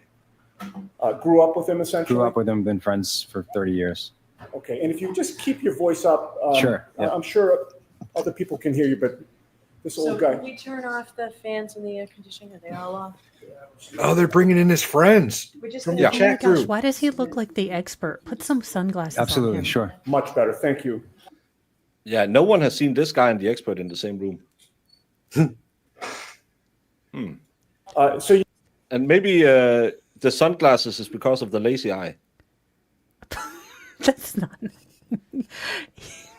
Grew up with him, essentially? Grew up with him, been friends for 30 years. Okay, and if you just keep your voice up, Sure, yeah. I'm sure other people can hear you, but this old guy. Can we turn off the fans and the air conditioning? Are they all off? Oh, they're bringing in his friends from the Oh my chat gosh, group. why does he look like the expert? Put some sunglasses on Absolutely, him. sure. Much better, thank you. Yeah, no one has seen this guy and the expert in the same room. And maybe the sunglasses is because of the lazy eye. That's not.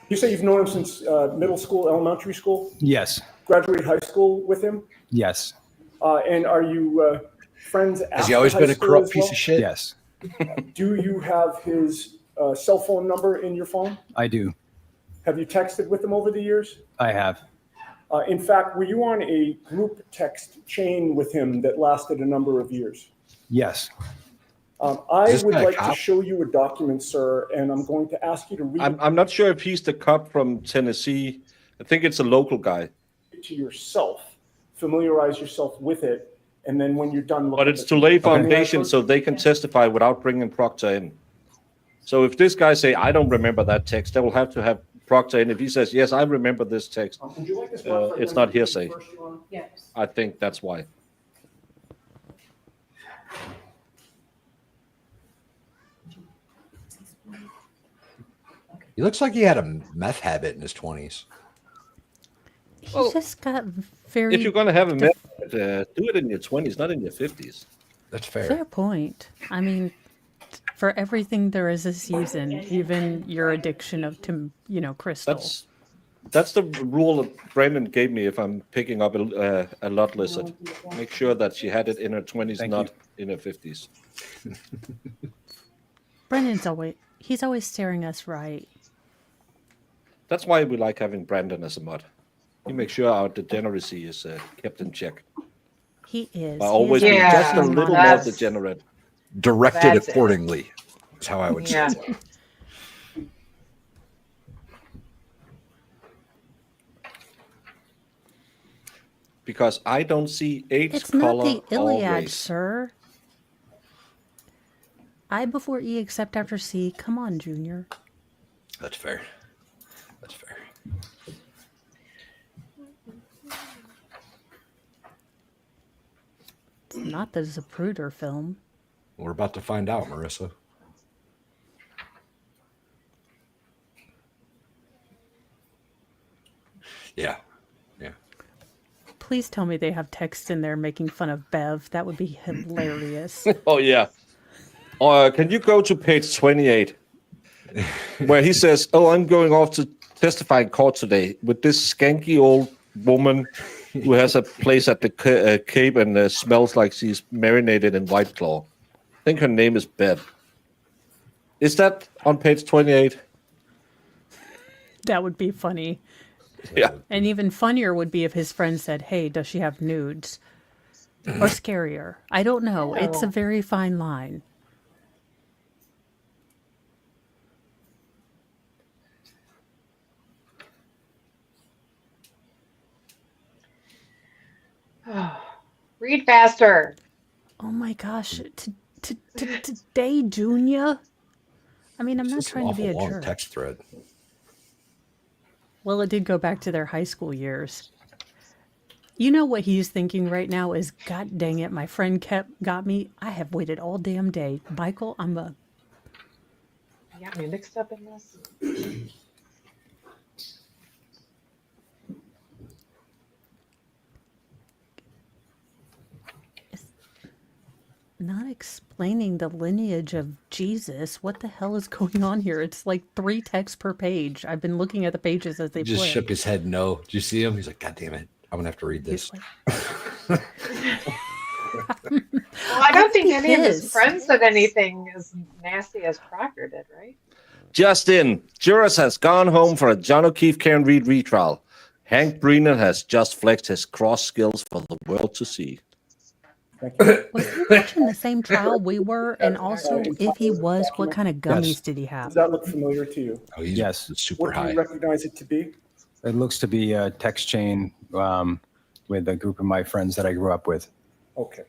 You say you've known him since middle school, elementary school? Yes, Graduated high school with him? yes, And are you friends after Has he always high been a school corrupt as piece well? of shit? yes, Do you have his cell phone number in your phone? I do. Have you texted with him over the years? I have. In fact, were you on a group text chain with him that lasted a number of years? Yes. I Is this would guy a like to cop? show you a document, sir, and I'm going to ask you to read I'm not sure if he's the cop from Tennessee. I think it's a local guy. it to yourself, familiarize yourself with it, and then when you're done, look But at it's it. to lay Okay. foundation so they can testify without bringing Proctor in. So if this guy say, I don't remember that text, they will have to have Proctor in. If he says, yes, I remember this text, Would you like this it's not hearsay. first, Your Honor? Yes. I think that's why. He looks like he had a meth habit in his 20s. He's just got very. If you're going to have a method, do it in your 20s, not in your 50s. That's fair. Fair point. I mean, for everything there is a season, even your addiction to crystal. That's the rule that Brennan gave me if I'm picking up a lot lizard. Make sure that she had it in her 20s, Thank not in her 50s. Brennan's He's always staring us right. That's why we like having Brandon as a mod. He makes sure our degeneracy is kept in check. He is. By He always is being our just a true little more monitor. degenerate. Directed That's it. accordingly is how I would say Yeah. it. Because I don't see age, It's not color, the or Iliad, race. sir. I before E except after C. Come on, Junior. That's fair. That's fair. It's not the Zapruder film. We're about to find out, Marissa. Yeah. Yeah. Please tell me they have text in there making fun of Bev. That would be hilarious. Oh, yeah. Can you go to page 28? Where he says, "Oh, I'm going off to testify in court today with this skanky old woman who has a place at the Cape and smells like she's marinated in White Claw. I think her name is Bev." Is that on page 28? That would be funny. Yeah. And even funnier would be if his friend said, "Hey, does she have nudes?" Or scarier. I don't know. It's a very fine line. Read faster. Oh my gosh. Today, Junior? I mean, I'm not It's an trying to be awful a long jerk. text thread. Well, it did go back to their high school years. You know what he's thinking right now is, God dang it, my friend got me. I have waited all damn day. Michael, You got me mixed up in this. not explaining the lineage of Jesus. What the hell is going on here? It's like 3 texts per page. I've been looking at the pages as they He just flip. shook his head no. Did you see him? He's like, God damn it. I'm going to have to read this. Well, I don't think any of his pissed. friends said anything as nasty as Crocker did, right? Just in, Juris has gone home for a John O'Keefe Karen Reed retrial. Hank Brennan has just flexed his cross skills for the world to see. Was he watching the same trial we were? And also, if he was, what kind of gummies did he have? Does that look familiar to you? Oh, he's Yes. super What do high. you recognize it to be? It looks to be a text chain with a group of my friends that I grew up with. Okay.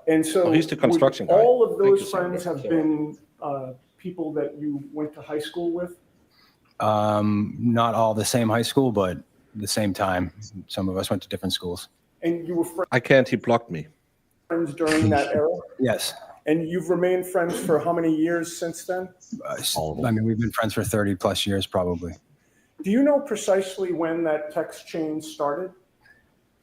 And so Oh, he's the would construction guy. all of Thank you, those sir. friends have been people that you went to high school with? Not all the same high school, but the same time. Some of us went to different schools. And you were I can't, he blocked me. friends during that era? Yes. And you've remained friends for how many years since then? I mean, we've been friends for 30 plus years, probably. Do you know precisely when that text chain started?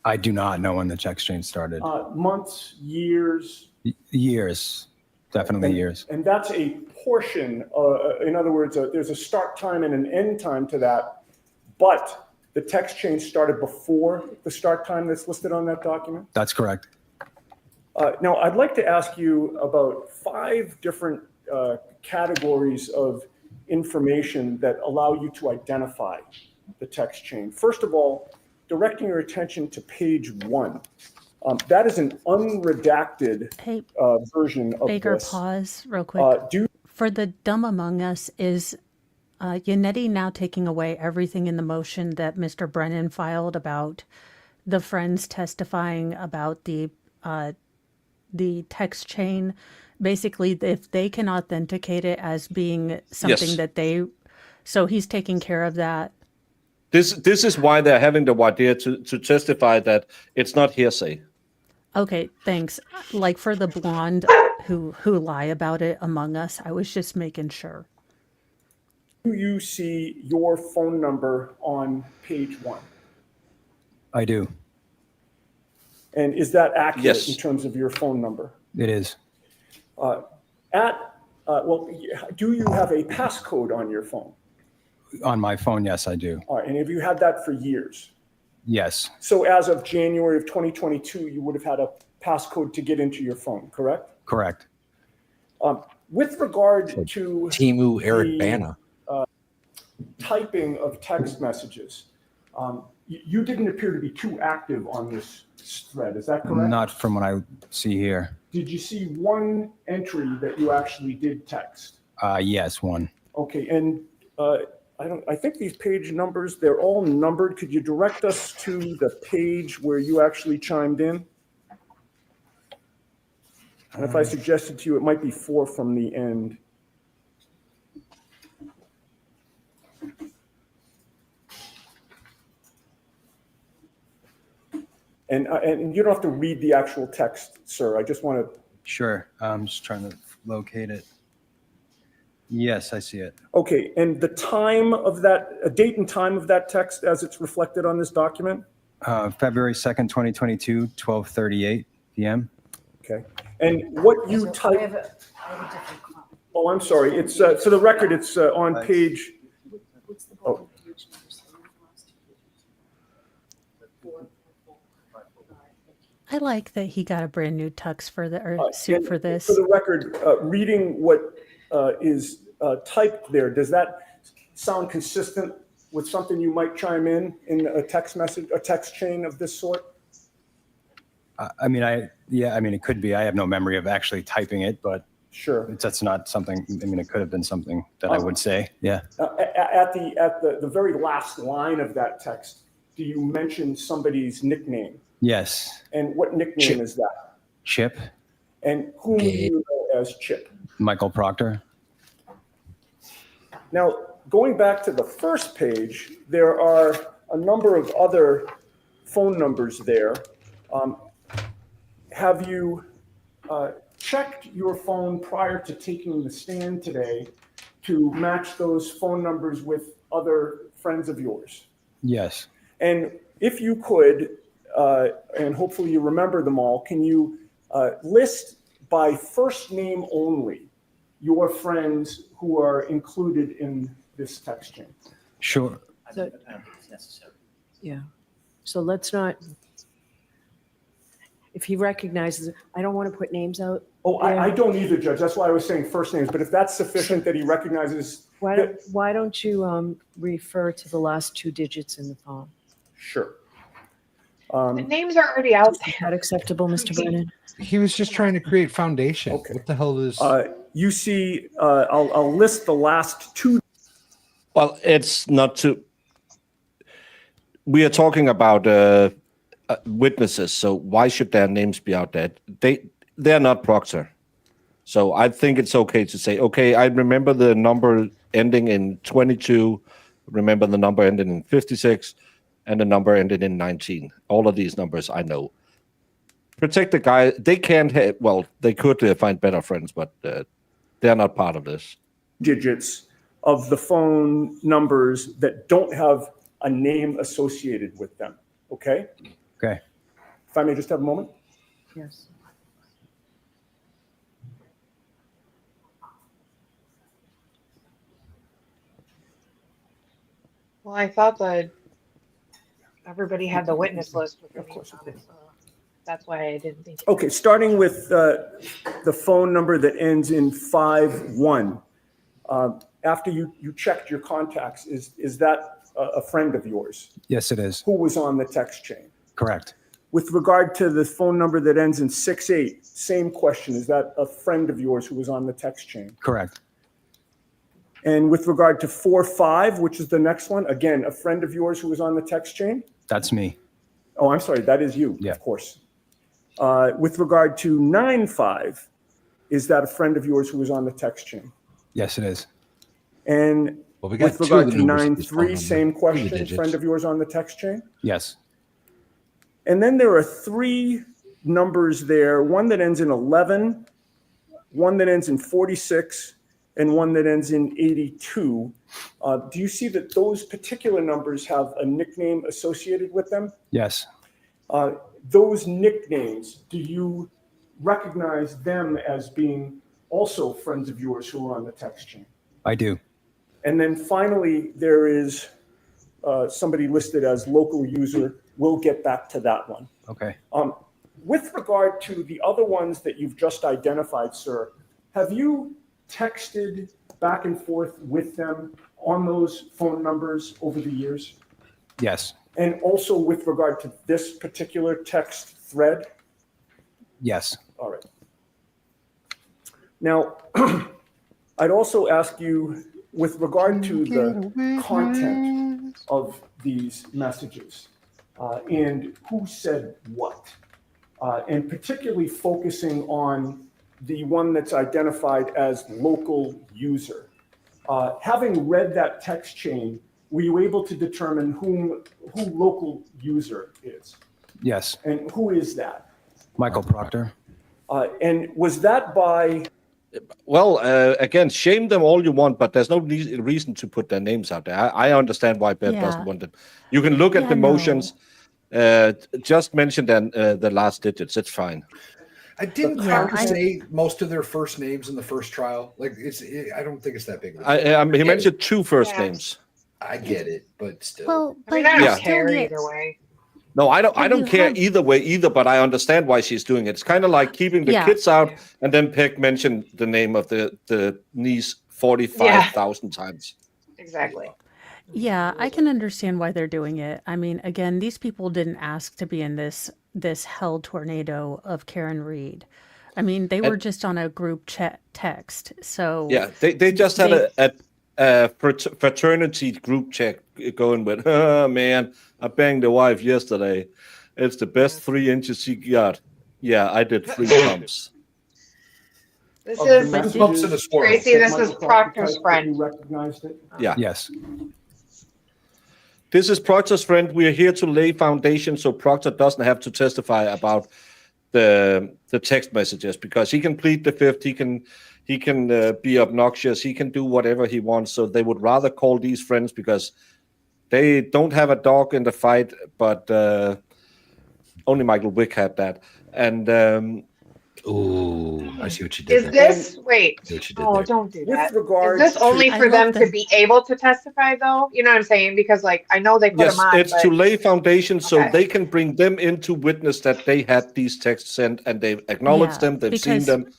I do not know when the text chain started. Months, years? Years, definitely years. And that's a portion, in other words, there's a start time and an end time to that, but the text chain started before the start time that's listed on that document? That's correct. Now, I'd like to ask you about 5 different categories of information that allow you to identify the text chain. First of all, directing your attention to page 1. That is an unredacted version of Baker, this. pause real quick. For the dumb among us, is Yannetti now taking away everything in the motion that Mr. Brennan filed about the friends testifying about the text chain? Basically, if they can authenticate it as being something Yes. that they, so he's taking care of that. This is why they're having the idea to testify that it's not hearsay. Okay, thanks. Like for the blonde who lie about it among us, I was just making sure. Do you see your phone number on page 1? I do. And is that accurate Yes. in terms of your phone number? It is. Do you have a passcode on your phone? On my phone, yes, I do. All right, and have you had that for years? Yes, So as of January of 2022, you would have had a passcode to get into your phone, correct? correct. With regard So to Timu Eric the, Bana. Typing of text messages, you didn't appear to be too active on this thread. Is that correct? Not from what I see here. Did you see one entry that you actually did text? Yes, one. Okay, and I think these page numbers, they're all numbered. Could you direct us to the page where you actually chimed in? And if I suggested to you, it might be 4 from the end. And you don't have to read the actual text, sir. I just want to. Sure. I'm just trying to locate it. Yes, I see it. Okay, and the time of that, a date and time of that text as it's reflected on this document? February 2nd, 2022, 12:38 p.m. Okay, and what you type. Oh, I'm sorry. It's for the record. It's on page. Oh. I like that he got a brand new tux for the or suit for this. For the record, reading what is typed there, does that sound consistent with something you might chime in a text message, a text chain of this sort? I mean, it could be. I have no memory of actually typing it, but sure, that's not something. I mean, it could have been something that I would say. Yeah. At the very last line of that text, do you mention somebody's nickname? Yes. And what nickname Chip. is that? Chip. And whom do you know as Chip? Michael Proctor. Now, going back to the first page, there are a number of other phone numbers there. Have you checked your phone prior to taking the stand today to match those phone numbers with other friends of yours? Yes. And if you could, and hopefully you remember them all, can you list by first name only your friends who are included in this text chain? Sure. So, yeah. So let's not, if he recognizes it, I don't want to put names out. Oh, I don't either, Judge. That's why I was saying first names. But if that's sufficient that he recognizes. Why don't you refer to the last 2 digits in the phone? Sure. The names are already out there. Is that acceptable, Mr. Brennan? He was just trying to create foundation. Okay. What the hell is? You see, I'll list the last 2. Well, it's not too. We are talking about witnesses, so why should their names be out there? They're not Proctor. So I think it's okay to say, okay, I remember the number ending in 22, remember the number ending in 56, and the number ended in 19. All of these numbers I know. Protect the guy. They can't have, well, they could find better friends, but they're not part of this. Digits of the phone numbers that don't have a name associated with them. Okay? Okay. If I may just have a moment. Yes. Well, I thought that everybody had the witness list with their names on it, so that's why I didn't think. Okay, starting with the phone number that ends in 51. After you checked your contacts, is that a friend of yours? Yes, it is. Who was on the text chain? Correct. With regard to the phone number that ends in 68, same question. Is that a friend of yours who was on the text chain? Correct. And with regard to 45, which is the next one, again, a friend of yours who was on the text chain? That's me. Oh, I'm sorry. That is you, yeah. Of course. With regard to 95, is that a friend of yours who was on the text chain? Yes, it is. And with regard to 93, same question, friend of yours on the text chain? Yes. And then there are 3 numbers there, one that ends in 11, one that ends in 46, and one that ends in 82. Do you see that those particular numbers have a nickname associated with them? Yes. Those nicknames, do you recognize them as being also friends of yours who are on the text chain? I do. And then finally, there is somebody listed as local user. We'll get back to that one. Okay. With regard to the other ones that you've just identified, sir, have you texted back and forth with them on those phone numbers over the years? Yes. And also with regard to this particular text thread? Yes. All right. Now, I'd also ask you with regard to the content of these messages and who said what, and particularly focusing on the one that's identified as local user. Having read that text chain, were you able to determine who local user is? Yes. And who is that? Michael Proctor. And was that by... Well, again, shame them all you want, but there's no reason to put their names out there. I understand why Beth doesn't want them. You can look at the motions, just mention then the last digits. It's fine. I didn't Clark say most of their first names in the first trial. Like I don't think it's that big of a deal. He mentioned 2 first names. I get it, but still. Well, I mean, I don't care either way. No, I don't care either way either, but I understand why she's doing it. It's kind of like keeping the kids out, and then Peg mentioned the name of the niece 45,000 times. Exactly. Yeah, I can understand why they're doing it. I mean, again, these people didn't ask to be in this hell tornado of Karen Reed. I mean, they were just on a group chat text. So yeah, they just had a fraternity group chat going with, oh man, I banged the wife yesterday. It's the best 3 inches she got. Yeah, I did 3 pumps. This is Tracy. This is Proctor's friend. Recognized it? Yeah. Yes. This is Proctor's friend. We are here to lay foundation so Proctor doesn't have to testify about the text messages, because he can plead the fifth. He can be obnoxious. He can do whatever he wants. So they would rather call these friends because they don't have a dog in the fight, but only Michael Wick had that. And I see what you did. Is this wait? Oh, don't do that. Is this only for them to be able to testify, though? You know what I'm saying? Because, like, I know they put them on. It's to lay foundation so they can bring them into witness that they had these texts sent and they've acknowledged them, they've seen them.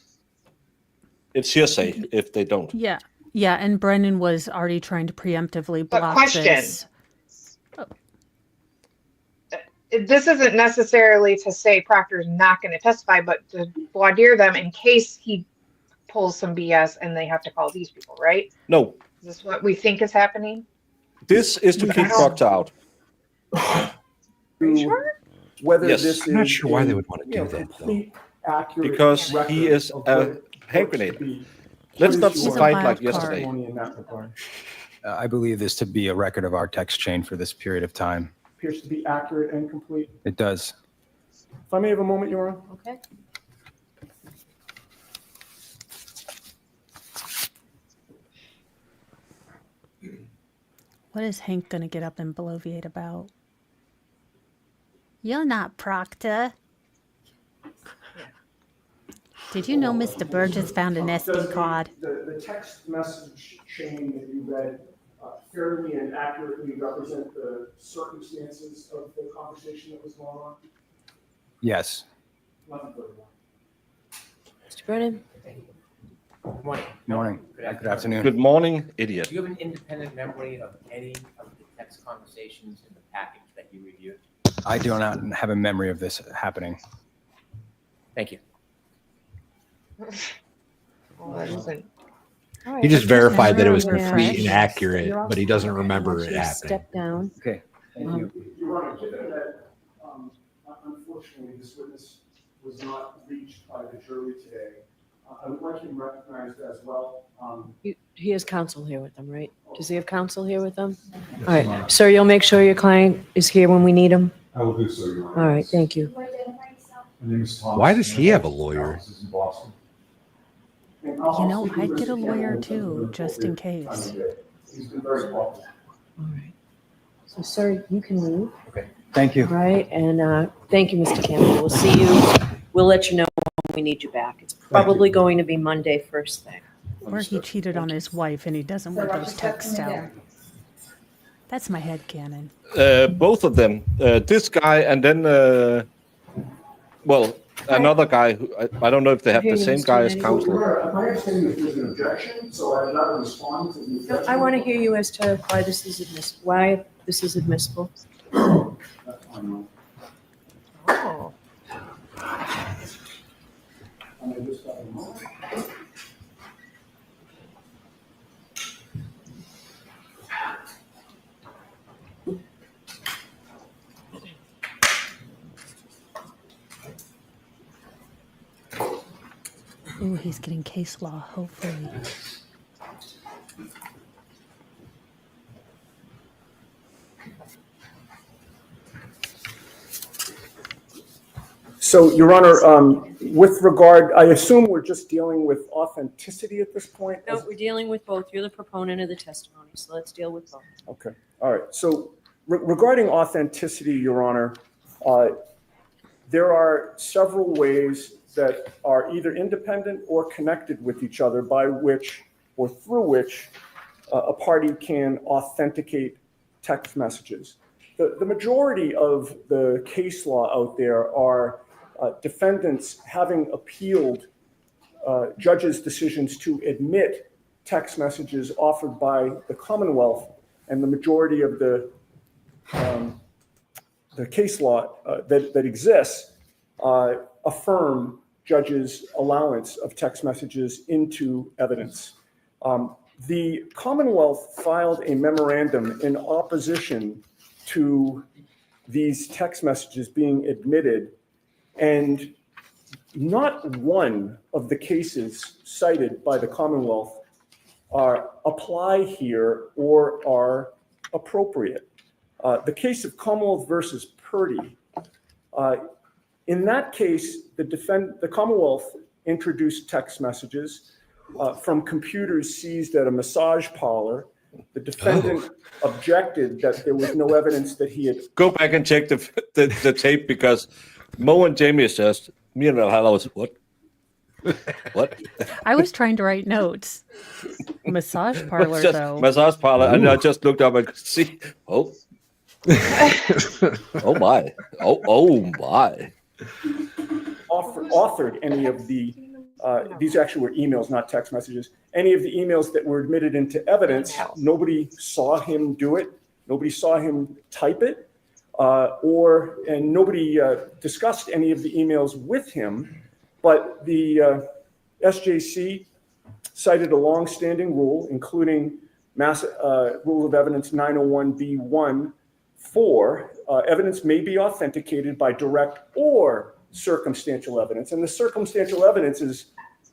It's hearsay if they don't. Yeah, and Brennan was already trying to preemptively block this. This isn't necessarily to say Proctor's not going to testify, but to voir dire them in case he pulls some BS and they have to call these people, right? No. Is this what we think is happening? This is to keep Proctor out. Are you sure? Whether Yes. this I'm not is sure why they would want to do that, complete, accurate Because record he is of a what hand looks to grenade. be Let's not pretty fight sure like yesterday. testimony in that regard. I believe this to be a record of our text chain for this period of time. Appears to be accurate and complete. It does. If I may have a moment, Your Honor. Okay. What is Hank going to get up and bloviate about? You're not Proctor. Did you know Mr. Burgess found an SD card? The text message chain that you read fairly and accurately represent the circumstances of the conversation that was going on? Yes. Nothing further. Mr. Brennan? Good morning. Morning. Good afternoon. Good morning, idiot. Do you have an independent memory of any of the text conversations in the package that you reviewed? I do not have a memory of this happening. Thank you. Well, that isn't. He just verified that it was complete and accurate, but he doesn't remember it happening. Step down. Okay. Thank you. Your Honor, given that unfortunately this witness was not reached by the jury today, I would like him recognized as well. He has counsel here with them, right? Does he have counsel here with them? All right. Sir, you'll make sure your client is here when we need him? I will do so, Your Honor. All right. Thank you. My name is Thomas. Why does he have a lawyer? This is in Boston. You know, I'd get a lawyer too, just in case. He's been very welcome. All right. So, sir, you can leave. Okay. Thank you. All right. And thank you, Mr. Campbell. We'll see you. We'll let you know when we need you back. It's probably going to be Monday first thing. Or he cheated on his wife and he doesn't want those texts out. That's my headcanon. Both of them. This guy and then, well, another guy who I don't know if they have the Hearing same Mr. guy as Manning. counselor. My understanding is there's an objection, so I got to respond to the No, objection. I want to hear you as to why this is admissible. That's fine. Oh. And I just got a moment. Ooh, he's getting case law, hopefully. So, Your Honor, with regard, I assume we're just dealing with authenticity at this point? No, we're dealing with both. You're the proponent of the testimony, so let's deal with both. Okay, all right. So regarding authenticity, Your Honor, there are several ways that are either independent or connected with each other by which or through which a party can authenticate text messages. The majority of the case law out there are defendants having appealed judges' decisions to admit text messages offered by the Commonwealth, and the majority of the case law that exists affirm judges' allowance of text messages into evidence. The Commonwealth filed a memorandum in opposition to these text messages being admitted, and not one of the cases cited by the Commonwealth apply here or are appropriate. The case of Commonwealth versus Purdy, in that case, the Commonwealth introduced text messages from computers seized at a massage parlor. The defendant objected that there was no evidence that he had. Go back and check the tape, because Mo and Jamie says, me and Val was, what? What? I was trying to write notes. Massage parlor, Just though. massage parlor, and I just looked up and could see, oh. Oh my. Oh my. Authored any of the, these actually were emails, not text messages, any of the emails that were admitted into evidence. Nobody saw him do it. Nobody saw him type it, and nobody discussed any of the emails with him. But the SJC cited a longstanding rule, including Rule of Evidence 901B1, evidence may be authenticated by direct or circumstantial evidence. And the circumstantial evidence is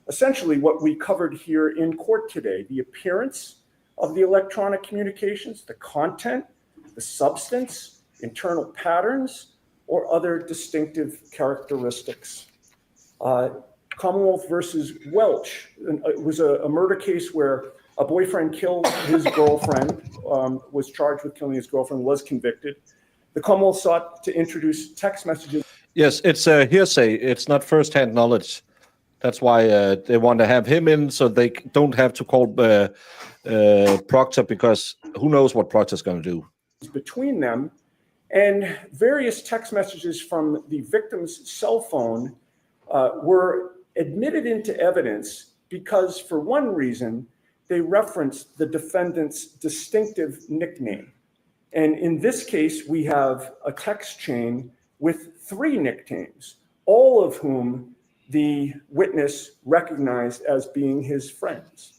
essentially what we covered here in court today: the appearance of the electronic communications, the content, the substance, internal patterns, or other distinctive characteristics. Commonwealth versus Welch, it was a murder case where a boyfriend killed his girlfriend, was charged with killing his girlfriend, was convicted. The Commonwealth sought to introduce text messages. Yes, it's a hearsay. It's not first-hand knowledge. That's why they want to have him in, so they don't have to call Proctor, because who knows what Proctor's going to do. Between them, and various text messages from the victim's cell phone were admitted into evidence because, for one reason, they referenced the defendant's distinctive nickname. And in this case, we have a text chain with 3 nicknames, all of whom the witness recognized as being his friends.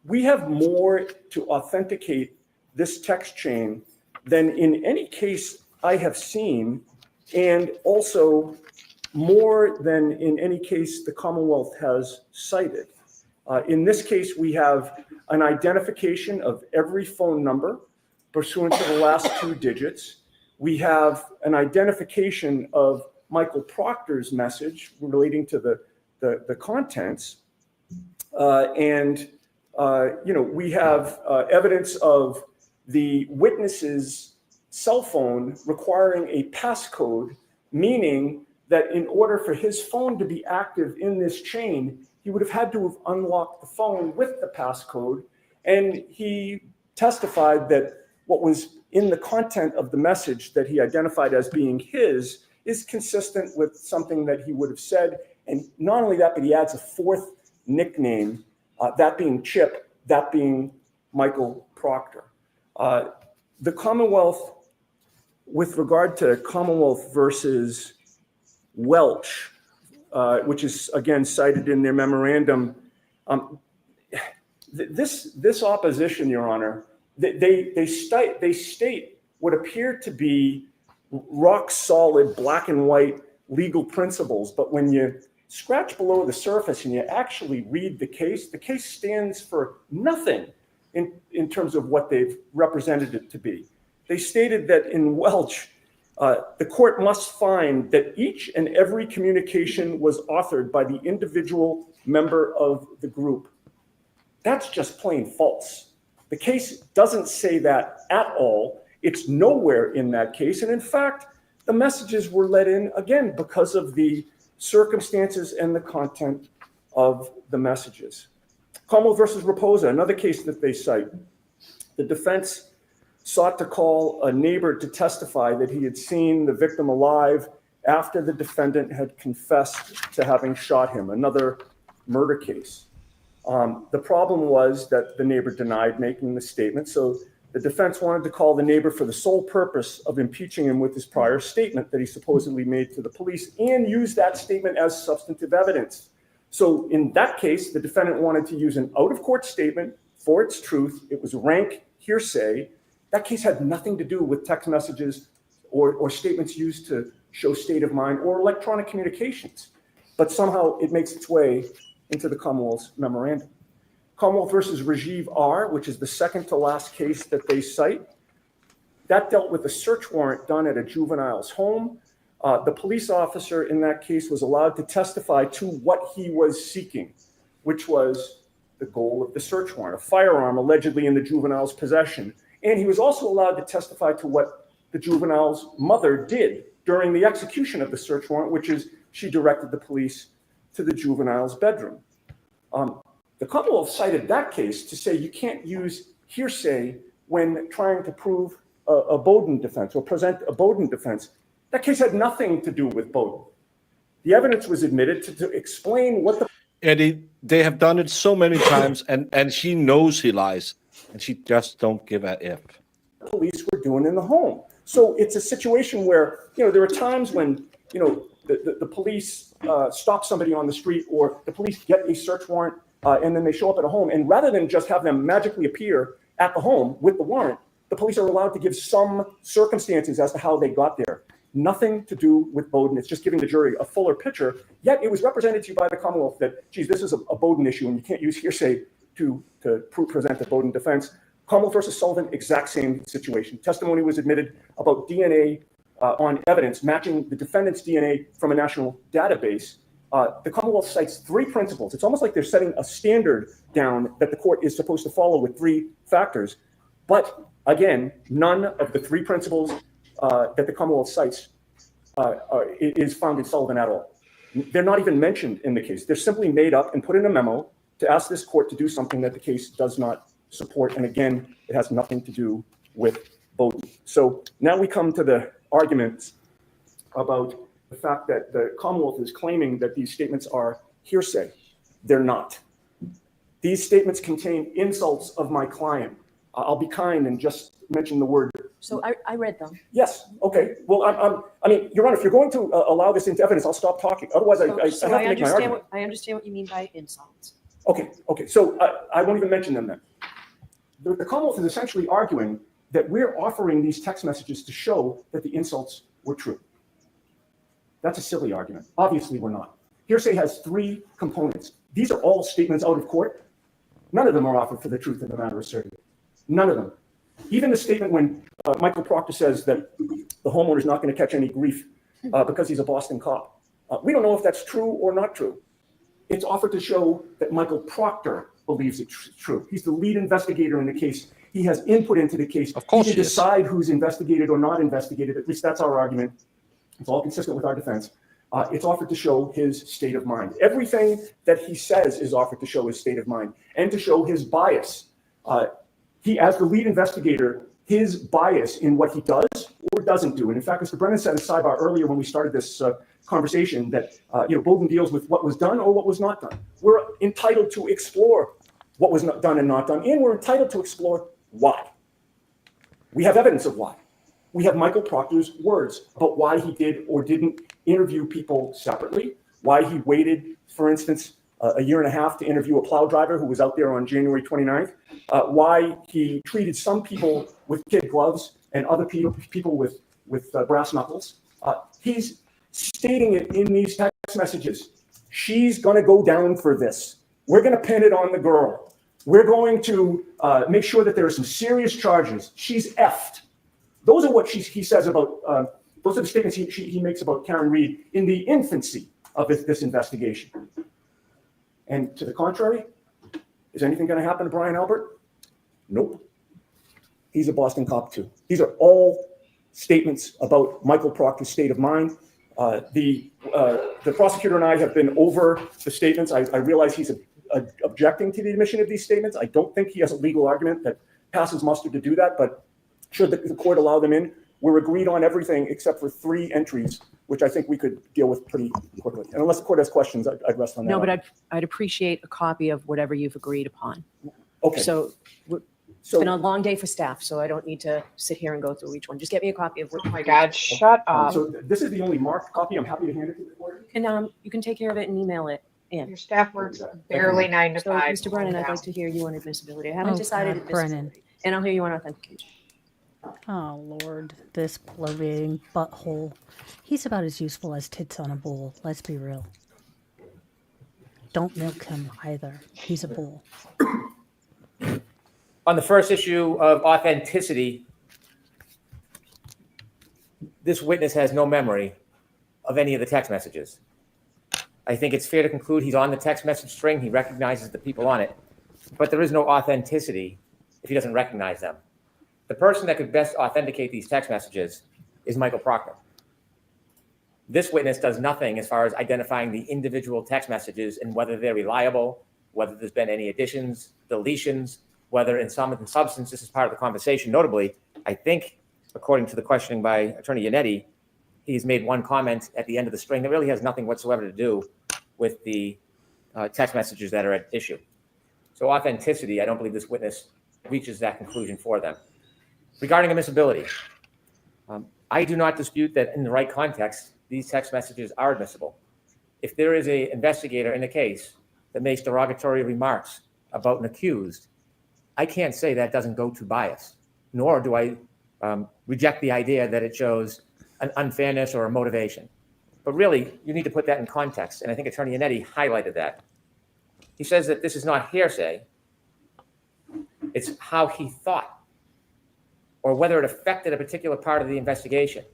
We have more to authenticate this text chain than in any case I have seen, and also more than in any case the Commonwealth has cited. In this case, we have an identification of every phone number pursuant to the last 2 digits. We have an identification of Michael Proctor's message relating to the contents. We have evidence of the witness's cell phone requiring a passcode, meaning that in order for his phone to be active in this chain, he would have had to have unlocked the phone with the passcode. And he testified that what was in the content of the message that he identified as being his is consistent with something that he would have said. And not only that, but he adds a fourth nickname, that being Chip, that being Michael Proctor. The Commonwealth, with regard to Commonwealth versus Welch, which is again cited in their memorandum, this opposition, Your Honor, they state what appear to be rock solid black and white legal principles, but when you scratch below the surface and you actually read the case stands for nothing in terms of what they've represented it to be. They stated that in Welch, the court must find that each and every communication was authored by the individual member of the group. That's just plain false. The case doesn't say that at all. It's nowhere in that case. And in fact, the messages were let in again because of the circumstances and the content of the messages. Commonwealth versus Raposa, another case that they cite. The defense sought to call a neighbor to testify that he had seen the victim alive after the defendant had confessed to having shot him, another murder case. The problem was that the neighbor denied making the statement, so the defense wanted to call the neighbor for the sole purpose of impeaching him with his prior statement that he supposedly made to the police and use that statement as substantive evidence. So in that case, the defendant wanted to use an out-of-court statement for its truth. It was rank hearsay. That case had nothing to do with text messages or statements used to show state of mind or electronic communications. But somehow it makes its way into the Commonwealth's memorandum. Commonwealth versus Rajiv R., which is the second to last case that they cite, that dealt with a search warrant done at a juvenile's home. The police officer in that case was allowed to testify to what he was seeking, which was the goal of the search warrant, a firearm allegedly in the juvenile's possession. And he was also allowed to testify to what the juvenile's mother did during the execution of the search warrant, which is she directed the police to the juvenile's bedroom. The Commonwealth cited that case to say you can't use hearsay when trying to prove a Bowden defense or present a Bowden defense. That case had nothing to do with Bowden. The evidence was admitted to explain what the... Eddie, they have done it so many times, and she knows he lies, and she just don't give a F. Police were doing in the home. So it's a situation where, there are times when, the police stop somebody on the street or the police get a search warrant and then they show up at a home. And rather than just have them magically appear at the home with the warrant, the police are allowed to give some circumstances as to how they got there. Nothing to do with Bowden. It's just giving the jury a fuller picture. Yet it was represented to you by the Commonwealth that, geez, this is a Bowden issue and you can't use hearsay to present a Bowden defense. Commonwealth versus Sullivan, exact same situation. Testimony was admitted about DNA on evidence matching the defendant's DNA from a national database. The Commonwealth cites three principles. It's almost like they're setting a standard down that the court is supposed to follow with three factors. But again, none of the three principles that the Commonwealth cites is found in Sullivan at all. They're not even mentioned in the case. They're simply made up and put in a memo to ask this court to do something that the case does not support. And again, it has nothing to do with Bowden. So now we come to the arguments about the fact that the Commonwealth is claiming that these statements are hearsay. They're not. These statements contain insults of my client. I'll be kind and just mention the word. So I read them. Yes. Okay. Well, I mean, Your Honor, if you're going to allow this into evidence, I'll stop talking. Otherwise, I have to make my argument. I understand what you mean by insults. Okay. Okay. So I won't even mention them then. The Commonwealth is essentially arguing that we're offering these text messages to show that the insults were true. That's a silly argument. Obviously, we're not. Hearsay has three components. These are all statements out of court. None of them are offered for the truth of the matter asserted. None of them. Even the statement when Michael Proctor says that the homeowner is not going to catch any grief because he's a Boston cop. We don't know if that's true or not true. It's offered to show that Michael Proctor believes it's true. He's the lead investigator in the case. He has input into the case. Of course he can decide who's investigated or not investigated. At least that's our argument. It's all consistent with our defense. It's offered to show his state of mind. Everything that he says is offered to show his state of mind and to show his bias. He, as the lead investigator, his bias in what he does or doesn't do. And in fact, Mr. Brennan said in sidebar earlier when we started this conversation that Bolden deals with what was done or what was not done. We're entitled to explore what was not done and not done, and we're entitled to explore why. We have evidence of why. We have Michael Proctor's words about why he did or didn't interview people separately, why he waited, for instance, a year and a half to interview a plow driver who was out there on January 29th, why he treated some people with kid gloves and other people with brass knuckles. He's stating it in these text messages. She's going to go down for this. We're going to pin it on the girl. We're going to make sure that there are some serious charges. She's effed. Those are what he says about, those are the statements he makes about Karen Reed in the infancy of this investigation. And to the contrary, is anything going to happen to Brian Albert? Nope. He's a Boston cop too. These are all statements about Michael Proctor's state of mind. The prosecutor and I have been over the statements. I realize he's objecting to the admission of these statements. I don't think he has a legal argument that passes muster to do that, but should the court allow them in, we're agreed on everything except for 3 entries, which I think we could deal with pretty quickly. And unless the court has questions, I'd rest on that. No, but I'd appreciate a copy of whatever you've agreed upon. Okay. So it's been a long day for staff, so I don't need to sit here and go through each one. Just get me a copy of what. Oh my God, shut up. So this is the only marked copy. I'm happy to hand it to the court. And you can take care of it and email it in. Your staff works barely 9 to So, 5. Mr. Brennan, I'd like to hear you on admissibility. I haven't decided God, admissibility. Brennan. And I'll hear you on authentication. Oh, Lord, this bloating butthole. He's about as useful as tits on a bull. Let's be real. Don't milk him either. He's a bull. On the first issue of authenticity, this witness has no memory of any of the text messages. I think it's fair to conclude he's on the text message string. He recognizes the people on it, but there is no authenticity if he doesn't recognize them. The person that could best authenticate these text messages is Michael Proctor. This witness does nothing as far as identifying the individual text messages and whether they're reliable, whether there's been any additions, deletions, whether in sum and substance this is part of the conversation. Notably, I think, according to the questioning by Attorney Yannetti, he's made one comment at the end of the string that really has nothing whatsoever to do with the text messages that are at issue. So authenticity, I don't believe this witness reaches that conclusion for them. Regarding admissibility, I do not dispute that in the right context, these text messages are admissible. If there is an investigator in a case that makes derogatory remarks about an accused, I can't say that doesn't go to bias, nor do I reject the idea that it shows an unfairness or a motivation. But really, you need to put that in context, and I think Attorney Yannetti highlighted that. He says that this is not hearsay, it's how he thought, or whether it affected a particular part of the investigation.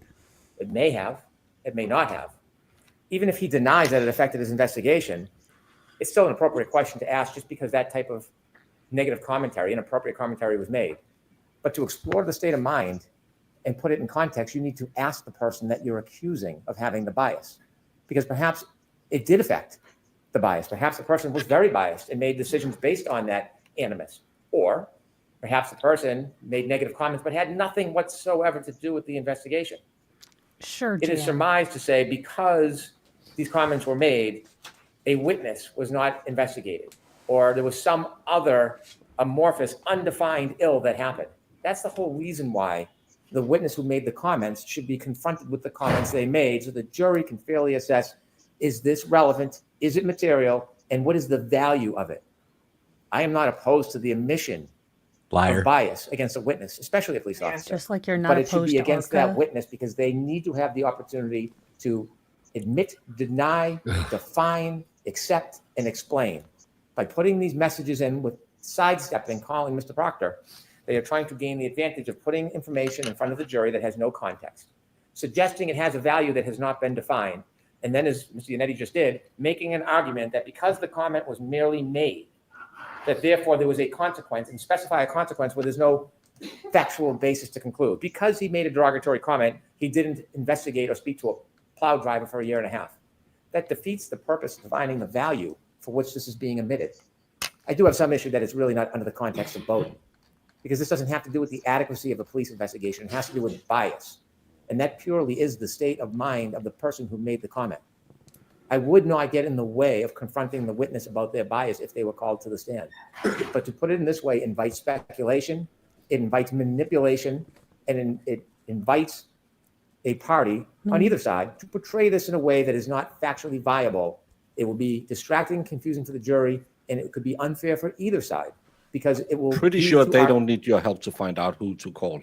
It may have, it may not have. Even if he denies that it affected his investigation, it's still an appropriate question to ask just because that type of negative commentary, inappropriate commentary was made. But to explore the state of mind and put it in context, you need to ask the person that you're accusing of having the bias. Because perhaps it did affect the bias. Perhaps the person was very biased and made decisions based on that animus. Or perhaps the person made negative comments but had nothing whatsoever to do with the investigation. Sure, It is Jan. surmised to say because these comments were made, a witness was not investigated, or there was some other amorphous, undefined ill that happened. That's the whole reason why the witness who made the comments should be confronted with the comments they made so the jury can fairly assess, is this relevant, is it material, and what is the value of it? I am not opposed to the admission of bias against a witness, especially a police officer. Just like you're not but it should opposed be to against ARCA. that witness because they need to have the opportunity to admit, deny, define, accept, and explain. By putting these messages in with sidestepping, calling Mr. Proctor, they are trying to gain the advantage of putting information in front of the jury that has no context, suggesting it has a value that has not been defined, and then, as Mr. Yannetti just did, making an argument that because the comment was merely made, that therefore there was a consequence, and specify a consequence where there's no factual basis to conclude. Because he made a derogatory comment, he didn't investigate or speak to a plow driver for a year and a half. That defeats the purpose of defining the value for which this is being admitted. I do have some issue that it's really not under the context of Bowden. because this doesn't have to do with the adequacy of a police investigation. It has to do with bias. And that purely is the state of mind of the person who made the comment. I would not get in the way of confronting the witness about their bias if they were called to the stand. But to put it in this way invites speculation, it invites manipulation, and it invites a party on either side to portray this in a way that is not factually viable. It will be distracting, confusing for the jury, and it could be unfair for either side because it will. Pretty sure they don't need your help to find out who to call.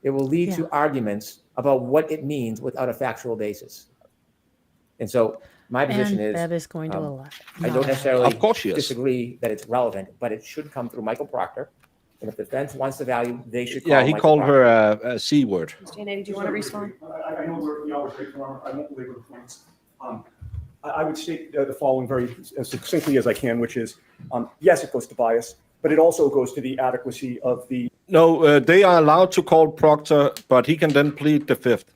It will lead to arguments about what it means without a factual basis. And so my position is, Bev is going to allow. I don't necessarily Of course she is. disagree that it's relevant, but it should come through Michael Proctor. And if the defense wants the value, they should call Yeah, he Michael called Proctor. her a C word. Mr. Yannetti, do you want to respond? I know we're hours late, Your Honor. I won't belabor the points. I would state the following very as succinctly as I can, which is, yes, it goes to bias, but it also goes to the adequacy of the No, they are allowed to call Proctor, but he can then plead the fifth.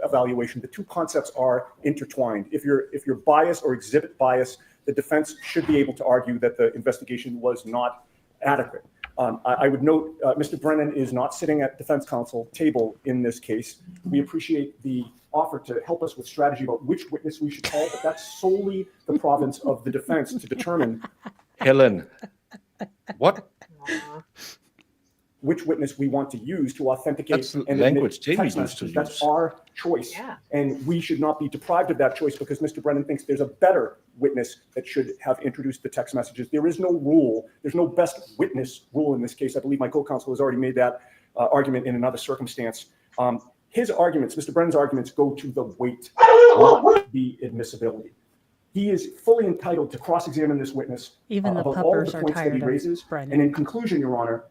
evaluation. The two concepts are intertwined. If you're biased or exhibit bias, the defense should be able to argue that the investigation was not adequate. I would note Mr. Brennan is not sitting at defense counsel table in this case. We appreciate the offer to help us with strategy about which witness we should call, but that's solely the province of the defense to determine. Helen, what? Which witness we want to use to authenticate That's the and language admit Jamie text used to messages. That's use. our choice. Yeah. And we should not be deprived of that choice because Mr. Brennan thinks there's a better witness that should have introduced the text messages. There is no rule. There's no best witness rule in this case. I believe my co-counsel has already made that argument in another circumstance. His arguments, Mr. Brennan's arguments, go to the weight, not the admissibility. He is fully entitled to cross-examine this witness Even the about all of puppers the are points that he tired of raises. Brennan. And in conclusion, Your Honor,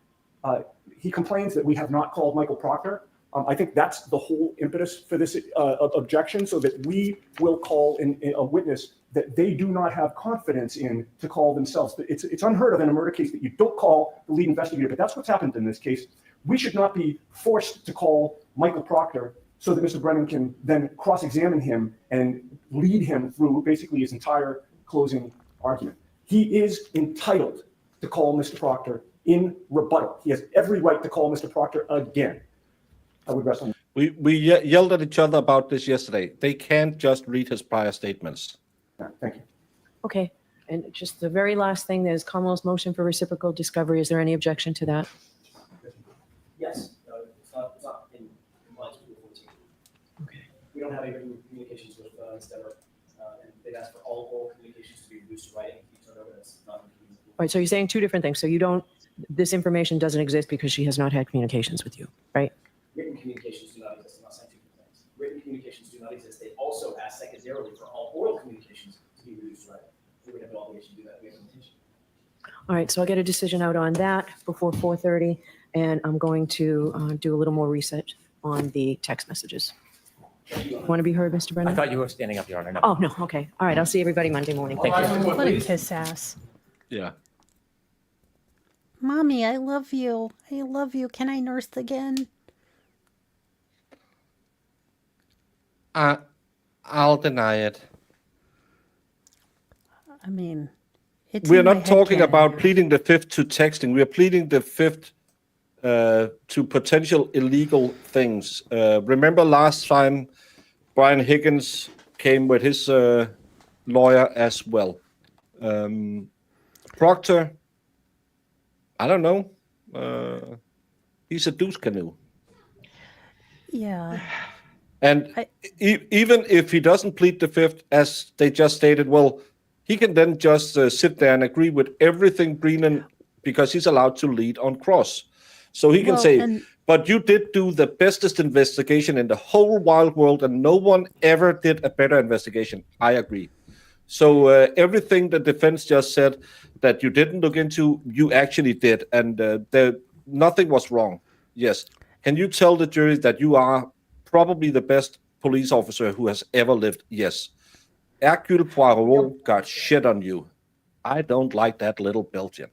he complains that we have not called Michael Proctor. I think that's the whole impetus for this objection, so that we will call in a witness that they do not have confidence in to call themselves. It's unheard of in a murder case that you don't call the lead investigator, but that's what's happened in this case. We should not be forced to call Michael Proctor so that Mr. Brennan can then cross-examine him and lead him through basically his entire closing argument. He is entitled to call Mr. Proctor in rebuttal. He has every right to call Mr. Proctor again. I would rest on. We yelled at each other about this yesterday. They can't just read his prior statements. Thank you. Okay, and just the very last thing, there's Commonwealth's motion for reciprocal discovery. Is there any objection to that? Yes, it's not in compliance with Rule 14. Okay. We don't have any written communications with Endeavor, and they've asked for all oral communications to be reduced to writing. If you turn over, that's not. All right, so you're saying two different things. So you don't, this information doesn't exist because she has not had communications with you, right? Written communications do not exist. I'm not saying two different things. Written communications do not exist. They also ask secondarily for all oral communications to be reduced to writing. We would have an obligation to do that. We have an intention. All right, so I'll get a decision out on that before 4:30, and I'm going to do a little more research on the text messages. Want to be heard, Mr. I Brennan? thought you were standing up, Your Honor. No. Oh, no, okay. All right, I'll see everybody Monday morning. Thank you. What a kiss ass. Yeah. Mommy, I love you. I love you. Can I nurse again? I'll deny it. I mean, it's We're in my not talking headcanon. about pleading the fifth to texting. We are pleading the fifth to potential illegal things. Remember last time Brian Higgins came with his lawyer as well. Proctor, I don't know. He's a douche canoe. Yeah. And even if he doesn't plead the fifth, as they just stated, well, he can then just sit there and agree with everything Brennan, because he's allowed to lead on cross. So he can say, but you did do the bestest investigation in the whole wild world, and no one ever did a better investigation. I agree. So everything the defense just said that you didn't look into, you actually did, and nothing was wrong. Yes. Can you tell the jury that you are probably the best police officer who has ever lived? Yes. Hercule Poirot got shit on you. I don't like that little Belgian.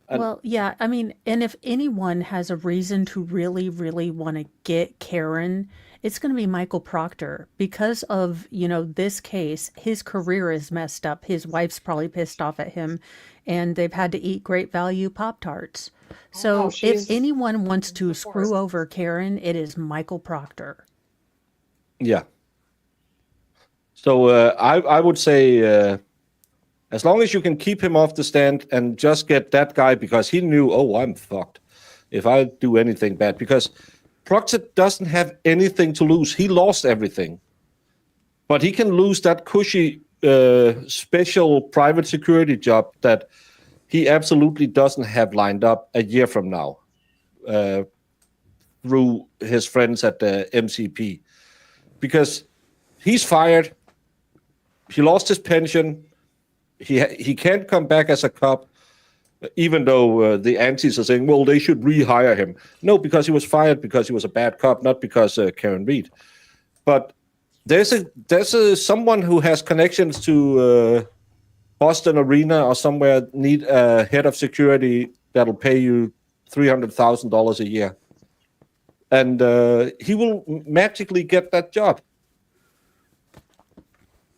And Well, yeah, I mean, and if anyone has a reason to really, really want to get Karen, it's going to be Michael Proctor because of, this case. His career is messed up. His wife's probably pissed off at him, and they've had to eat Great Value Pop-Tarts. So if anyone wants to screw over Karen, it is Michael Proctor. yeah. So I would say as long as you can keep him off the stand and just get that guy, because he knew, oh, I'm fucked if I do anything bad, because Proctor doesn't have anything to lose. He lost everything. But he can lose that cushy special private security job that he absolutely doesn't have lined up a year from now through his friends at the MCP. Because he's fired. He lost his pension. He can't come back as a cop, even though the antis are saying, well, they should rehire him. No, because he was fired because he was a bad cop, not because Karen Reed. But there's someone who has connections to Boston Arena or somewhere need a head of security that'll pay you $300,000 a year. And he will magically get that job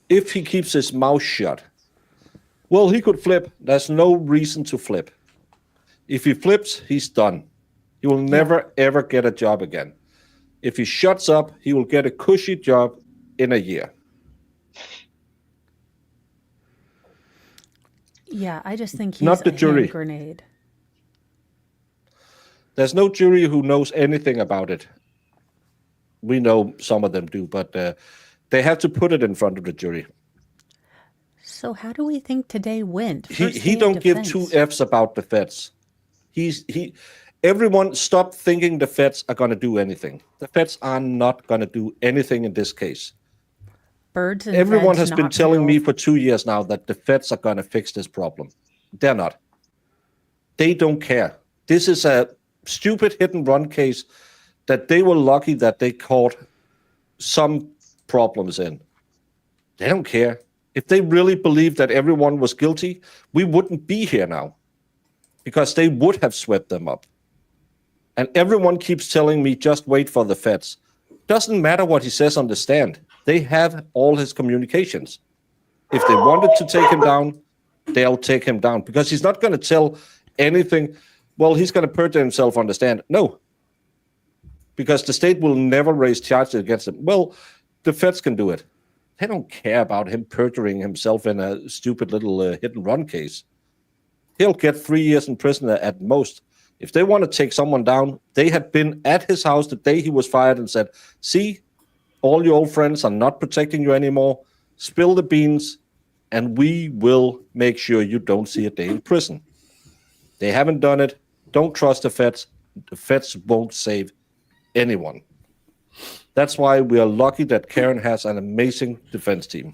if he keeps his mouth shut. Well, he could flip. There's no reason to flip. If he flips, he's done. He will never, ever get a job again. If he shuts up, he will get a cushy job in a year. Yeah, I just think he's Not the a jury. hand grenade. There's no jury who knows anything about it. We know some of them do, but they have to put it in front of the jury. So how do we think today went? He don't give two Fs about the feds. Everyone stop thinking the feds are going to do anything. The feds are not going to do anything in this case. Birds and Everyone feds has been not telling real. me for 2 years now that the feds are going to fix this problem. They're not. They don't care. This is a stupid hit and run case that they were lucky that they caught some problems in. They don't care. If they really believed that everyone was guilty, we wouldn't be here now, because they would have swept them up. And everyone keeps telling me, just wait for the feds. Doesn't matter what he says on the stand. They have all his communications. If they wanted to take him down, they'll take him down, because he's not going to tell anything. Well, he's going to perjure himself on the stand. No, because the state will never raise charges against him. Well, the feds can do it. They don't care about him perjuring himself in a stupid little hit and run case. He'll get 3 years in prison at most. If they want to take someone down, they had been at his house the day he was fired and said, see, all your old friends are not protecting you anymore. Spill the beans, and we will make sure you don't see a day in prison. They haven't done it. Don't trust the feds. The feds won't save anyone. That's why we are lucky that Karen has an amazing defense team.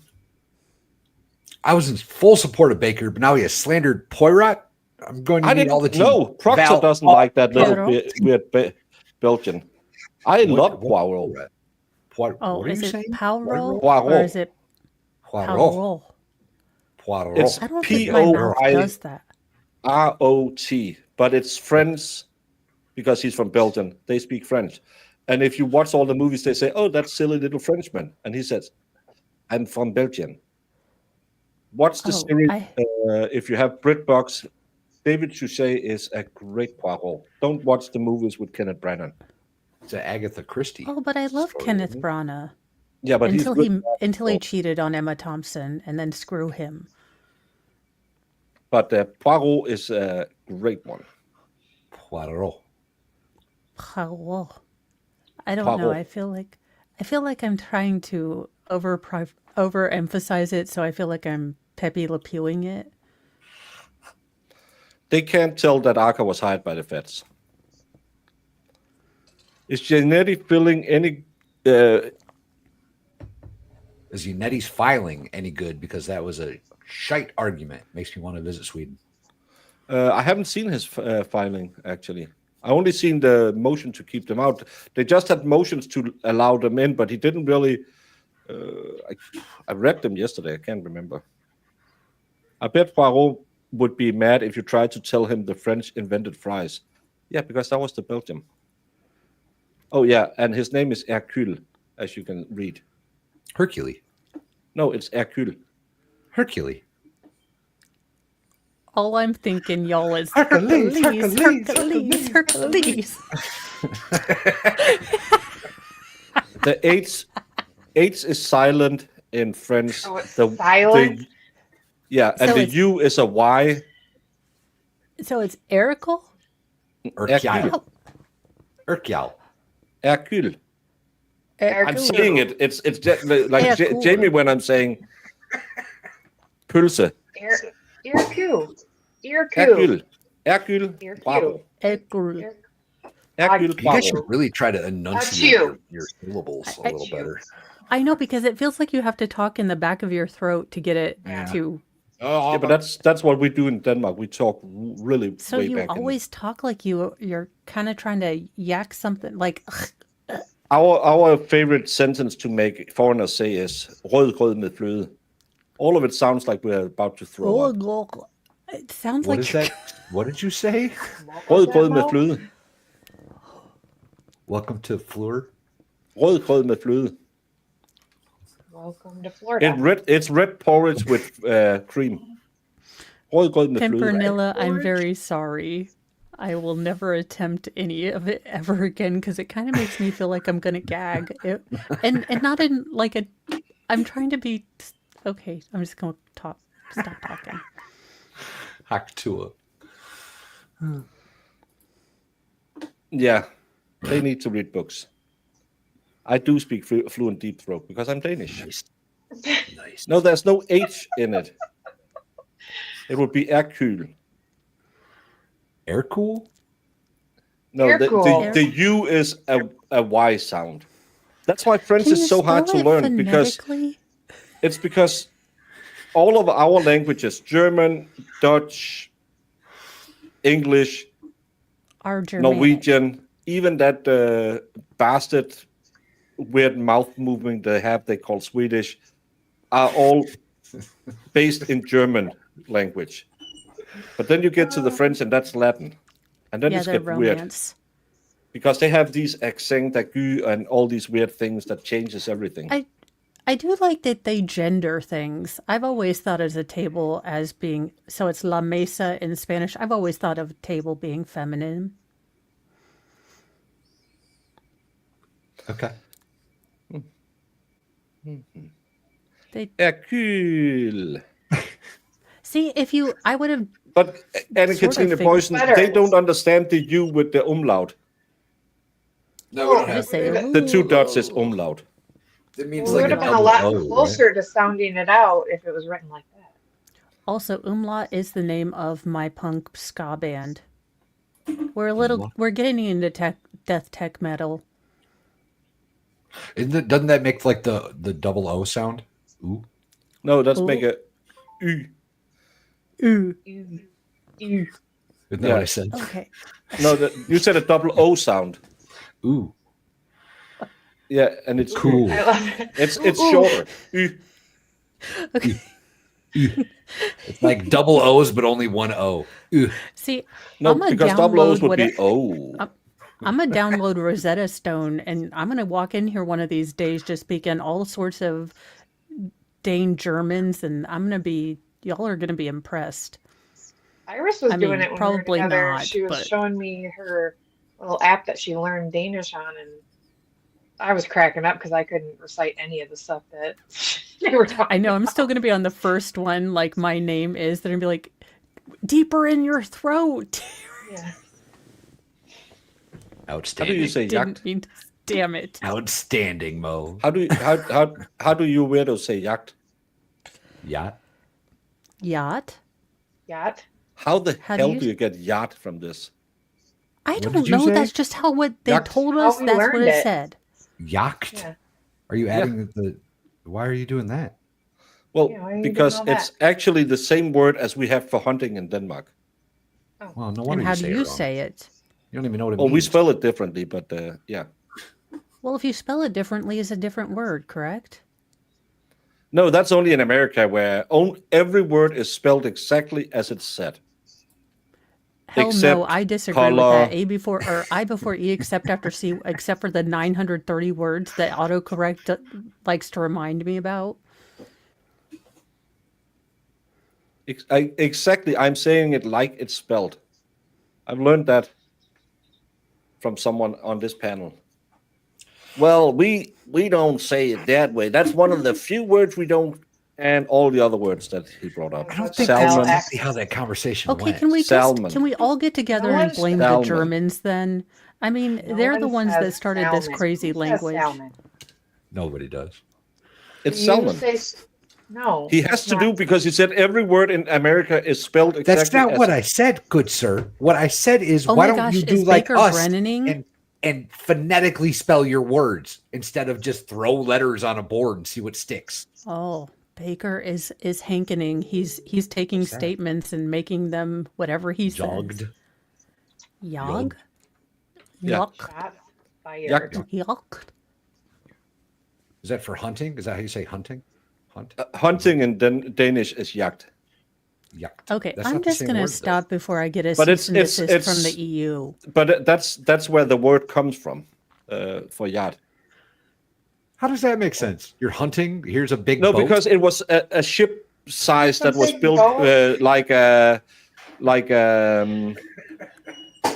I was in full support of Baker, but now he has slandered Poirot. I'm going to need all the team. No, Proctor Val, doesn't like that little Poirot? weird Belgian. I love Poirot. Poirot. Oh, What are is you it saying? Poirot? Poirot. Or is it Poirot. Poirot? Poirot. It's I don't think my mouth does that. P-O-I-R-O-T, but it's French because he's from Belgium. They speak French. And if you watch all the movies, they say, oh, that silly little Frenchman. And he says, I'm from Belgium. Watch the series. If you have BritBox, David Suchet is a great Poirot. Don't watch the movies with Kenneth Brennan. It's an Agatha Christie. Oh, but I love Kenneth Branagh. Yeah, but until he cheated on Emma Thompson, and then screw him. But Poirot is a great one. Poirot. Poirot. I don't know. I feel like I'm trying to overemphasize it, so I feel like I'm Pepe Le Pewing it. They can't tell that Aka was hired by the feds. Is Janetti filling any? Is Yanetti's filing any good? Because that was a shite argument. Makes me want to visit Sweden. I haven't seen his filing, actually. I only seen the motion to keep them out. They just had motions to allow them in, but he didn't really. I read them yesterday. I can't remember. I bet Poirot would be mad if you tried to tell him the French invented fries. Yeah, because that was the Belgium. Oh, yeah, and his name is Hercule, as you can read. Hercule. No, it's Hercule. Hercule. All I'm thinking, y'all, is Hercules, Hercules, Hercules, Hercules, Hercules. The H is silent in French. Oh, it's the, silent? Yeah, and So the it's- U is a Y. So it's Erical? Hercule. Hercule. Hercule. I'm Hercule. saying it. It's like Hercule. Jamie when I'm saying pølse. Hercule. Hercule. Hercule. Poirot. Hercule. Hercule You guys should Poirot. really try to enunciate Achoo. your syllables a Achoo. little better. I know, because it feels like you have to talk in the back of your throat to get it Yeah. to. Yeah, but that's what we do in Denmark. We talk really So way you back. always talk like you're kind of trying to yak something like. Our favorite sentence to make foreigners say is rød grød med fløde. All of it sounds like we're about to throw up. It sounds What like is that? What did you say? Rød grød med fløde. Welcome to Fleur. Rød grød med fløde. Welcome to Florida. It's red porridge with cream. Rød grød med fløde. Pimpernilla, I'm very sorry. I will never attempt any of it ever again because it kind of makes me feel like I'm gonna gag. And not in like a. I'm trying to be okay. I'm just gonna stop talking. Haktua. Yeah, they need to read books. I do speak fluent deep throat because I'm Danish. Nice. No, there's no H in it. It would be Hercule. Hercule? No, Hercule. the U is a Y sound. That's why French Can is you so hard to spell it learn because phonetically? it's because all of our languages, German, Dutch, English, Are Germanic. Norwegian, even that bastard weird mouth movement they call Swedish, are all based in German language. But then you get to the French and that's Latin. And then Yeah, it's they're get weird. romance. Because they have these accent aigu and all these weird things that changes everything. I do like that they gender things. I've always thought of a table as being, so it's la mesa in Spanish. I've always thought of table being feminine. Okay. Hercule. See, I would have. But Anna Sort of Katrina think Boysen, better. they don't understand the U with the umlaut. No, we don't Just have say, The two dots is umlaut. It means We like would have been a double lot O, right? closer to sounding it out if it was written like that. Also, umlaut is the name of my punk ska band. We're getting into death tech metal. Doesn't that make like the double O sound? Ooh. No, let's Ooh. make a U. Ooh. Isn't that Yeah. what I said? Okay. No, you said a double O sound. Ooh. Yeah, and it's Cool. I love it. It's Ooh. shorter. U. Okay. It's like double O's, but only one O. Ooh. See, No, I'm gonna because double O's download would be O. I'm gonna download Rosetta Stone, and I'm gonna walk in here one of these days just speaking all sorts of Dane Germans, and y'all are gonna be impressed. Iris was I doing mean, it when probably we were together. not, She was but- showing me her little app that she learned Danish on, and I was cracking up because I couldn't recite any of the stuff that they were talking. I know I'm still gonna be on the first one, like my name is. They're gonna be like, deeper in your throat. Yeah. How do Outstanding. you say Didn't yacht? mean to. Damn it. Outstanding, Mo. How do you weirdos say yacht? Yacht. Yacht? Yacht. How the How do hell you- do you get yacht from this? I What don't did you know. say? That's just what they Yacht. told How us. we That's what learned it it. said. Yacht. Yeah. Are you adding the? Why are you doing that? Well, Yeah, why are you because doing all it's actually the same word as we have for hunting in Denmark. Well, no And wonder how you do say you it wrong. say it? You don't even know what it Well, we means. spell it differently, but yeah. Well, if you spell it differently, it's a different word, correct? No, that's only in America where every word is spelled exactly as it's said. Hell Except no, I disagree with color. that. A before or I before E, except after C, except for the 930 words that autocorrect likes to remind me about. Exactly. I'm saying it like it's spelled. I've learned that from someone on this panel. Well, we don't say it that way. That's one of the few words we don't, and all the other words that he brought up. I don't think Salmon. that's exactly how that conversation Okay, went. can we Salmon. can we all get together No and one blame said- the Salmon. Germans then? I mean, No they're the one ones that says started this salmon. crazy Who says language. salmon? Nobody does. It's You salmon. say no. He has it's to not. do because he said every word in America is spelled exactly. That's not as what I said, good sir. What I said is, Oh why my don't gosh, you do is like Baker us Brennaning? and phonetically spell your words instead of just throw letters on a board and see what sticks? Oh, Baker is hankening. He's taking What's that? statements and making them whatever he Jogged. says. Yog? Yeah. Yuck. Shots fired. Yak. Yuck. Is that for hunting? Is that how you say hunting? Hunt? Hunting in Danish is jagt. Yuck. Okay, That's I'm not the just same gonna word, though. stop before I get a But cease and it's- desist from it's- the EU. But that's where the word comes from for yacht. How does that make sense? You're hunting. Here's a big No, boat. because it was a ship size that was Big built boat. like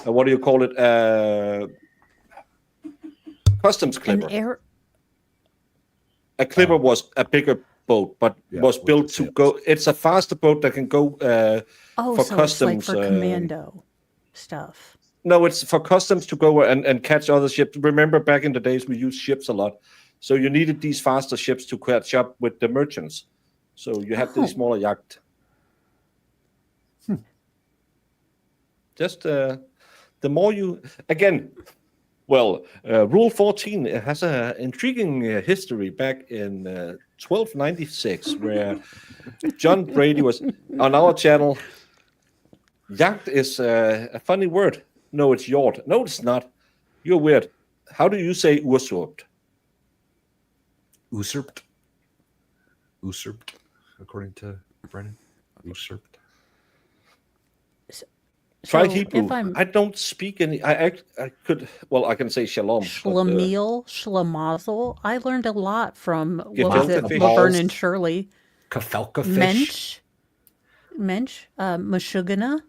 what do you call it? Customs An clipper. air. A clipper was a bigger boat, but Yeah, was with built the to tips. go. It's a faster boat that can go Oh, for so customs. it's like for commando stuff. No, it's for customs to go and catch other ships. Remember, back in the days, we used ships a lot. So you needed these faster ships to catch up with the merchants. So you had Oh. these smaller yacht. Just the more you, again, well, Rule 14 it has an intriguing history back in 1296, where John Brady was on our channel. Yacht is a funny word. No, it's yacht. No, it's not. You're weird. How do you say usurped? Usurped. Usurped, according to Brennan. Usurped. Try So Hebrew. if I'm I don't speak any. I could. Well, I can say shalom. but, Schlemiel, Schlemazel, I learned a lot from what was Gefilte it, fish. Laverne and Shirley. Kafelka fish. Mensch, Mashugana,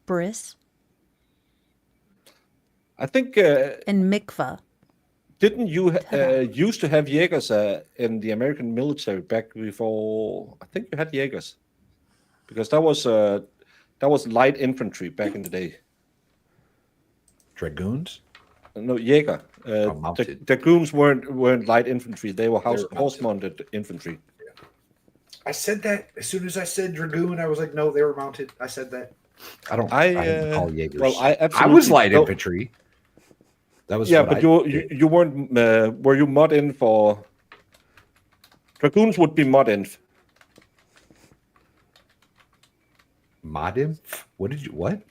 Bris, I think. and Mikvah. Didn't you used to have Jaegers in the American military back before? I think you had Jaegers, because that was light infantry back in the day. Dragoons. No, Jaeger. Mounted. The goons weren't light infantry. They were horse-mounted infantry. I said that as soon as I said dragoon. I was like, no, they were mounted. I said that. I don't call Jaegers. Well, I I absolutely was light don't- infantry. That was Yeah, what but I you did. you weren't. Were you mod in for? Dragoons would be mod in. Modim? What?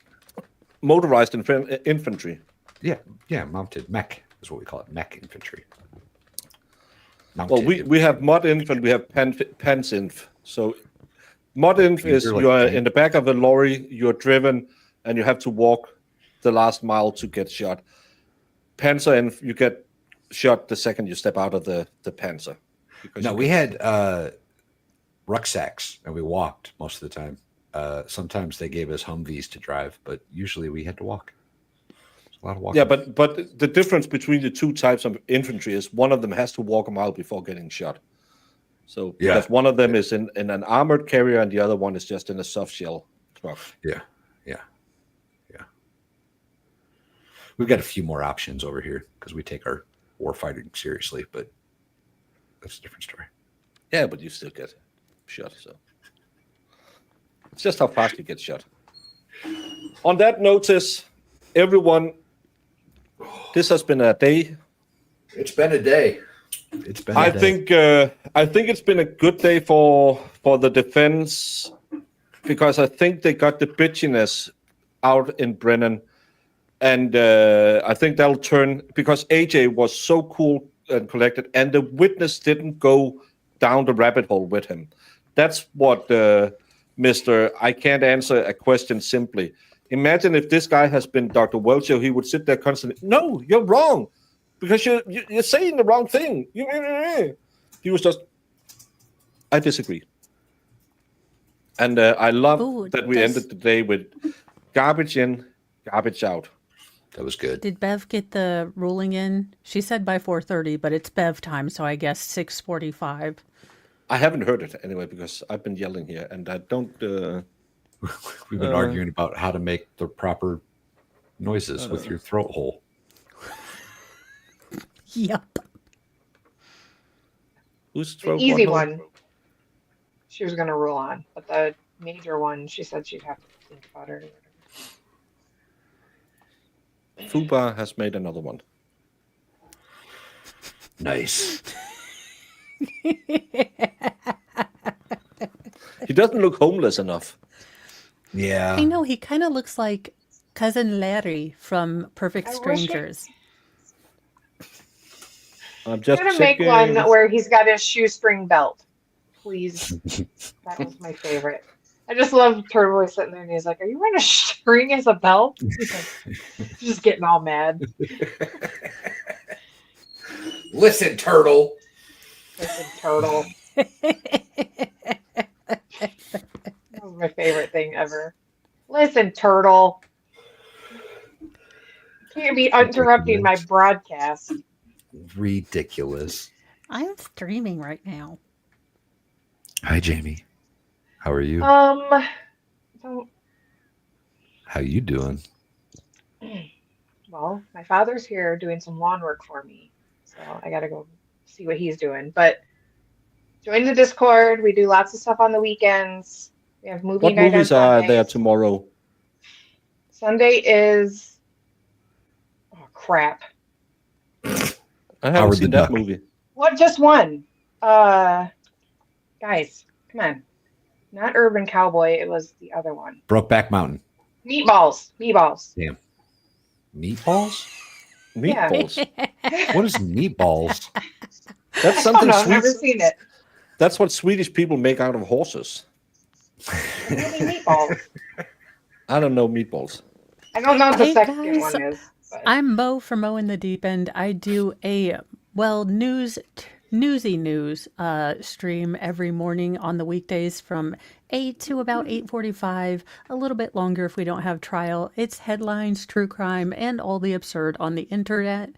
Motorized infantry. Yeah, mounted mech is what we call it. Mech infantry. Well, Mounted. we have mod inf and we have pants inf. So mod inf is They're like you're tank. in the back of a lorry, you're driven, and you have to walk the last mile to get shot. Panzer inf, you get shot the second you step out of the panzer. because No, you we get- had rucksacks and we walked most of the time. Sometimes they gave us Humvees to drive, but usually we had to walk. It's a lot of walking. Yeah, but the difference between the two types of infantry is one of them has to walk a mile before getting shot. So Yeah. because one of them is in an armored carrier and the other one is just in a soft shell truck. Yeah. We've got a few more options over here because we take our war fighting seriously, but that's a different story. Yeah, but you still get shot. So it's just how fast you get shot. On that notice, everyone, this has been a day. It's been a day. It's been. I think it's been a good day for the defense because I think they got the bitchiness out in Brennan, and I think that'll turn because AJ was so cool and collected, and the witness didn't go down the rabbit hole with him. That's what Mr. I can't answer a question simply. Imagine if this guy has been Dr. Welcher, he would sit there constantly, no, you're wrong, because you're saying the wrong thing. He was just, I disagree. And I love that we ended the day with garbage in, garbage out. That was good. Did Bev get the ruling in? She said by 4:30, but it's Bev time, so I guess 6:45. I haven't heard it anyway because I've been yelling here, and I don't. We've been arguing about how to make the proper noises with your throat hole. Yep. Whose The throat? easy one she was going to rule on, but the major one, she said she'd have to think about it. Fuba has made another one. Nice. He doesn't look homeless enough. Yeah. I know, he kind of looks like Cousin Larry from Perfect Strangers. I'm just I'm going to make one where he's got his shoestring belt. Please. That was my favorite. I just love Turtle sitting there and he's like, are you wearing a string as a belt? He's like, just getting all mad. Listen, Turtle. Listen, Turtle. That was my favorite thing ever. Listen, Turtle. You can't be interrupting my broadcast. Ridiculous. I'm streaming right now. Hi, Jamie. How are you? Don't. How you doing? Well, my father's here doing some lawn work for me, so I gotta go see what he's doing. But join the Discord. We do lots of stuff on the weekends. We have movie What night movies on are Sundays. there tomorrow? Sunday is crap. I haven't Howard seen the that Duck. movie. What? Just one. Guys, come on. Not Urban Cowboy. It was the other one. Brokeback Mountain. Meatballs. Damn. Meatballs? Yeah. Meatballs. What is meatballs? That's I something don't know. I've sweet. never seen it. That's what Swedish people make out of horses. Maybe meatballs. I don't know meatballs. I don't know what the Hey, second guys. one is. But I'm Mo from Mo in the Deep End. I do a newsy news stream every morning on the weekdays from 8 to about 8:45, a little bit longer if we don't have trial. It's headlines, true crime, and all the absurd on the internet.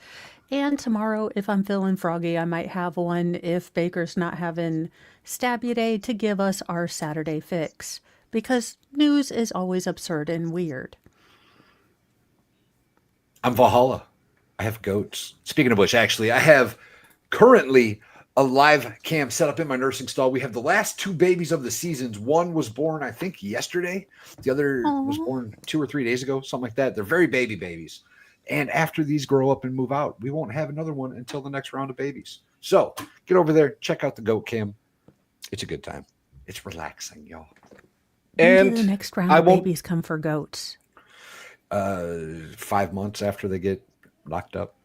And tomorrow, if I'm feeling froggy, I might have one if Baker's not having Stabby Day to give us our Saturday fix. Because news is always absurd and weird. I'm Valhalla. I have goats. Speaking of which, actually, I have currently a live cam set up in my nursing stall. We have the last two babies of the seasons. One was born, I think, yesterday. The other was born 2 or 3 days ago, something like that. They're very babies. And after these grow up and move out, we won't have another one until the next round of babies. So get over there, check out the goat cam. It's a good time. It's relaxing, y'all. When do the next round of babies come for goats? 5 months after they get locked up.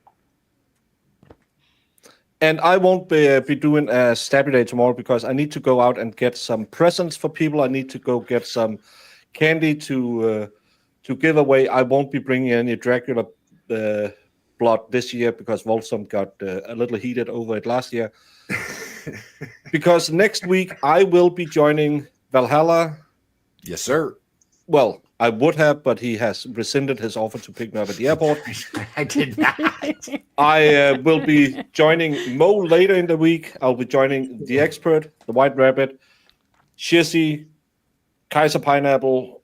And I won't be doing a Stabby Day tomorrow because I need to go out and get some presents for people. I need to go get some candy to give away. I won't be bringing any Dracula blood this year because Volsum got a little heated over it last year. Because next week I will be joining Valhalla. Yes, sir. Well, I would have, but he has rescinded his offer to pick me up at the airport. I did not. I will be joining Mo later in the week. I'll be joining The Expert, The White Rabbit, Shizzy, Kaiser Pineapple,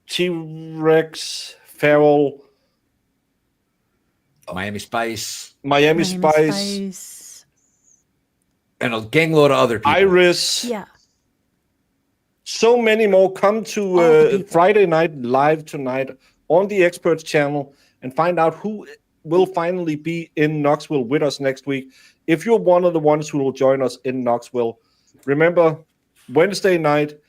T-Rex, Feral, Miami Spice, Miami Spice, and a gangload of other people. Iris. Yeah. So many more. Come to Friday night live tonight on the Experts channel and find out who will finally be in Knoxville with us next week. If you're one of the ones who will join us in Knoxville, remember Wednesday night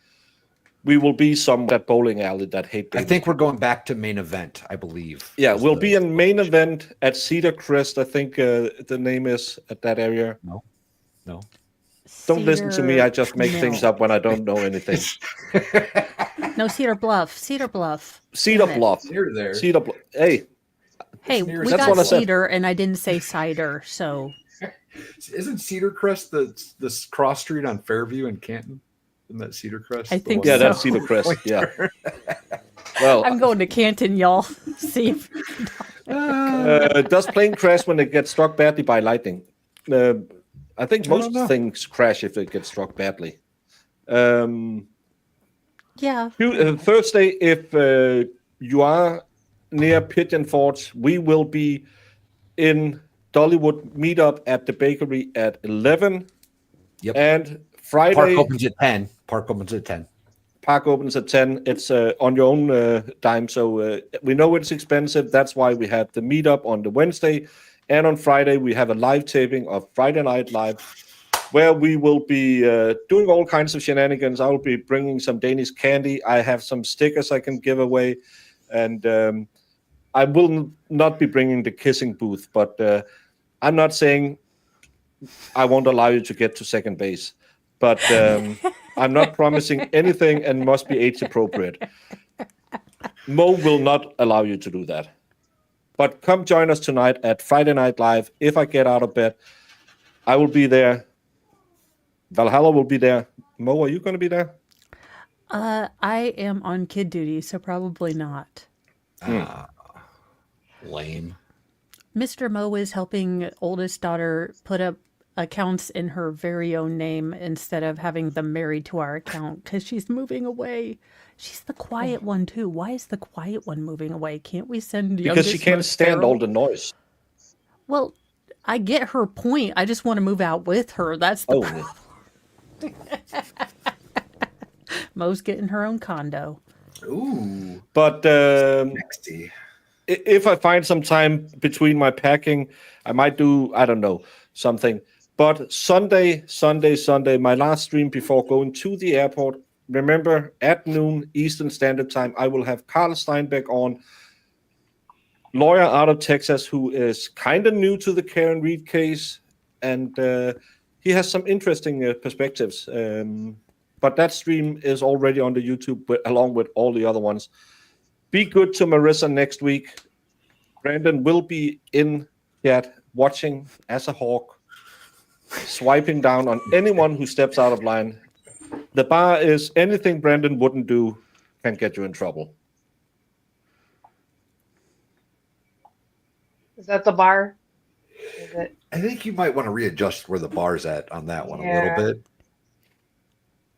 we will be some that bowling alley that hate. I think we're going back to main event, I believe. Yeah, we'll be in main event at Cedar Crest. I think the name is at that area. No. Don't listen to me. I just make things up when I don't know anything. No, Cedar Bluff. Cedar Bluff. Cedar Bluff. Near there. Cedar Bluff. Hey, Hey, we That's what I got said. Cedar, and I didn't say cider, so Isn't Cedar Crest the cross street on Fairview in Canton? Isn't that Cedar Crest? I the think one- yeah, so. that's Cedar Crest. Yeah. Well, I'm going to Canton, y'all. See if does plane crash when they get struck badly by lightning? I think most things crash if they get struck badly. yeah. Thursday, if you are near Pigeon Forge, we will be in Dollywood meetup at the bakery at 11. Yep. And Friday, Park opens at 10. Park opens at 10. Park opens at 10. It's on your own dime. So we know it's expensive. That's why we have the meetup on the Wednesday. And on Friday, we have a live taping of Friday Night Live, where we will be doing all kinds of shenanigans. I will be bringing some Danish candy. I have some stickers I can give away. And I will not be bringing the kissing booth, but I'm not saying I won't allow you to get to second base. But I'm not promising anything and must be age appropriate. Mo will not allow you to do that. But come join us tonight at Friday Night Live. If I get out of bed, I will be there. Valhalla will be there. Mo, are you going to be there? I am on kid duty, so probably not. Lame. Mr. Mo is helping oldest daughter put up accounts in her very own name instead of having them married to our account because she's moving away. She's the quiet one too. Why is the quiet one moving away? Can't we send Because she youngest can't most stand feral? all the noise. Well, I get her point. I just want to move out with her. That's the problem. Mo's getting her own condo. Ooh. But Nexty. if I find some time between my packing, I might do, I don't know, something. But Sunday, my last stream before going to the airport, remember, at noon Eastern Standard Time, I will have Carl Steinbeck on, lawyer out of Texas who is kind of new to the Karen Reed case, and he has some interesting perspectives. But that stream is already on the YouTube along with all the other ones. Be good to Marissa next week. Brandon will be in chat watching as a hawk, swiping down on anyone who steps out of line. The bar is anything Brandon wouldn't do can get you in trouble. Is that the bar? Is it? I think you might want to readjust where the bar's at on that one a Yeah. little bit.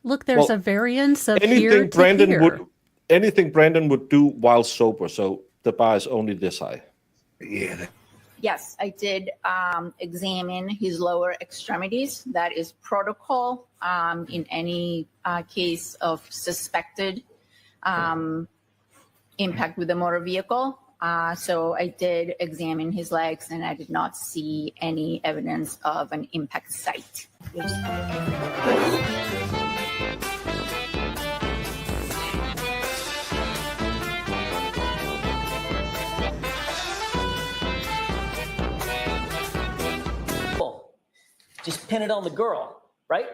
Look, there's Well, a variance of here Anything to Brandon here. would do while sober, so the bar is only this high. Yeah. Yes, I did examine his lower extremities. That is protocol in any case of suspected impact with a motor vehicle. So I did examine his legs and I did not see any evidence of an impact site. Just pin it on the girl, right?